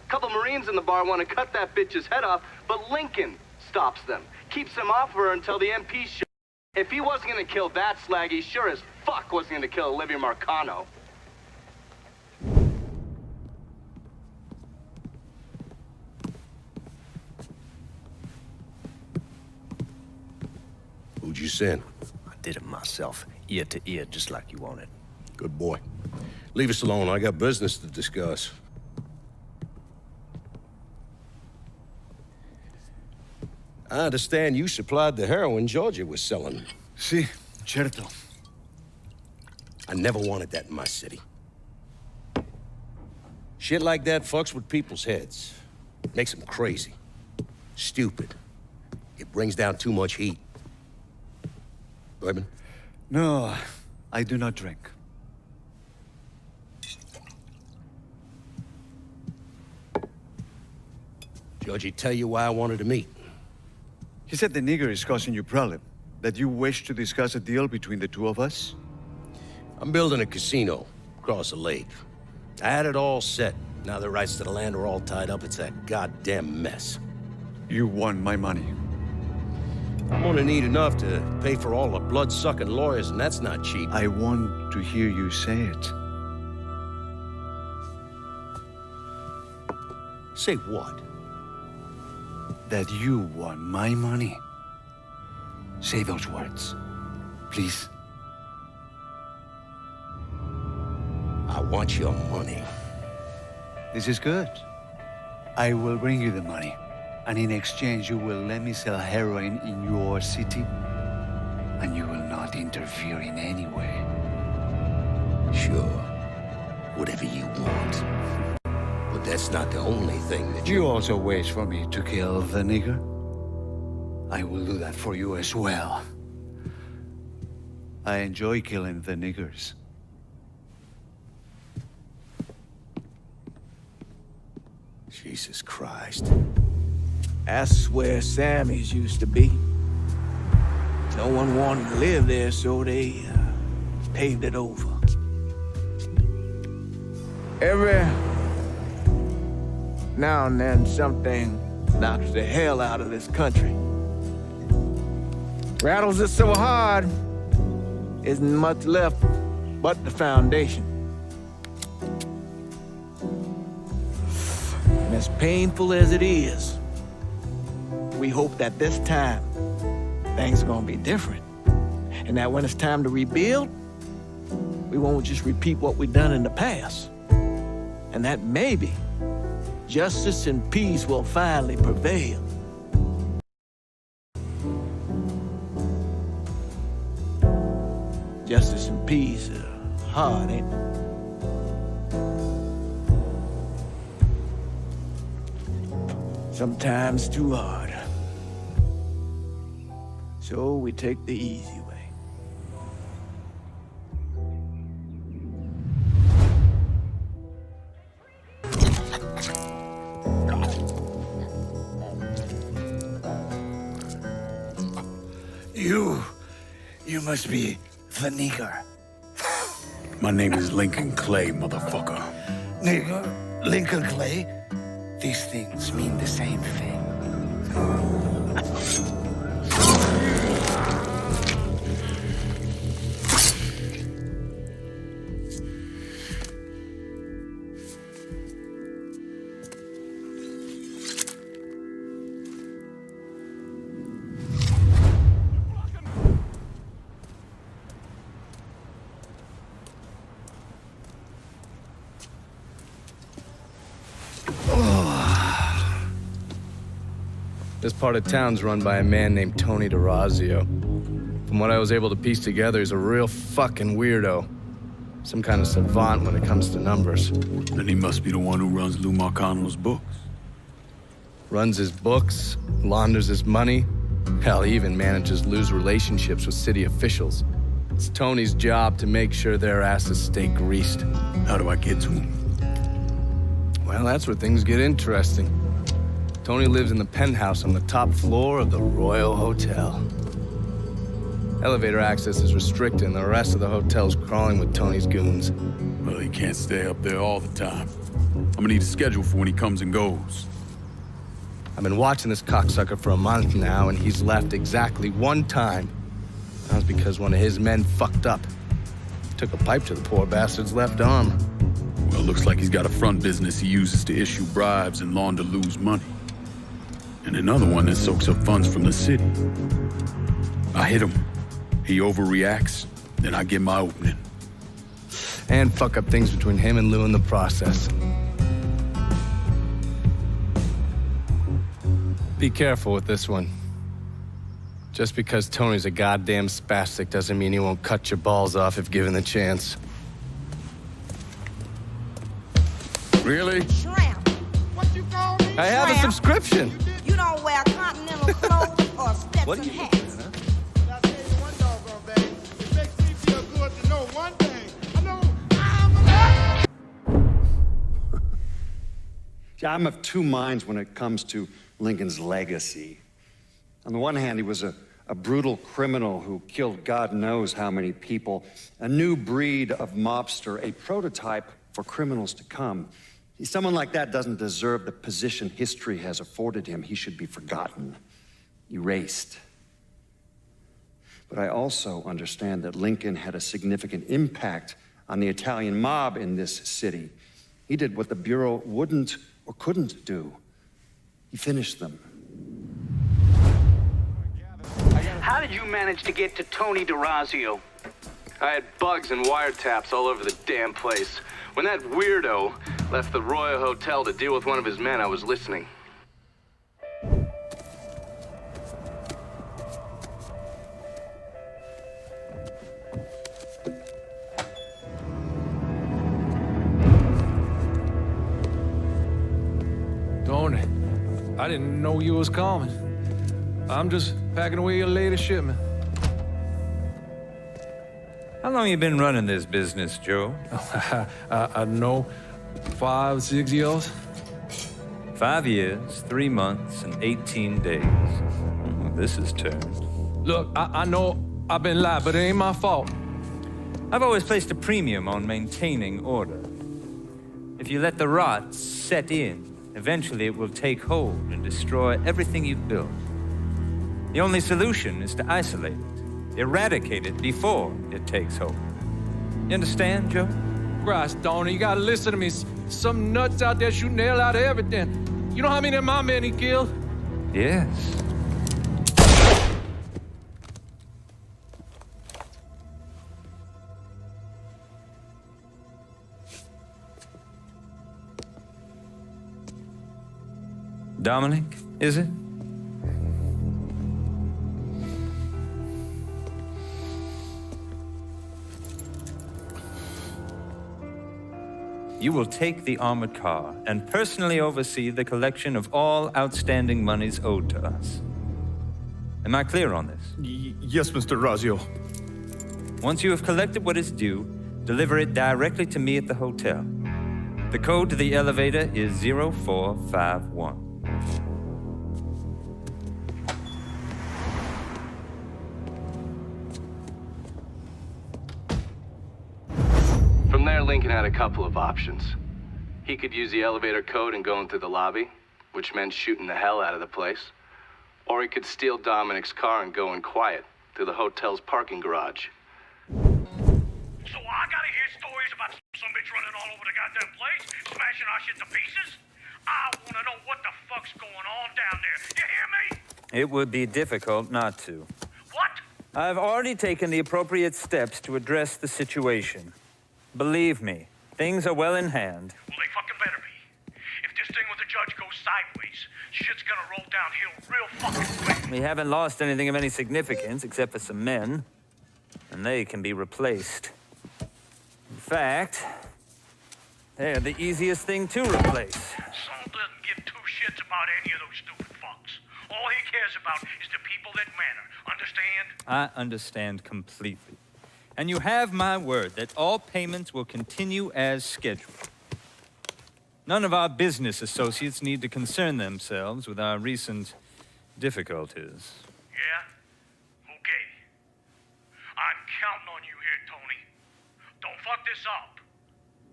A couple Marines in the bar want to cut that bitch's head off, but Lincoln stops them. Keeps them off her until the MP shows. If he wasn't gonna kill that slag, he sure as fuck wasn't gonna kill Olivia Marcano. Who'd you send? I did it myself, ear to ear, just like you wanted. Good boy. Leave us alone. I got business to discuss. I understand you supplied the heroin Georgia was selling. Si, certo. I never wanted that in my city. Shit like that fucks with people's heads. Makes them crazy. Stupid. It brings down too much heat. Bourbon? No, I do not drink. Georgie tell you why I wanted to meet? He said the nigger is causing you problem. That you wish to discuss a deal between the two of us? I'm building a casino across the lake. I had it all set. Now the rights to the land are all tied up. It's a goddamn mess. You want my money. I'm gonna need enough to pay for all the blood-sucking lawyers, and that's not cheap. I want to hear you say it. Say what? That you want my money. Say those words, please. I want your money. This is good. I will bring you the money. And in exchange, you will let me sell heroin in your city. And you will not interfere in any way. Sure. Whatever you want. But that's not the only thing that you also wish for me to kill the nigger? I will do that for you as well. I enjoy killing the niggers. Jesus Christ. That's where Sammy's used to be. No one wanted to live there, so they paved it over. Every now and then, something knocks the hell out of this country. Rattles it so hard, isn't much left but the foundation. And as painful as it is, we hope that this time, things are gonna be different. And that when it's time to rebuild, we won't just repeat what we've done in the past. And that maybe justice and peace will finally prevail. Justice and peace are hard, ain't they? Sometimes too hard. So we take the easy way. You must be the nigger. My name is Lincoln Clay, motherfucker. Nigger? Lincoln Clay? These things mean the same thing. This part of town's run by a man named Tony DeRazio. From what I was able to piece together, he's a real fucking weirdo. Some kind of savant when it comes to numbers. Then he must be the one who runs Lou Marcano's books. Runs his books, launders his money. Hell, he even manages Lou's relationships with city officials. It's Tony's job to make sure their asses stay greased. How do I get to him? Well, that's where things get interesting. Tony lives in the penthouse on the top floor of the Royal Hotel. Elevator access is restricted and the rest of the hotel's crawling with Tony's goons. Well, he can't stay up there all the time. I'm gonna need a schedule for when he comes and goes. I've been watching this cocksucker for a month now, and he's left exactly one time. That was because one of his men fucked up. Took a pipe to the poor bastard's left arm. Well, it looks like he's got a front business he uses to issue bribes and launder Lou's money. And another one that soaks up funds from the city. I hit him. He overreacts, then I get my opening. And fuck up things between him and Lou in the process. Be careful with this one. Just because Tony's a goddamn spastic doesn't mean he won't cut your balls off if given the chance. Really? Shrimp. What you call me? I have a subscription. You don't wear continental clothes or Stetson hats. I'm of two minds when it comes to Lincoln's legacy. On the one hand, he was a brutal criminal who killed God knows how many people, a new breed of mobster, a prototype for criminals to come. Someone like that doesn't deserve the position history has afforded him. He should be forgotten, erased. But I also understand that Lincoln had a significant impact on the Italian mob in this city. He did what the Bureau wouldn't or couldn't do. He finished them. How did you manage to get to Tony DeRazio? I had bugs and wiretaps all over the damn place. When that weirdo left the Royal Hotel to deal with one of his men, I was listening. Tony, I didn't know you was coming. I'm just packing away your latest shipment. How long you been running this business, Joe? I know 5, 6 years. 5 years, 3 months, and 18 days. Well, this is turned. Look, I know I've been lied, but it ain't my fault. I've always placed a premium on maintaining order. If you let the rot set in, eventually it will take hold and destroy everything you've built. The only solution is to isolate it, eradicate it before it takes hold. You understand, Joe? Christ, Tony, you gotta listen to me. Some nuts out there shooting the hell out of everything. You know how many of my men he killed? Yes. Dominic, is it? You will take the armored car and personally oversee the collection of all outstanding monies owed to us. Am I clear on this? Yes, Mr. Razio. Once you have collected what is due, deliver it directly to me at the hotel. The code to the elevator is 0451. From there, Lincoln had a couple of options. He could use the elevator code and go in through the lobby, which meant shooting the hell out of the place. Or he could steal Dominic's car and go in quiet through the hotel's parking garage. So I gotta hear stories about some bitch running all over the goddamn place, smashing our shit to pieces? I wanna know what the fuck's going on down there. You hear me? It would be difficult not to. What? I've already taken the appropriate steps to address the situation. Believe me, things are well in hand. Well, they fucking better be. If this thing with the judge goes sideways, shit's gonna roll downhill real fucking quick. We haven't lost anything of any significance except for some men, and they can be replaced. In fact, they're the easiest thing to replace. Saul doesn't give two shits about any of those stupid fucks. All he cares about is the people that matter. Understand? I understand completely. And you have my word that all payments will continue as scheduled. None of our business associates need to concern themselves with our recent difficulties. Yeah? Okay. I'm counting on you here, Tony. Don't fuck this up.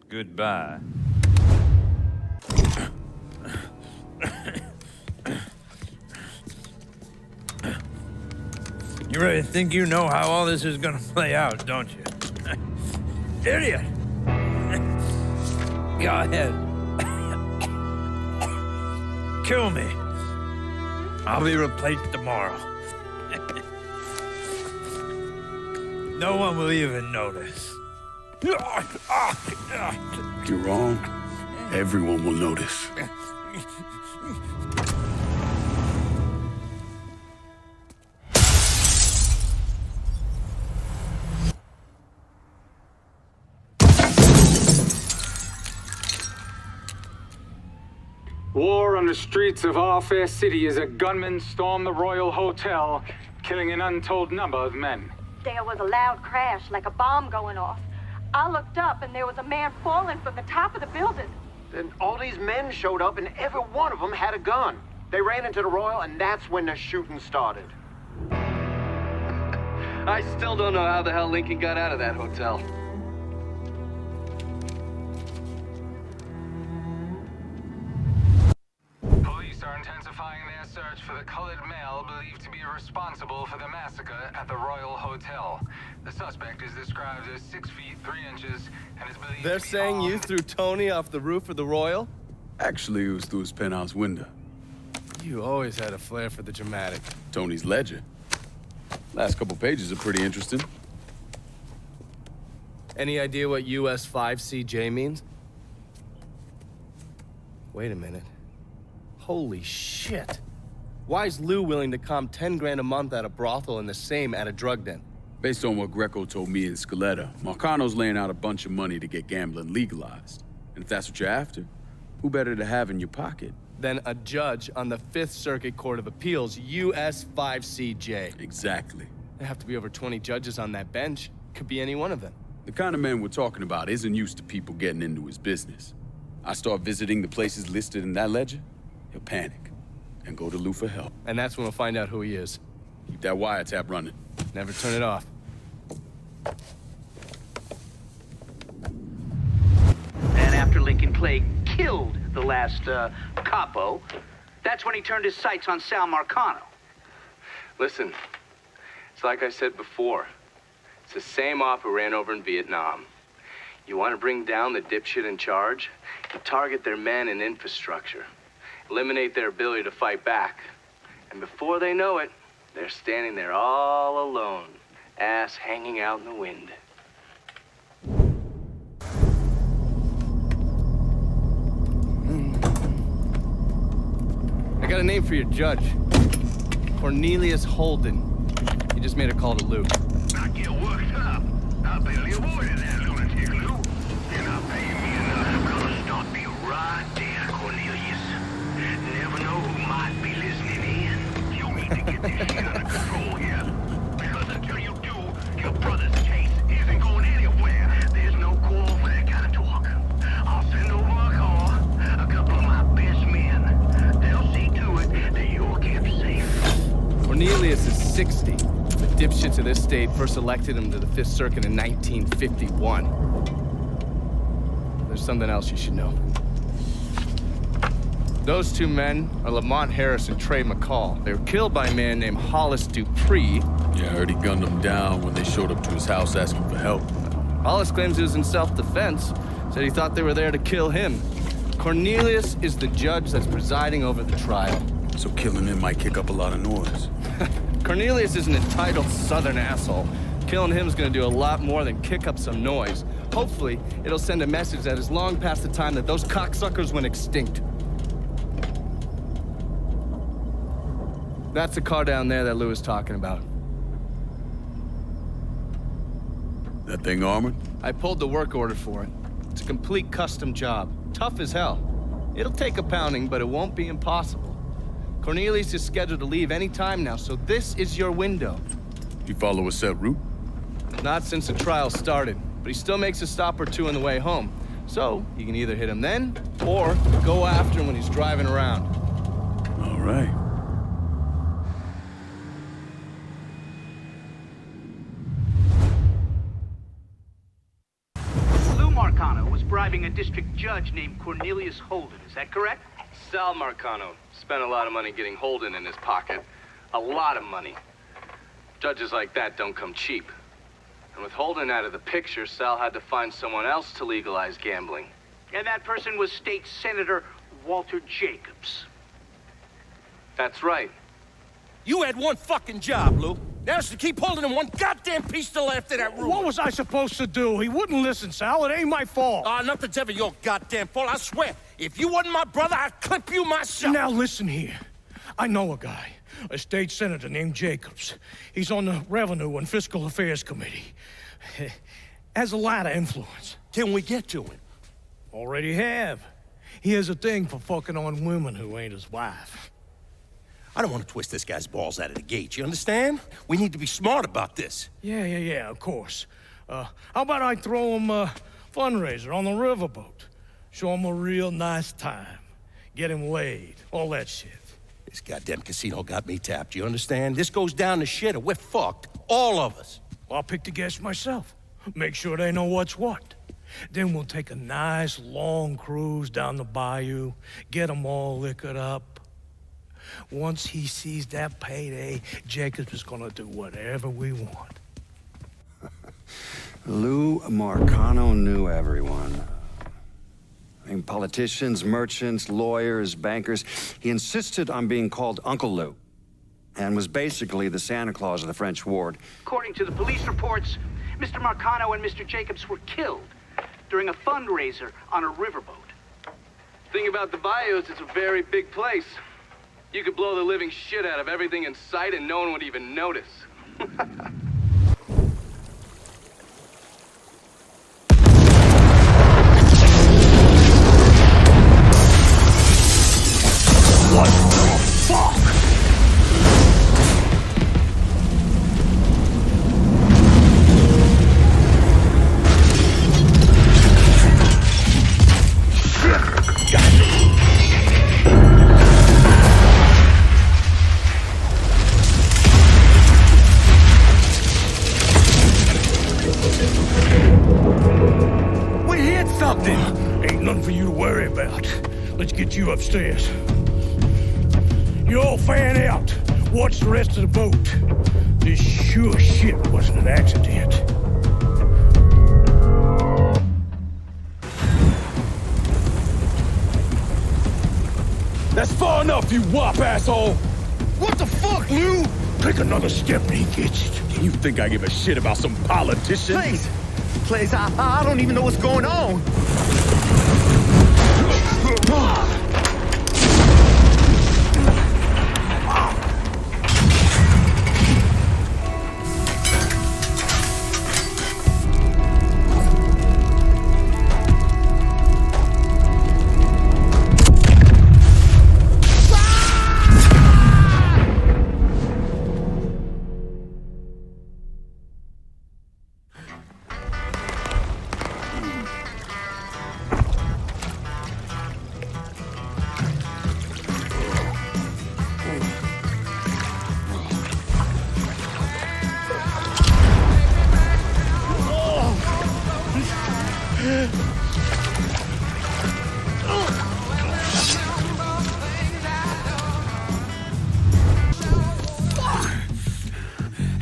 Goodbye. You really think you know how all this is gonna play out, don't you? Idiot! Go ahead. Kill me. I'll be replaced tomorrow. No one will even notice. You're wrong. Everyone will notice. War on the streets of our fair city as a gunman stormed the Royal Hotel, killing an untold number of men. There was a loud crash, like a bomb going off. I looked up and there was a man falling from the top of the building. Then all these men showed up and every one of them had a gun. They ran into the Royal and that's when the shooting started. I still don't know how the hell Lincoln got out of that hotel. Police are intensifying their search for the colored male believed to be responsible for the massacre at the Royal Hotel. The suspect is described as 6 feet 3 inches and is believed They're to be saying you armed. threw Tony off the roof of the Royal? Actually, it was through his penthouse window. You always had a flair for the dramatic. Tony's ledger. Last couple pages are pretty interesting. Any idea what US 5CJ means? Wait a minute. Holy shit. Why is Lou willing to comp 10 grand a month at a brothel and the same at a drug den? Based on what Greco told me and Scaletta, Marcano's laying out a bunch of money to get gambling legalized. And if that's what you're after, who better to have in your pocket? Then a judge on the 5th Circuit Court of Appeals, US 5CJ. Exactly. There have to be over 20 judges on that bench. Could be any one of them. The kind of man we're talking about isn't used to people getting into his business. I start visiting the places listed in that ledger, he'll panic and go to Lou for help. And that's when we'll find out who he is. Keep that wiretap running. Never turn it off. And after Lincoln Clay killed the last capo, that's when he turned his sights on Sal Marcano. Listen, it's like I said before. It's the same op who ran over in Vietnam. You want to bring down the dipshit in charge? You target their men and infrastructure. Eliminate their ability to fight back. And before they know it, they're standing there all alone, ass hanging out in the wind. I got a name for your judge. Cornelius Holden. He just made a call to Lou. Not get worked up. I'll barely avoided that lunatic, Lou. You're not paying me enough. I'm gonna stop you right there, Cornelius. Never know who might be listening in. You need to get this shit under control here. Because until you do, your brother's case isn't going anywhere. There's no call for that kind of talk. I'll send over a car, a couple of my best men. They'll see to it that you're kept safe. Cornelius is 60. The dipshits of this state first elected him to the 5th Circuit in 1951. There's something else you should know. Those two men are Lamont Harris and Trey McCall. They were killed by a man named Hollis Dupree. Yeah, I heard he gunned them down when they showed up to his house asking for help. Hollis claims he was in self-defense. Said he thought they were there to kill him. Cornelius is the judge that's presiding over the trial. So killing him might kick up a lot of noise. Cornelius is an entitled southern asshole. Killing him is gonna do a lot more than kick up some noise. Hopefully, it'll send a message that is long past the time that those cocksuckers went extinct. That's the car down there that Lou was talking about. That thing armored? I pulled the work order for it. It's a complete custom job. Tough as hell. It'll take a pounding, but it won't be impossible. Cornelius is scheduled to leave any time now, so this is your window. You follow a set route? Not since the trial started, but he still makes a stop or two on the way home. So, you can either hit him then, or go after him when he's driving around. All right. Lou Marcano was bribing a district judge named Cornelius Holden, is that correct? Sal Marcano spent a lot of money getting Holden in his pocket. A lot of money. Judges like that don't come cheap. And with Holden out of the picture, Sal had to find someone else to legalize gambling. And that person was State Senator Walter Jacobs. That's right. You had one fucking job, Lou. That's to keep holding him one goddamn piece to left of that room. What was I supposed to do? He wouldn't listen, Sal. It ain't my fault. Nothing's ever your goddamn fault, I swear. If you wasn't my brother, I'd clip you myself. Now listen here. I know a guy, a state senator named Jacobs. He's on the Revenue and Fiscal Affairs Committee. Has a lot of influence. Can we get to him? Already have. He has a thing for fucking on women who ain't his wife. I don't want to twist this guy's balls out of the gate, you understand? We need to be smart about this. Yeah, of course. How about I throw him a fundraiser on the riverboat? Show him a real nice time. Get him laid, all that shit. This goddamn casino got me tapped, you understand? This goes down the shitter, we're fucked. All of us. Well, I'll pick the guests myself. Make sure they know what's what. Then we'll take a nice long cruise down the bayou, get them all liquored up. Once he sees that payday, Jacobs is gonna do whatever we want. Lou Marcano knew everyone. I mean, politicians, merchants, lawyers, bankers. He insisted on being called Uncle Lou, and was basically the Santa Claus of the French ward. According to the police reports, Mr. Marcano and Mr. Jacobs were killed during a fundraiser on a riverboat. Thing about the bayous, it's a very big place. You could blow the living shit out of everything in sight and no one would even notice. What the fuck? We hit something! Ain't nothing for you to worry about. Let's get you upstairs. You all fan out. Watch the rest of the boat. This sure shit wasn't an accident. That's far enough, you wop asshole! What the fuck, Lou? Take another step and he gets it. You think I give a shit about some politician? Please, I don't even know what's going on.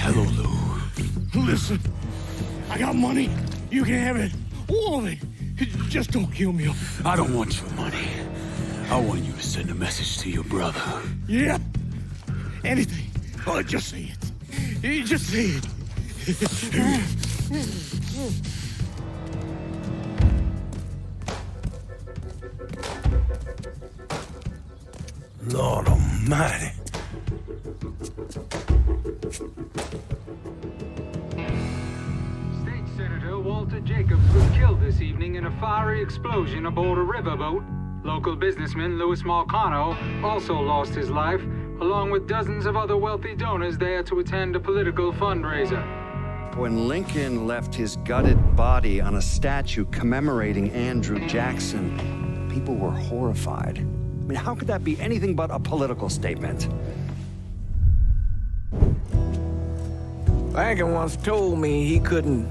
Hello, Lou. Listen, I got money. You can have it. All of it. Just don't kill me. I don't want your money. I want you to send a message to your brother. Yeah. Anything. Oh, just say it. Just say it. Lord almighty. State Senator Walter Jacobs was killed this evening in a fiery explosion aboard a riverboat. Local businessman Louis Marcano also lost his life, along with dozens of other wealthy donors there to attend a political fundraiser. When Lincoln left his gutted body on a statue commemorating Andrew Jackson, people were horrified. I mean, how could that be anything but a political statement? Lincoln once told me he couldn't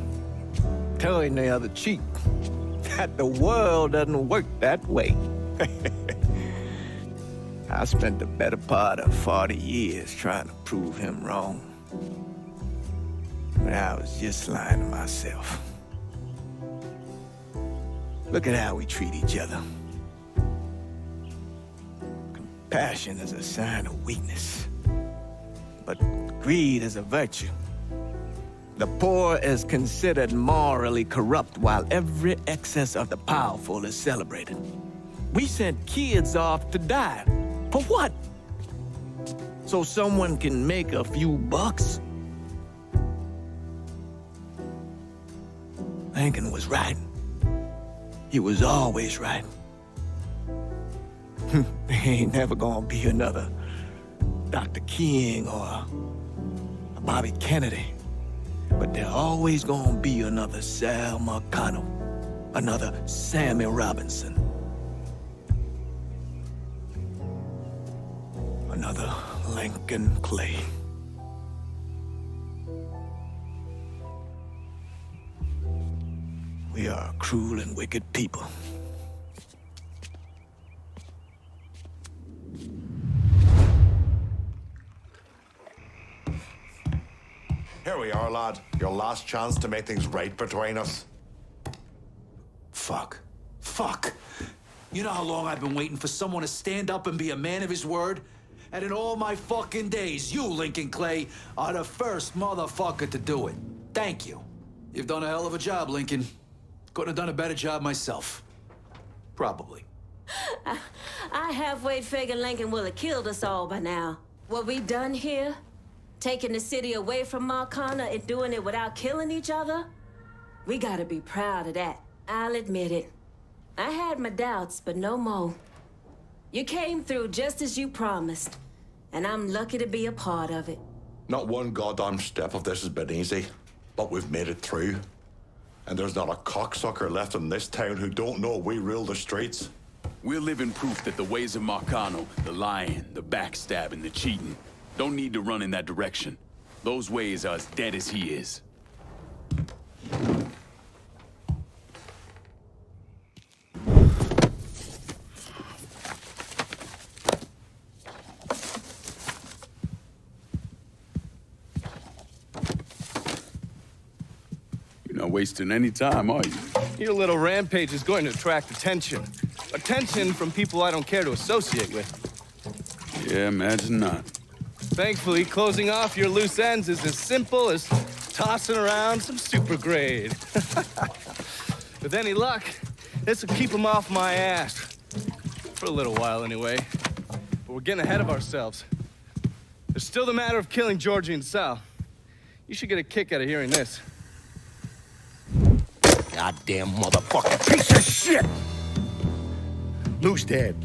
turn the other cheek. That the world doesn't work that way. I spent the better part of 40 years trying to prove him wrong. But I was just lying to myself. Look at how we treat each other. Compassion is a sign of weakness, but greed is a virtue. The poor is considered morally corrupt, while every excess of the powerful is celebrated. We sent kids off to die. For what? So someone can make a few bucks? Lincoln was right. He was always right. There ain't never gonna be another Dr. King or a Bobby Kennedy. But there always gonna be another Sal Marcano, another Sammy Robinson, another Lincoln Clay. We are a cruel and wicked people. Here we are, lad. Your last chance to make things right between us. Fuck. Fuck. You know how long I've been waiting for someone to stand up and be a man of his word? And in all my fucking days, you, Lincoln Clay, are the first motherfucker to do it. Thank you. You've done a hell of a job, Lincoln. Couldn't have done a better job myself. Probably. I halfway figured Lincoln would have killed us all by now. What we done here? Taking the city away from Marcano and doing it without killing each other? We gotta be proud of that. I'll admit it. I had my doubts, but no more. You came through just as you promised, and I'm lucky to be a part of it. Not one goddamn step of this has been easy, but we've made it through. And there's not a cocksucker left in this town who don't know we rule the streets. We're living proof that the ways of Marcano, the lying, the backstabbing, the cheating, don't need to run in that direction. Those ways are as dead as he is. You're not wasting any time, are you? Your little rampage is going to attract attention. Attention from people I don't care to associate with. Yeah, imagine not. Thankfully, closing off your loose ends is as simple as tossing around some super grade. With any luck, this will keep them off my ass. For a little while, anyway. But we're getting ahead of ourselves. There's still the matter of killing Georgie and Sal. You should get a kick out of hearing this. Goddamn motherfucking piece of shit! Lou's dead.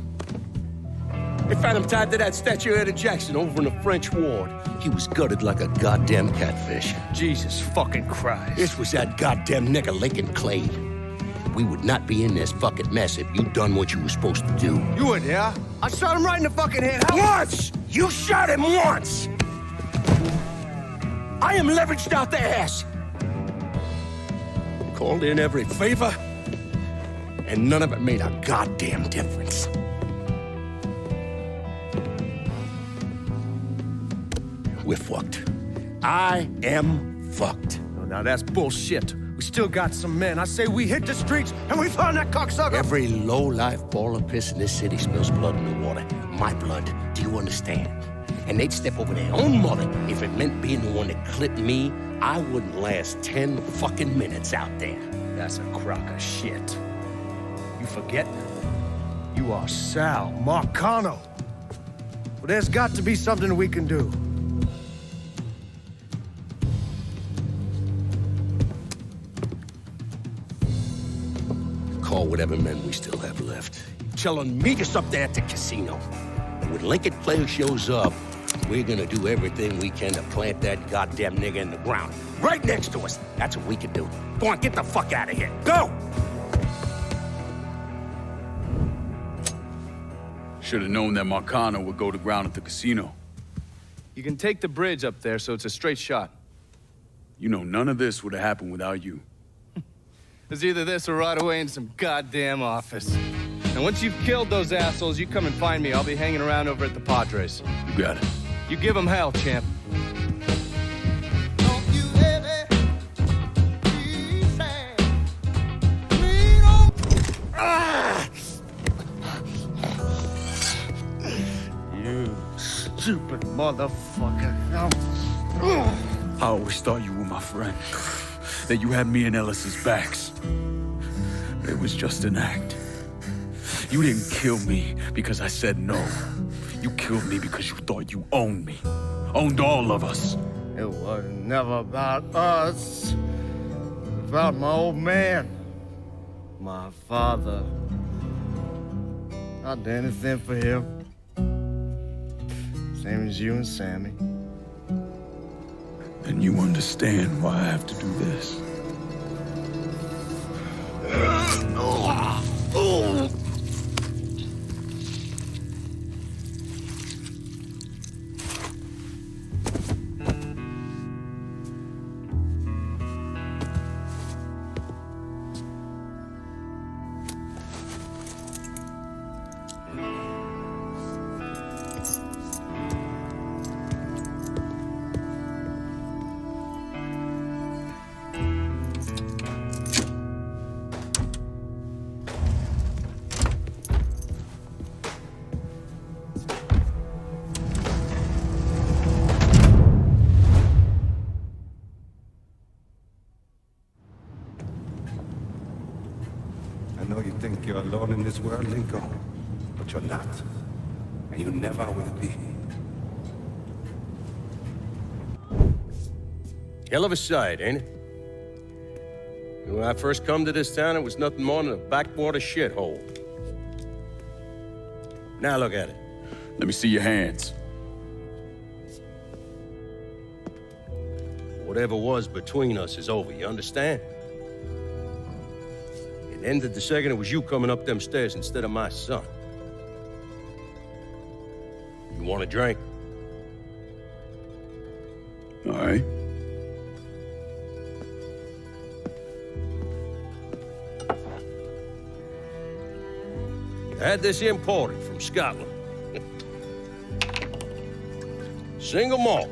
They found him tied to that statue of Eddie Jackson over in the French ward. He was gutted like a goddamn catfish. Jesus fucking Christ. This was that goddamn nigger Lincoln Clay. We would not be in this fucking mess if you done what you were supposed to do. You were there. I shot him right in the fucking head. Once! You shot him once! I am leveraged out the ass. Called in every favor, and none of it made a goddamn difference. We're fucked. I am fucked. Oh, now that's bullshit. We still got some men. I say we hit the streets and we found that cocksucker. Every low-life ball of piss in this city spills blood in the water. My blood. Do you understand? And they'd step over their own mother if it meant being the one that clipped me. I wouldn't last 10 fucking minutes out there. That's a crock of shit. You forget? You are Sal Marcano. Well, there's got to be something we can do. call whatever men we still have left. Tell them meet us up there at the casino. And when Lincoln Clay shows up, we're gonna do everything we can to plant that goddamn nigga in the ground. Right next to us. That's what we can do. Go on, get the fuck out of here. Go! Should have known that Marcano would go to ground at the casino. You can take the bridge up there, so it's a straight shot. You know, none of this would have happened without you. It's either this or right away in some goddamn office. And once you've killed those assholes, you come and find me. I'll be hanging around over at the Padres. You got it. You give them hell, champ. You stupid motherfucker. I always thought you were my friend. That you had me and Ellis's backs. It was just an act. You didn't kill me because I said no. You killed me because you thought you owned me. Owned all of us. It was never about us. It was about my old man. My father. I'd do anything for him. Same as you and Sammy. And you understand why I have to do this. I know you think you're alone in this world, Lincoln, but you're not. And you never will be. Hell of a sight, ain't it? When I first come to this town, it was nothing more than a backwater shithole. Now look at it. Let me see your hands. Whatever was between us is over, you understand? It ended the second it was you coming up them stairs instead of my son. You want a drink? All right. I had this imported from Scotland. Single malt.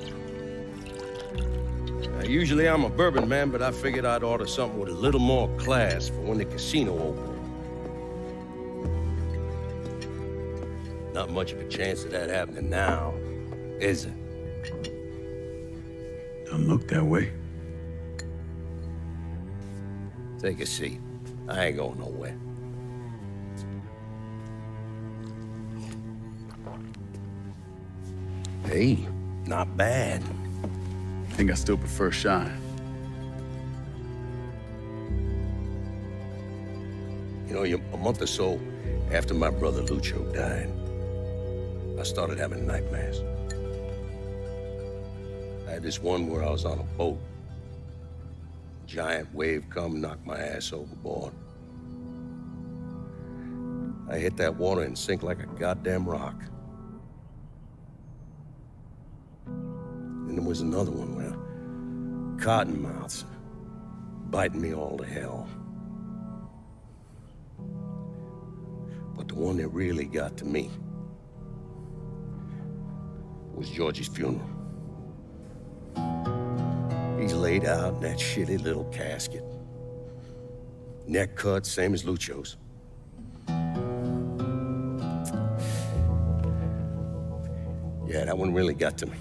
Now, usually I'm a bourbon man, but I figured I'd order something with a little more class for when the casino opened. Not much of a chance of that happening now, is it? Don't look that way. Take a seat. I ain't going nowhere. Hey, not bad. I think I still prefer Shine. You know, a month or so after my brother Lucho died, I started having nightmares. I had this one where I was on a boat. Giant wave come, knocked my ass overboard. I hit that water and sink like a goddamn rock. And there was another one where cottonmouths biting me all to hell. But the one that really got to me was Georgie's funeral. He's laid out in that shitty little casket. Neck cut, same as Lucho's. Yeah, that one really got to me.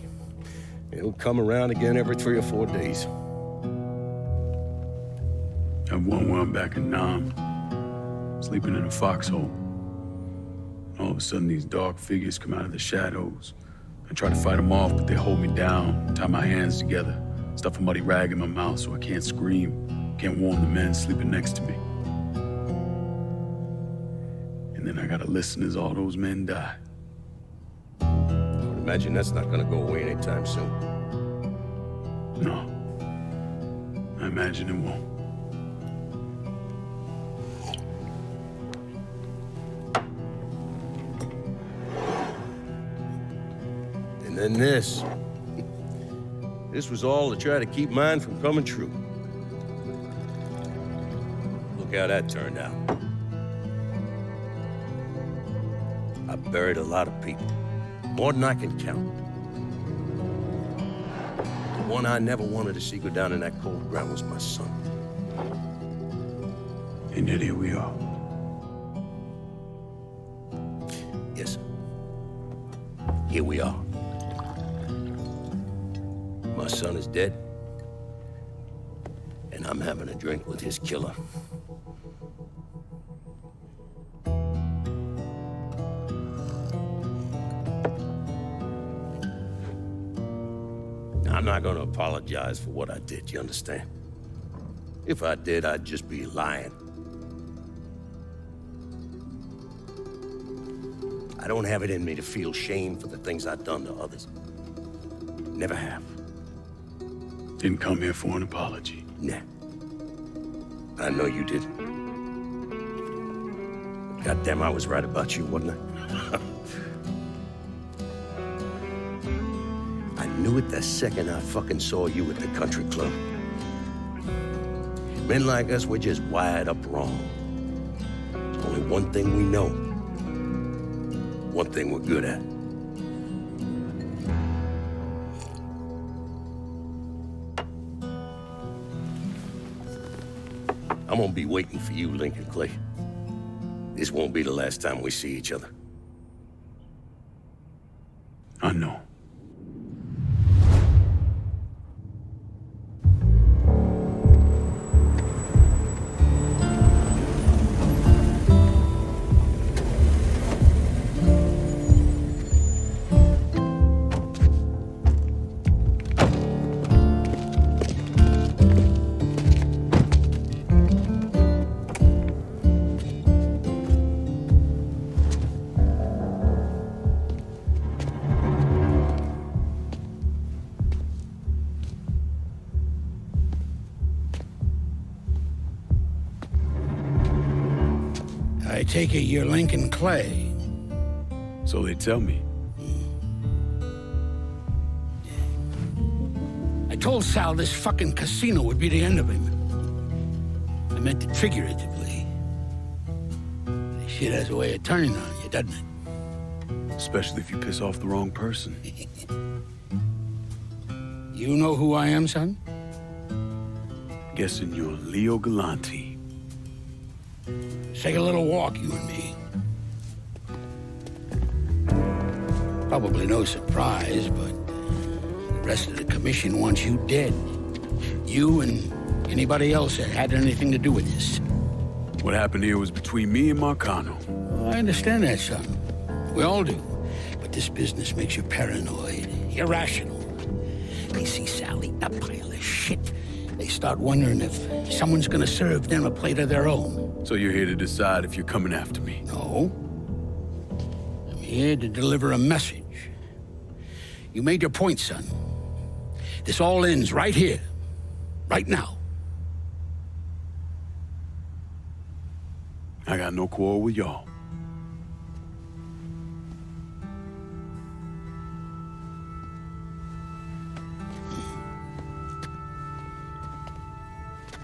It'll come around again every 3 or 4 days. I have one where I'm back in Nam, sleeping in a foxhole. All of a sudden, these dark figures come out of the shadows. I try to fight them off, but they hold me down, tie my hands together, stuff a muddy rag in my mouth so I can't scream, can't warn the men sleeping next to me. And then I gotta listen as all those men die. I would imagine that's not gonna go away anytime soon. No. I imagine it won't. And then this. This was all to try to keep mine from coming true. Look how that turned out. I buried a lot of people. More than I can count. The one I never wanted to see go down in that cold ground was my son. And yet here we are. Yes, sir. Here we are. My son is dead, and I'm having a drink with his killer. I'm not gonna apologize for what I did, you understand? If I did, I'd just be lying. I don't have it in me to feel shame for the things I've done to others. Never have. Didn't come here for an apology. Nah. I know you did. Goddamn, I was right about you, wasn't I? I knew it the second I fucking saw you at the country club. Men like us, we're just wired up wrong. There's only one thing we know. One thing we're good at. I'm gonna be waiting for you, Lincoln Clay. This won't be the last time we see each other. I know. I take it you're Lincoln Clay. So they tell me. I told Sal this fucking casino would be the end of him. I meant it figuratively. This shit has a way of turning on you, doesn't it? Especially if you piss off the wrong person. You know who I am, son? Guessing you're Leo Galante. Let's take a little walk, you and me. Probably no surprise, but the rest of the commission wants you dead. You and anybody else that had anything to do with this. What happened here was between me and Marcano. Oh, I understand that, son. We all do. But this business makes you paranoid, irrational. They see Sally, a pile of shit. They start wondering if someone's gonna serve them a plate of their own. So you're here to decide if you're coming after me? No. I'm here to deliver a message. You made your point, son. This all ends right here, right now. I got no quarrel with y'all.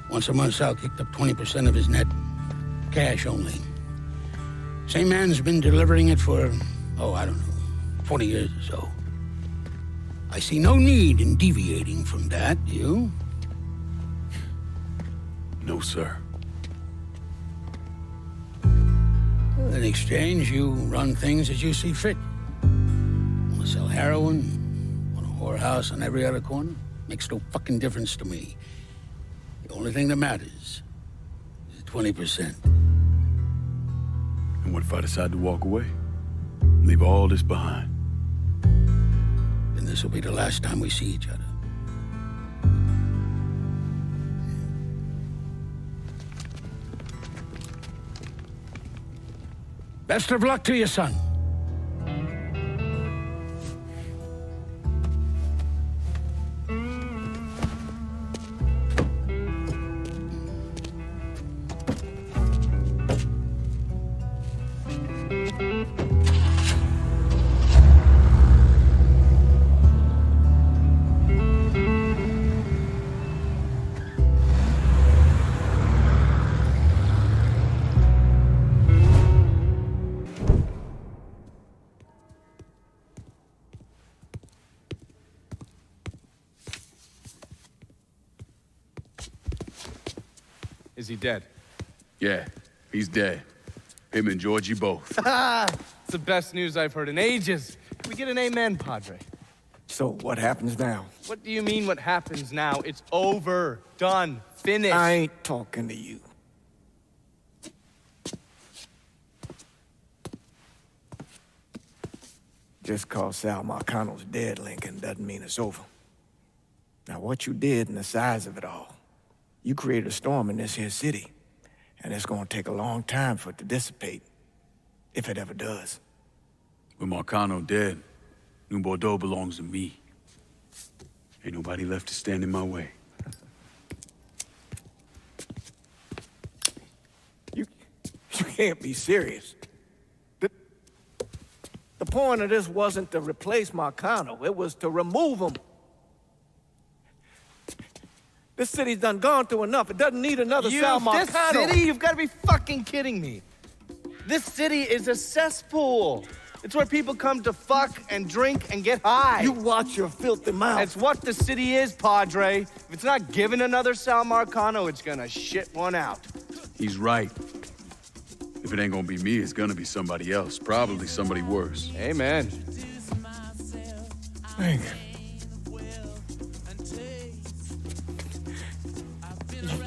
Once a month, Sal kicked up 20% of his net. Cash only. Same man's been delivering it for, I don't know, 40 years or so. I see no need in deviating from that, do you? No, sir. In exchange, you run things as you see fit. Want to sell heroin? Want a whorehouse on every other corner? Makes no fucking difference to me. The only thing that matters is 20%. And what if I decide to walk away? Leave all this behind? Then this will be the last time we see each other. Best of luck to you, son. Is he dead? Yeah, he's dead. Him and Georgie both. It's the best news I've heard in ages. Can we get an amen, Padre? So what happens now? What do you mean what happens now? It's over. Done. Finished. I ain't talking to you. Just cause Sal Marcano's dead, Lincoln, doesn't mean it's over. Now, what you did and the size of it all, you created a storm in this here city, and it's gonna take a long time for it to dissipate, if it ever does. With Marcano dead, New Bourdeaux belongs to me. Ain't nobody left to stand in my way. You can't be serious. The point of this wasn't to replace Marcano, it was to remove him. This city's done gone through enough. It doesn't need another Sal Marcano. This city? You've got to be fucking kidding me. This city is a cesspool. It's where people come to fuck and drink and get high. You watch your filthy mouth. It's what the city is, Padre. If it's not giving another Sal Marcano, it's gonna shit one out. He's right. If it ain't gonna be me, it's gonna be somebody else. Probably somebody worse. Amen. Lincoln.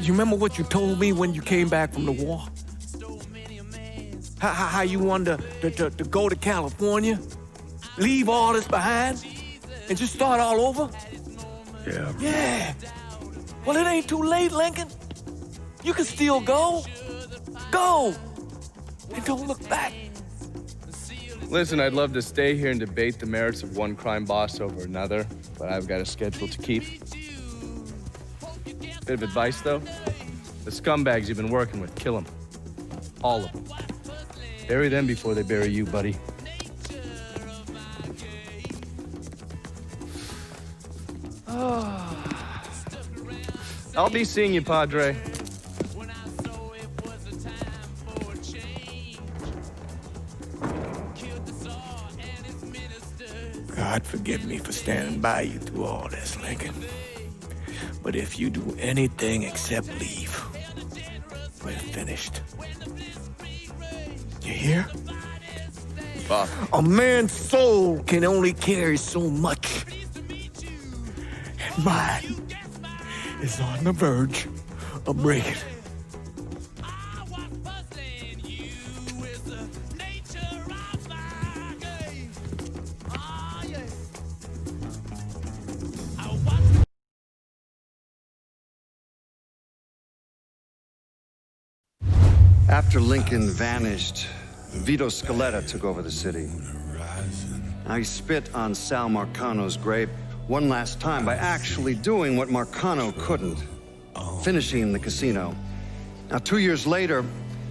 You remember what you told me when you came back from the war? How you wanted to go to California, leave all this behind, and just start all over? Yeah. Yeah. Well, it ain't too late, Lincoln. You can still go. Go. And don't look back. Listen, I'd love to stay here and debate the merits of one crime boss over another, but I've got a schedule to keep. Bit of advice, though. The scumbags you've been working with, kill them. All of them. Bury them before they bury you, buddy. I'll be seeing you, Padre. God forgive me for standing by you through all this, Lincoln. But if you do anything except leave, we're finished. You hear? Bob. A man's soul can only carry so much. And mine is on the verge of breaking. After Lincoln vanished, Vito Scaletta took over the city. Now he spit on Sal Marcano's grave one last time by actually doing what Marcano couldn't, finishing the casino. Now, 2 years later,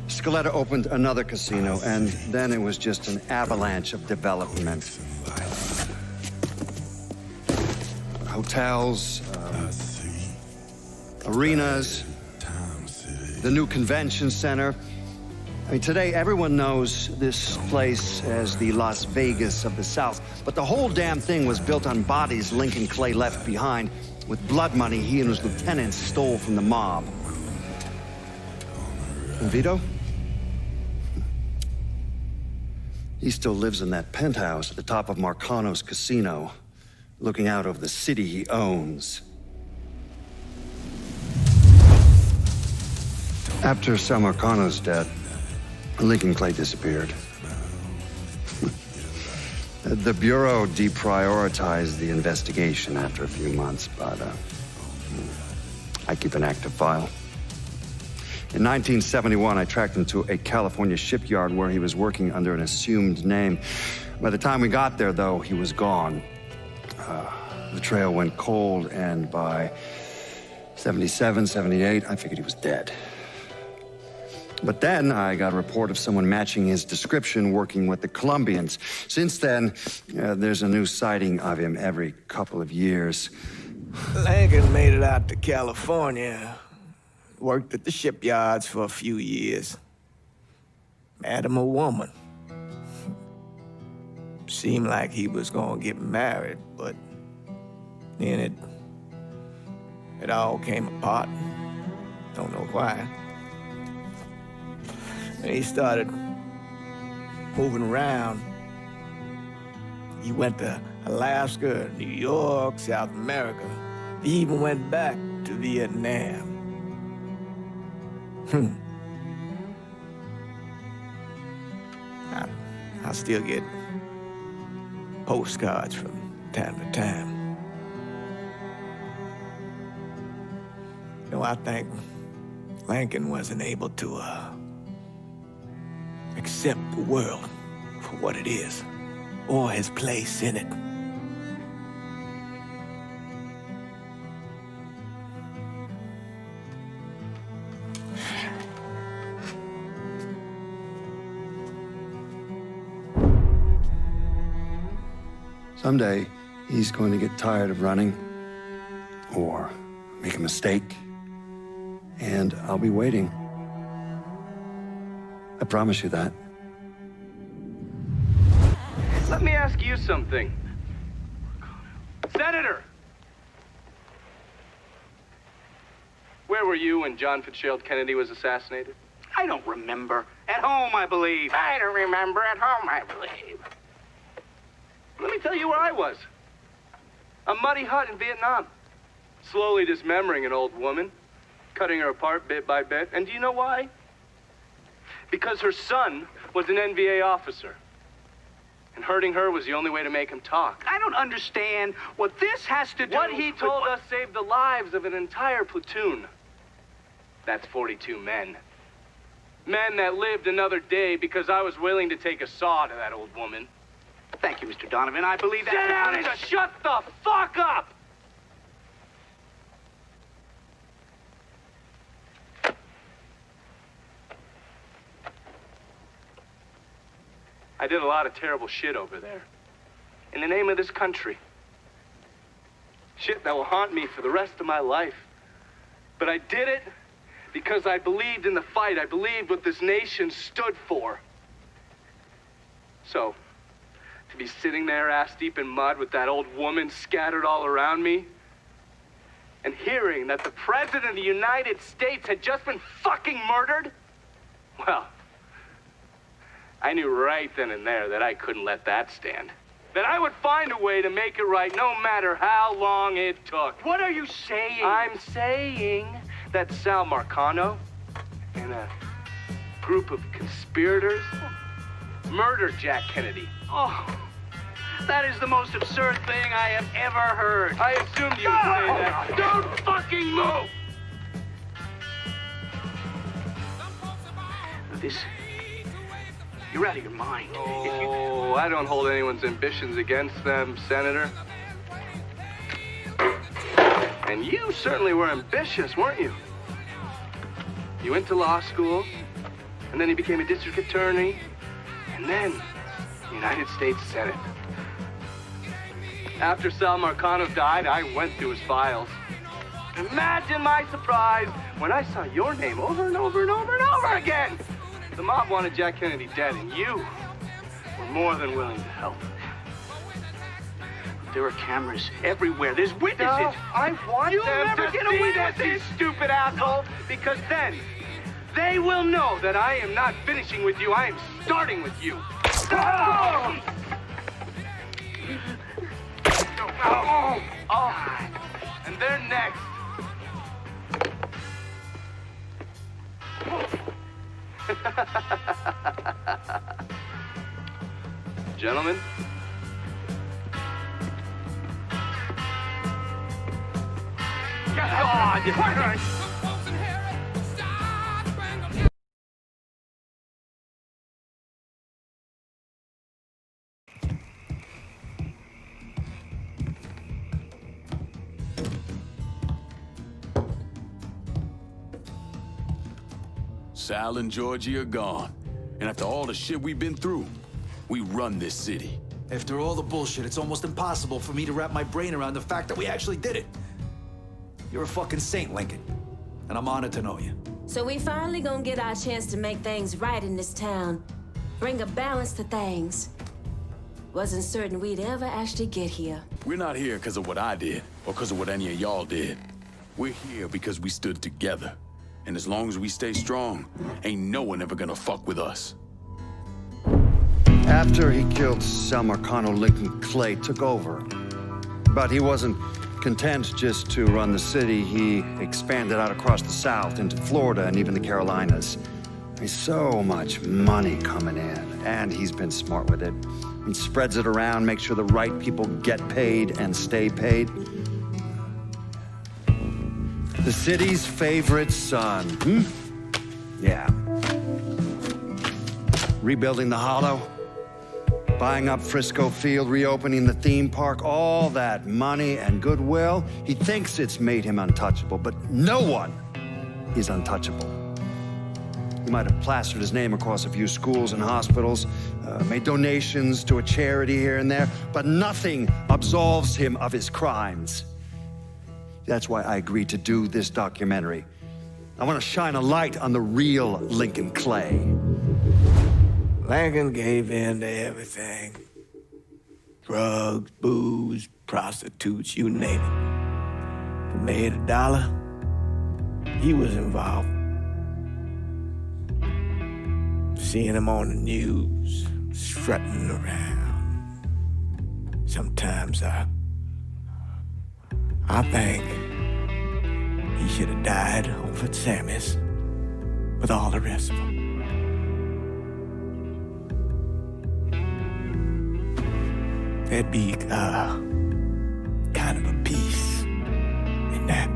Scaletta opened another casino, and then it was just an avalanche of development. Hotels, arenas, the new convention center. I mean, today everyone knows this place as the Las Vegas of the South, but the whole damn thing was built on bodies Lincoln Clay left behind with blood money he and his lieutenants stole from the mob. And Vito? He still lives in that penthouse at the top of Marcano's casino, looking out over the city he owns. After Sal Marcano's death, Lincoln Clay disappeared. The Bureau deprioritized the investigation after a few months, but I keep an active file. In 1971, I tracked him to a California shipyard where he was working under an assumed name. By the time we got there, though, he was gone. The trail went cold, and by 77, 78, I figured he was dead. But then I got a report of someone matching his description working with the Colombians. Since then, there's a new sighting of him every couple of years. Lincoln made it out to California. Worked at the shipyards for a few years. Met him a woman. Seemed like he was gonna get married, but then it all came apart. Don't know why. And he started moving around. He went to Alaska, New York, South America. He even went back to Vietnam. I still get postcards from time to time. You know, I think Lincoln wasn't able to accept the world for what it is, or his place in it. Someday, he's going to get tired of running, or make a mistake, and I'll be waiting. I promise you that. Let me ask you something. Senator! Where were you when John Fitzgerald Kennedy was assassinated? I don't remember. At home, I believe. I don't remember. At home, I believe. Let me tell you where I was. A muddy hut in Vietnam. Slowly dismembering an old woman, cutting her apart bit by bit. And do you know why? Because her son was an NVA officer. And hurting her was the only way to make him talk. I don't understand what this has to do... What he told us saved the lives of an entire platoon. That's 42 men. Men that lived another day because I was willing to take a saw to that old woman. Thank you, Mr. Donovan. I believe that... Sit down and shut the fuck up! I did a lot of terrible shit over there. In the name of this country. Shit that will haunt me for the rest of my life. But I did it because I believed in the fight. I believed what this nation stood for. So, to be sitting there ass deep in mud with that old woman scattered all around me, and hearing that the President of the United States had just been fucking murdered, well, I knew right then and there that I couldn't let that stand. That I would find a way to make it right no matter how long it took. What are you saying? I'm saying that Sal Marcano and a group of conspirators murdered Jack Kennedy. Oh, that is the most absurd thing I have ever heard. I assumed you would say that. Don't fucking move! This... You're out of your mind. Oh, I don't hold anyone's ambitions against them, Senator. And you certainly were ambitious, weren't you? You went to law school, and then you became a district attorney, and then United States Senate. After Sal Marcano died, I went through his files. Imagine my surprise when I saw your name over and over and over and over again. The mob wanted Jack Kennedy dead, and you were more than willing to help. There are cameras everywhere. There's witnesses. No, I want You'll them never to get see away this, with you this. stupid asshole, because then they will know that I am not finishing with you. I am starting with you. Oh! Oh! And they're next. Gentlemen. God! Sal and Georgie are gone. And after all the shit we've been through, we run this city. After all the bullshit, it's almost impossible for me to wrap my brain around the fact that we actually did it. You're a fucking saint, Lincoln. And I'm honored to know you. So we finally gonna get our chance to make things right in this town. Bring a balance to things. Wasn't certain we'd ever actually get here. We're not here because of what I did, or because of what any of y'all did. We're here because we stood together. And as long as we stay strong, ain't no one ever gonna fuck with us. After he killed Sal Marcano, Lincoln Clay took over. But he wasn't content just to run the city. He expanded out across the South into Florida and even the Carolinas. There's so much money coming in, and he's been smart with it. He spreads it around, makes sure the right people get paid and stay paid. The city's favorite son, Yeah. Rebuilding the Hollow, buying up Frisco Field, reopening the theme park, all that money and goodwill. He thinks it's made him untouchable, but no one is untouchable. He might have plastered his name across a few schools and hospitals, made donations to a charity here and there, but nothing absolves him of his crimes. That's why I agreed to do this documentary. I want to shine a light on the real Lincoln Clay. Lincoln gave in to everything. Drugs, booze, prostitutes, you name it. If it made $1, he was involved. Seeing him on the news, strutting around. Sometimes I think he should have died over at Sammy's with all the rest of them. There'd be kind of a peace in that.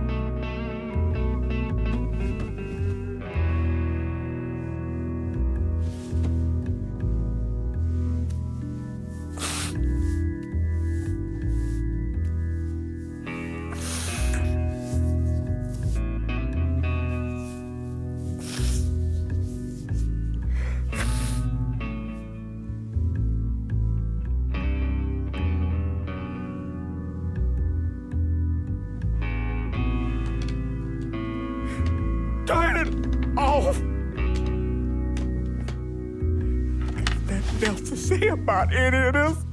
Turn it off! Nothing else to say about any of this.